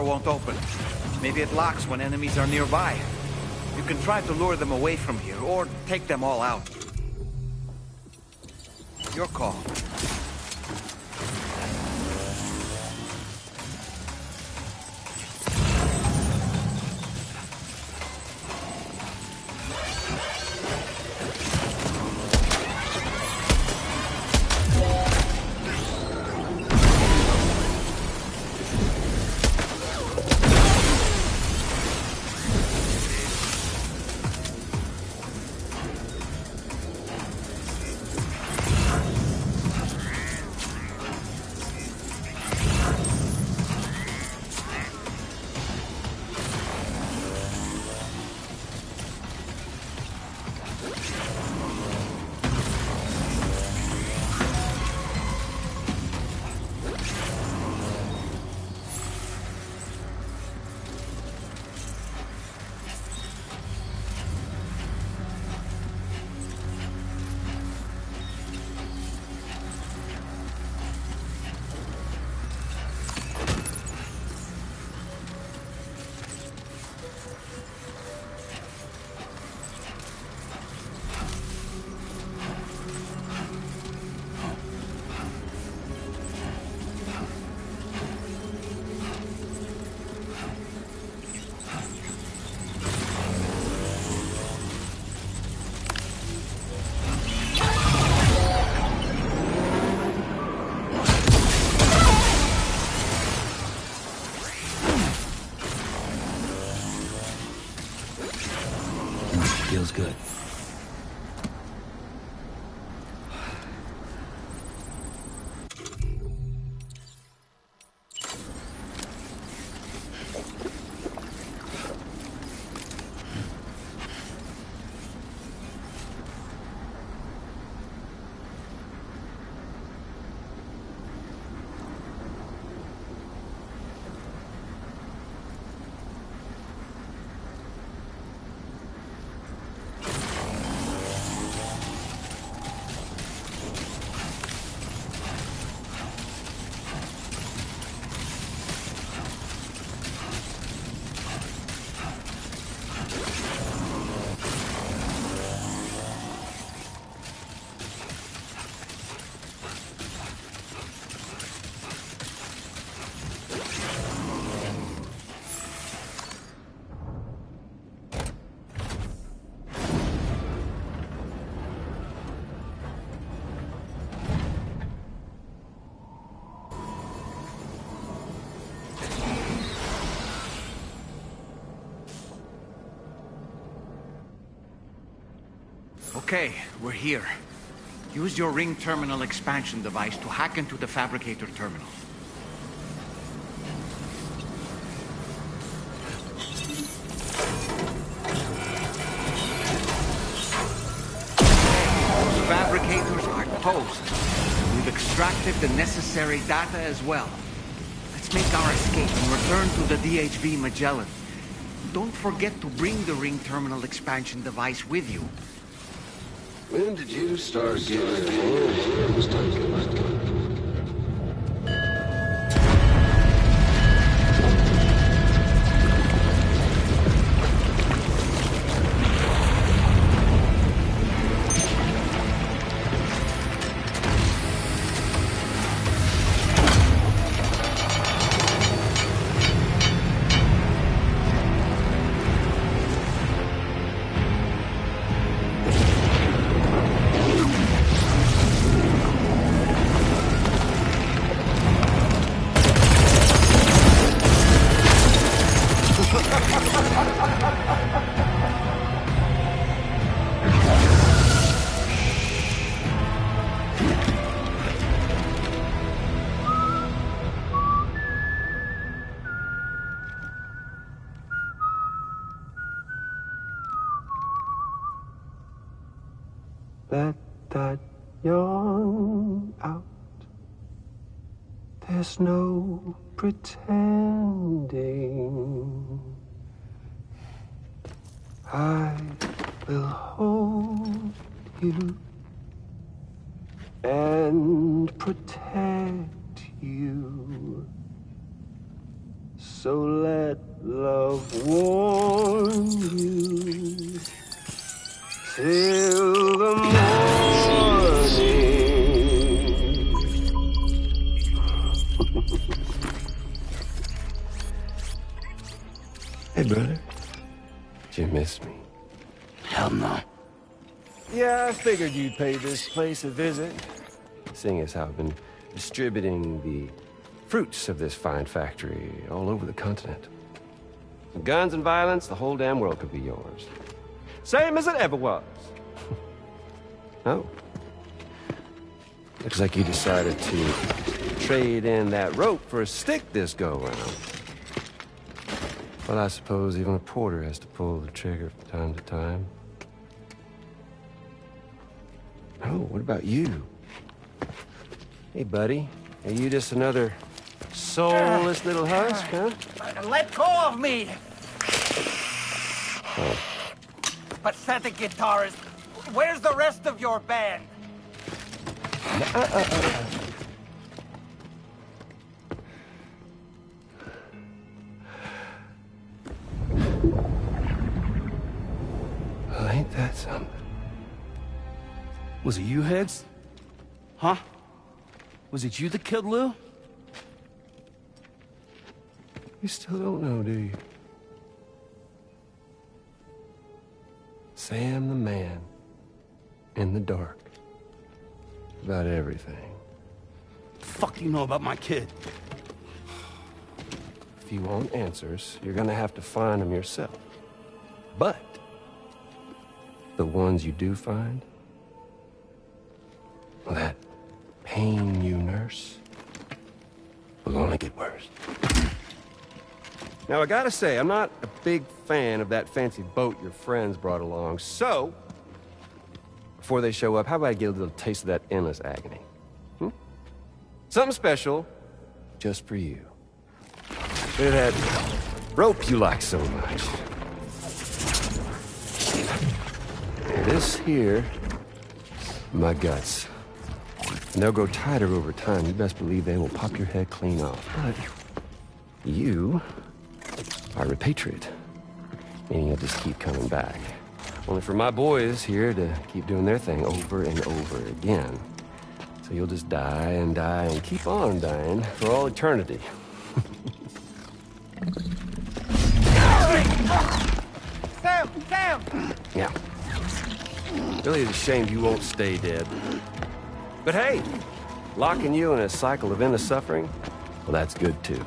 door won't open. Maybe it locks when enemies are nearby. You can try to lure them away from here, or take them all out. Your call. Feels good. Okay, we're here. Use your ring terminal expansion device to hack into the fabricator terminal. Those fabricators are toast. We've extracted the necessary data as well. Let's make our escape and return to the DHV Magellan. Don't forget to bring the ring terminal expansion device with you. When did you start getting Let that yawn out. There's no pretending. I will hold you and protect you. So let love warm you till the morning. Hey, brother. Did you miss me? Hell no. Yeah, I figured you'd pay this place a visit, seeing as how I've been distributing the fruits of this fine factory all over the continent. With guns and violence, the whole damn world could be yours. Same as it ever was. Oh. Looks like you decided to trade in that rope for a stick this go-around. Well, I suppose even a porter has to pull the trigger from time to time. Oh, what about you? Hey, buddy. Are you just another soulless little husk, huh? Let go of me! Oh. Pathetic guitarist. Where's the rest of your band? Well, ain't that something? Was it you, Higgs? Huh? Was it you that killed Lou? You still don't know, do you? Sam the man. In the dark. About everything. The fuck you know about my kid? If you want answers, you're gonna have to find them yourself. But the ones you do find, well, that pain you nurse will only get worse. Now, I gotta say, I'm not a big fan of that fancy boat your friends brought along, so before they show up, how about I get a little taste of that endless agony? Something special just for you. Bit of that rope you like so much. This here, my guts. And they'll grow tighter over time. You best believe they will pop your head clean off. But you are a patriot, meaning you'll just keep coming back. Only for my boys here to keep doing their thing over and over again. So you'll just die and die and keep on dying for all eternity. Sam! Sam! Yeah. Really is a shame you won't stay dead. But hey, locking you in a cycle of endless suffering, well, that's good too.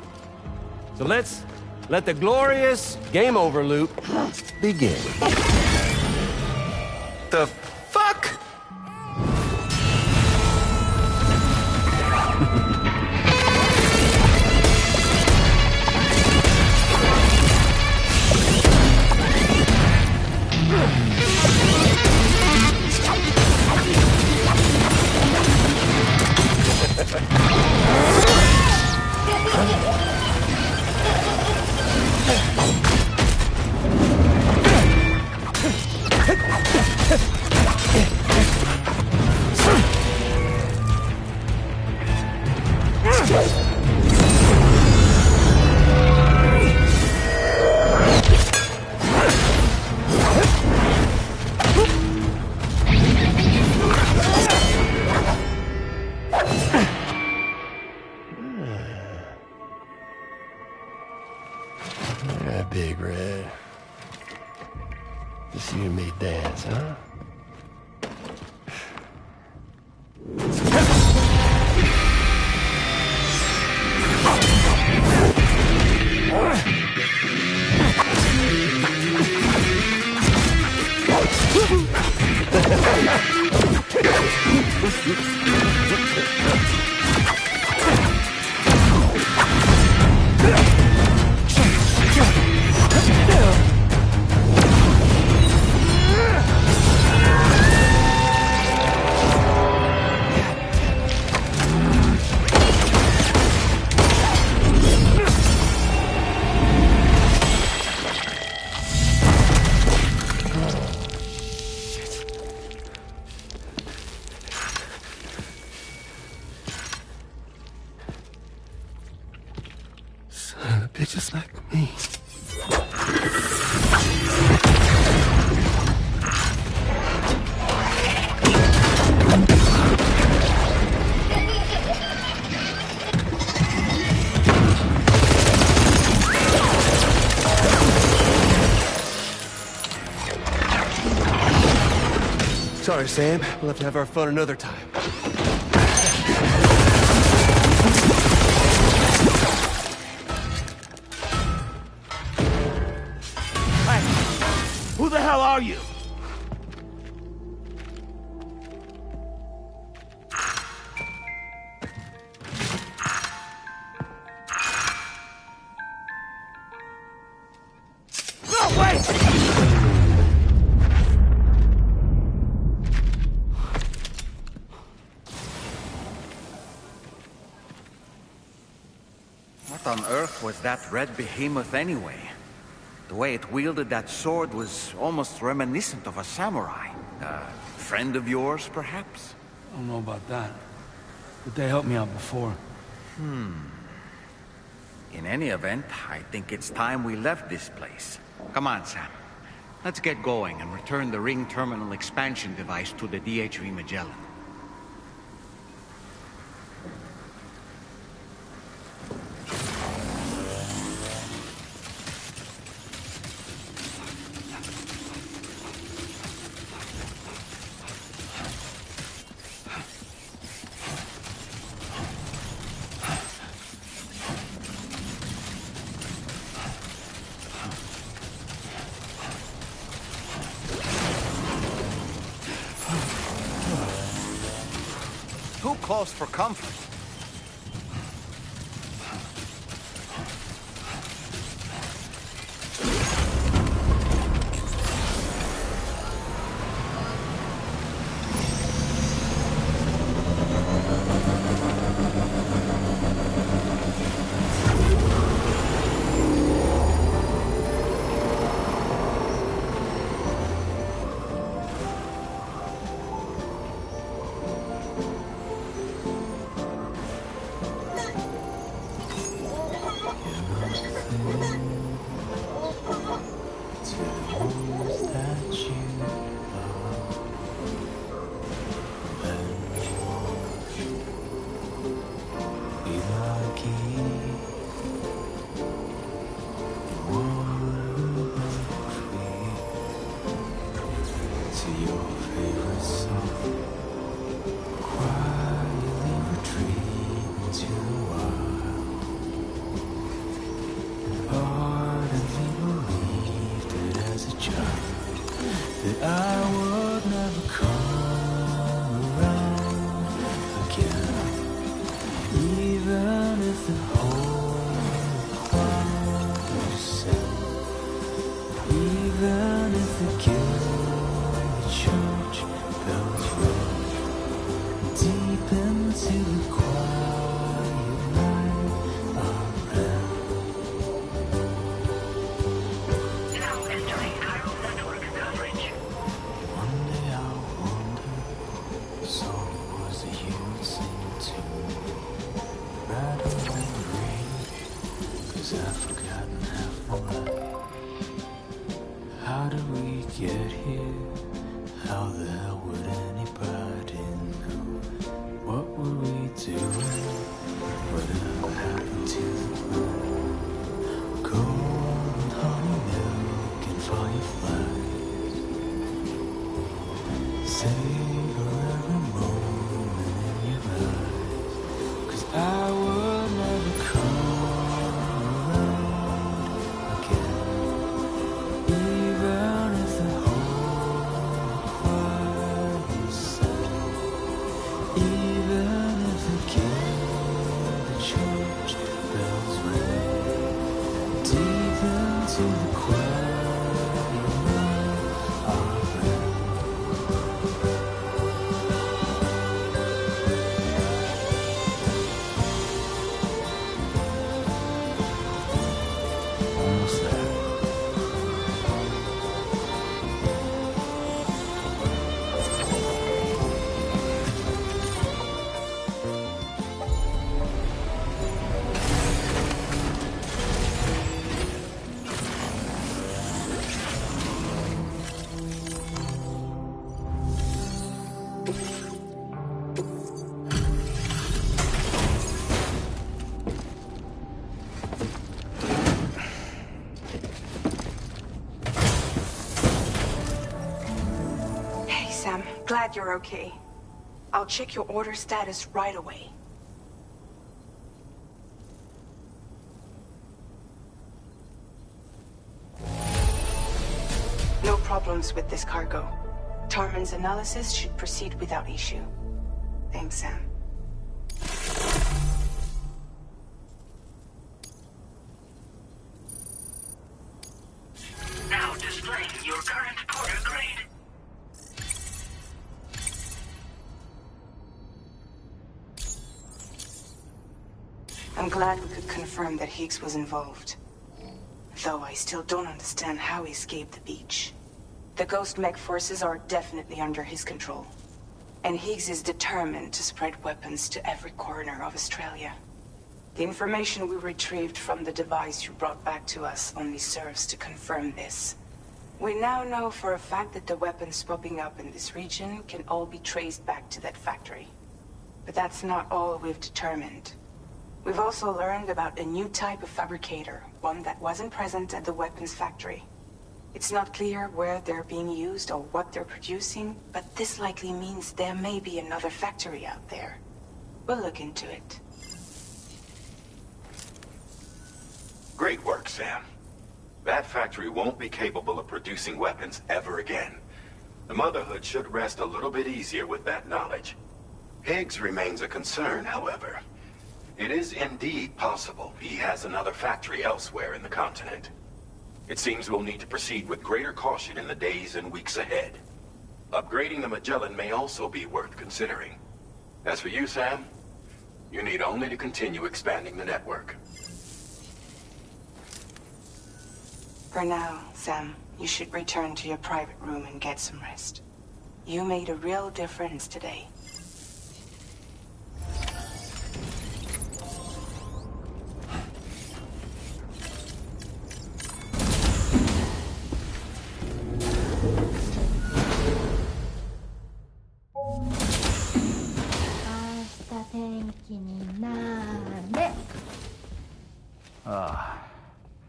So let's let the glorious game over loop begin. The fuck? Yeah, Big Red. Just you and me dance, huh? Sorry, Sam. We'll have to have our fun another time. Hey, who the hell are you? No, wait! What on earth was that red behemoth anyway? The way it wielded that sword was almost reminiscent of a samurai. A friend of yours, perhaps? I don't know about that, but they helped me out before. In any event, I think it's time we left this place. Come on, Sam. Let's get going and return the ring terminal expansion device to the DHV Magellan. Too close for comfort. Glad you're okay. I'll check your order status right away. No problems with this cargo. Tarman's analysis should proceed without issue. Thanks, Sam. Now displaying your current porter grade. I'm glad we could confirm that Higgs was involved. Though I still don't understand how he escaped the beach. The Ghost Mech forces are definitely under his control. And Higgs is determined to spread weapons to every corner of Australia. The information we retrieved from the device you brought back to us only serves to confirm this. We now know for a fact that the weapons popping up in this region can all be traced back to that factory. But that's not all we've determined. We've also learned about a new type of fabricator, one that wasn't present at the weapons factory. It's not clear where they're being used or what they're producing, but this likely means there may be another factory out there. We'll look into it. Great work, Sam. That factory won't be capable of producing weapons ever again. The Motherhood should rest a little bit easier with that knowledge. Higgs remains a concern, however. It is indeed possible he has another factory elsewhere in the continent. It seems we'll need to proceed with greater caution in the days and weeks ahead. Upgrading the Magellan may also be worth considering. As for you, Sam, you need only to continue expanding the network. For now, Sam, you should return to your private room and get some rest. You made a real difference today.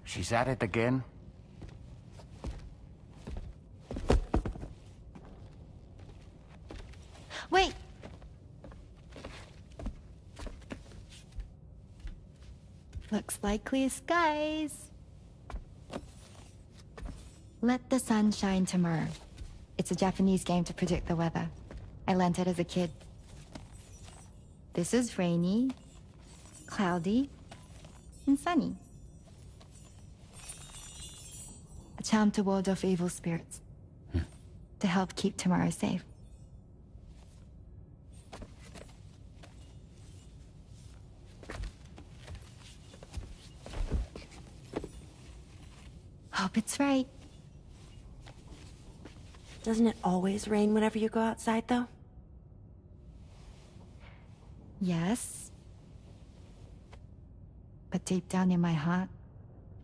She's at it again? Wait! Looks like clear skies. Let the sun shine tomorrow. It's a Japanese game to predict the weather. I learned it as a kid. This is rainy, cloudy, and sunny. A charm to ward off evil spirits. To help keep tomorrow safe. Hope it's right. Doesn't it always rain whenever you go outside, though? Yes. But deep down in my heart,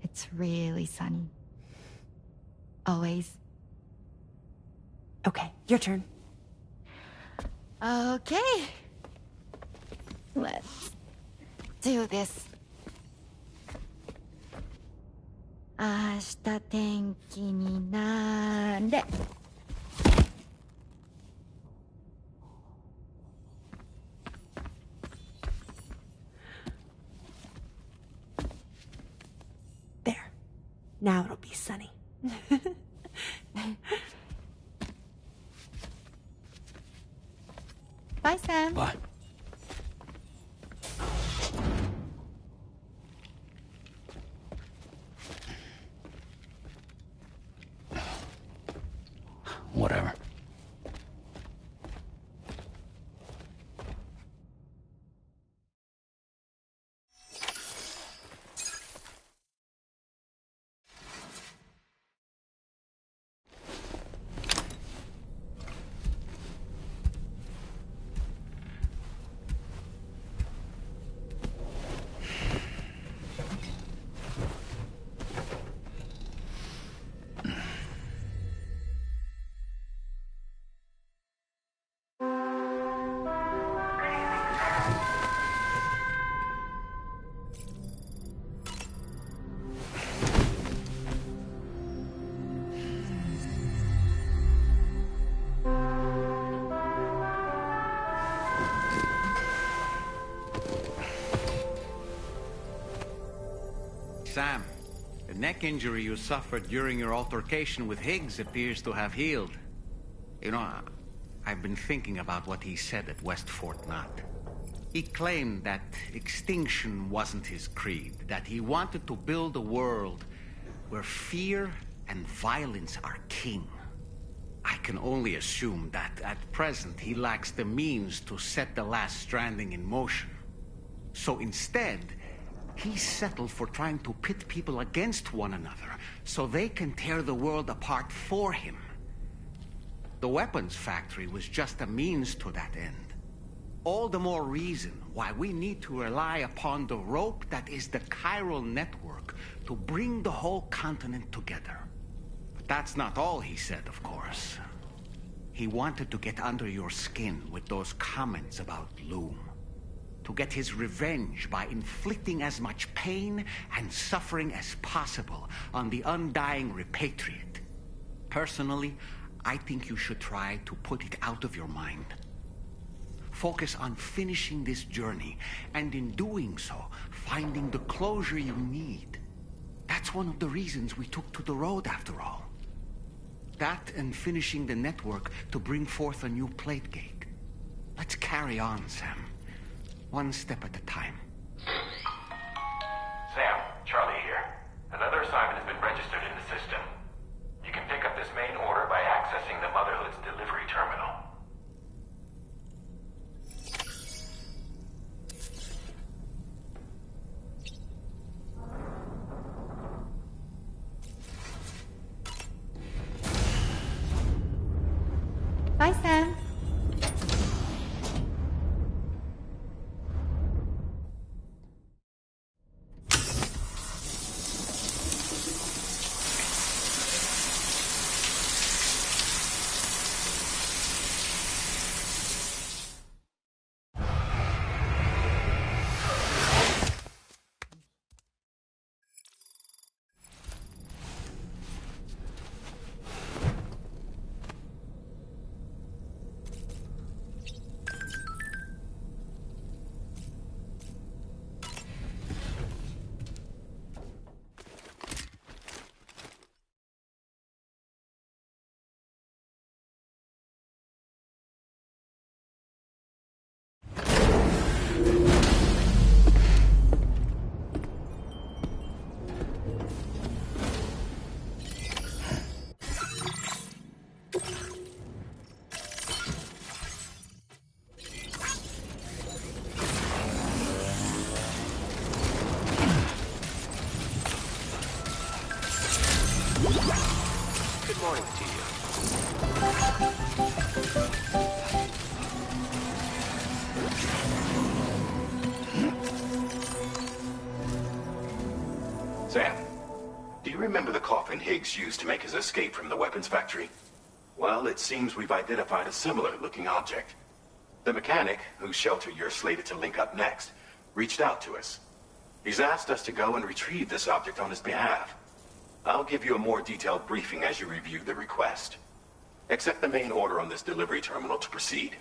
it's really sunny. Always. Okay, your turn. Okay. Let's do this. 明日天気になれ。There. Now it'll be sunny. Bye, Sam. Bye. Whatever. Sam, the neck injury you suffered during your altercation with Higgs appears to have healed. You know, I've been thinking about what he said at West Fort Knot. He claimed that extinction wasn't his creed, that he wanted to build a world where fear and violence are king. I can only assume that at present he lacks the means to set the last Stranding in motion. So instead, he settled for trying to pit people against one another so they can tear the world apart for him. The weapons factory was just a means to that end. All the more reason why we need to rely upon the rope that is the chiral network to bring the whole continent together. But that's not all he said, of course. He wanted to get under your skin with those comments about Loom. To get his revenge by inflicting as much pain and suffering as possible on the undying repatriate. Personally, I think you should try to put it out of your mind. Focus on finishing this journey, and in doing so, finding the closure you need. That's one of the reasons we took to the road, after all. That and finishing the network to bring forth a new plate gate. Let's carry on, Sam. One step at a time. Sam, Charlie here. Another assignment has been registered in the system. You can pick up this main order by accessing the Motherhood's delivery terminal. Bye, Sam. Good morning to you. Sam, do you remember the coffin Higgs used to make his escape from the weapons factory? Well, it seems we've identified a similar-looking object. The mechanic, whose shelter you're slated to link up next, reached out to us. He's asked us to go and retrieve this object on his behalf. I'll give you a more detailed briefing as you review the request. Accept the main order on this delivery terminal to proceed.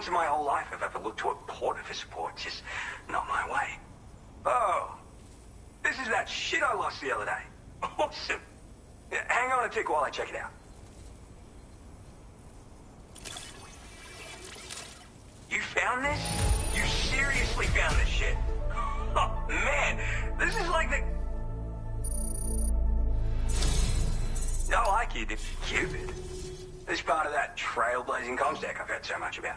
in my whole life I've ever looked to a porter for support. Just not my way. Oh, this is that shit I lost the other day. Awesome. Yeah, hang on a tick while I check it out. You found this? You seriously found this shit? Oh, man. This is like the... No, I kid, it's Cupid. This part of that trailblazing comms deck I've heard so much about.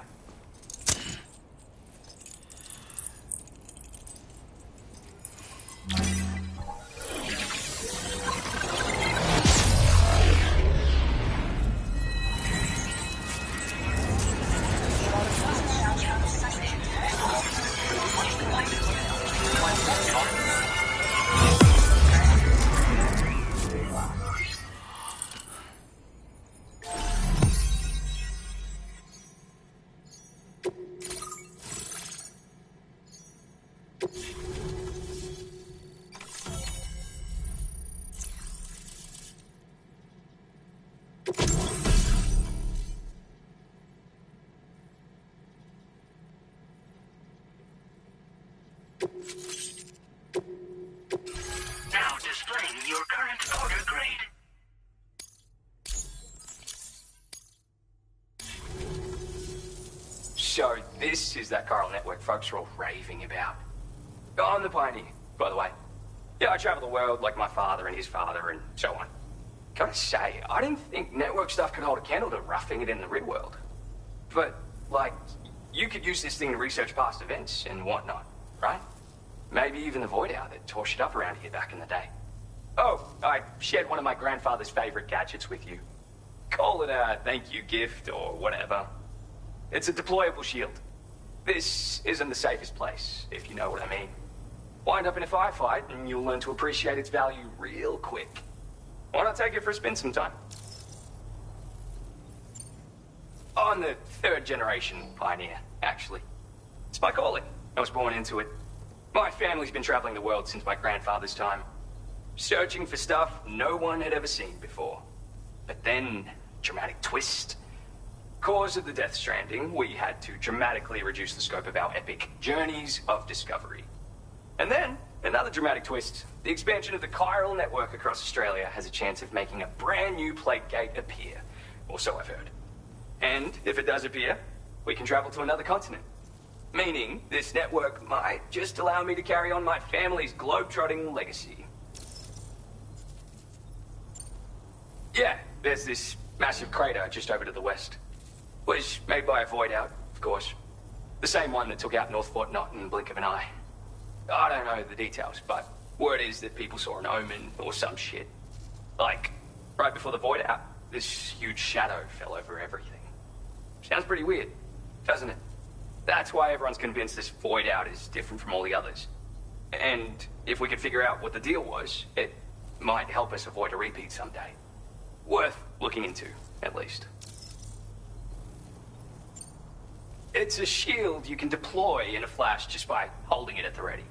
Now displaying your current order grade. So, this is that chiral network folks are all raving about. I'm the pioneer, by the way. Yeah, I travel the world like my father and his father and so on. Gotta say, I didn't think network stuff could hold a candle to roughing it in the real world. But, like, you could use this thing to research past events and whatnot, right? Maybe even the Void Hour that tore shit up around here back in the day. Oh, I shared one of my grandfather's favorite gadgets with you. Call it a thank you gift or whatever. It's a deployable shield. This isn't the safest place, if you know what I mean. Wind up in a firefight and you'll learn to appreciate its value real quick. Why not take it for a spin sometime? I'm the third generation pioneer, actually. It's my calling. I was born into it. My family's been traveling the world since my grandfather's time. Searching for stuff no one had ever seen before. But then, dramatic twist. Cause of the Death Stranding, we had to dramatically reduce the scope of our epic journeys of discovery. And then, another dramatic twist. The expansion of the chiral network across Australia has a chance of making a brand new plague gate appear. Or so I've heard. And, if it does appear, we can travel to another continent. Meaning, this network might just allow me to carry on my family's globe-trotting legacy. Yeah, there's this massive crater just over to the west. Was made by a void out, of course. The same one that took out North Fort Knott in the blink of an eye. I don't know the details, but word is that people saw an omen or some shit. Like, right before the void out, this huge shadow fell over everything. Sounds pretty weird, doesn't it? That's why everyone's convinced this void out is different from all the others. And if we could figure out what the deal was, it might help us avoid a repeat someday. Worth looking into, at least. It's a shield you can deploy in a flash just by holding it at the ready.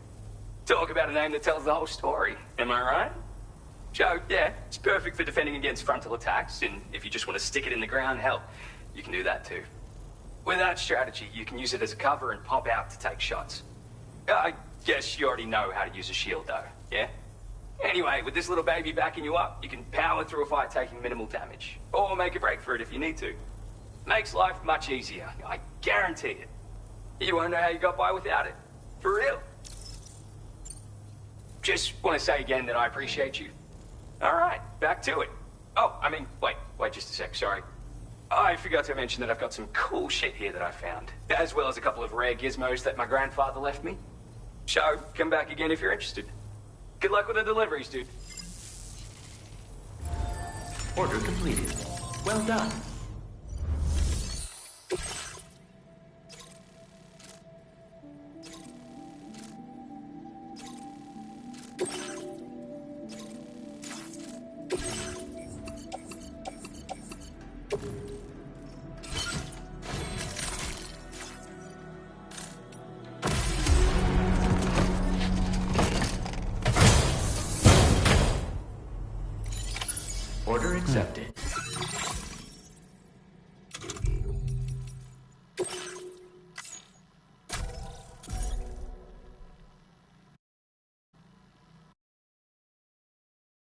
Talk about a name that tells the whole story, am I right? So, yeah, it's perfect for defending against frontal attacks, and if you just want to stick it in the ground, hell, you can do that too. With that strategy, you can use it as a cover and pop out to take shots. I guess you already know how to use a shield though, yeah? Anyway, with this little baby backing you up, you can power through a fight taking minimal damage. Or make a break for it if you need to. Makes life much easier, I guarantee it. You won't know how you got by without it. For real. Just want to say again that I appreciate you. Alright, back to it. Oh, I mean, wait just a sec, sorry. I forgot to mention that I've got some cool shit here that I found, as well as a couple of rare gizmos that my grandfather left me. So, come back again if you're interested. Good luck with the deliveries, dude. Order completed. Well done. Order accepted.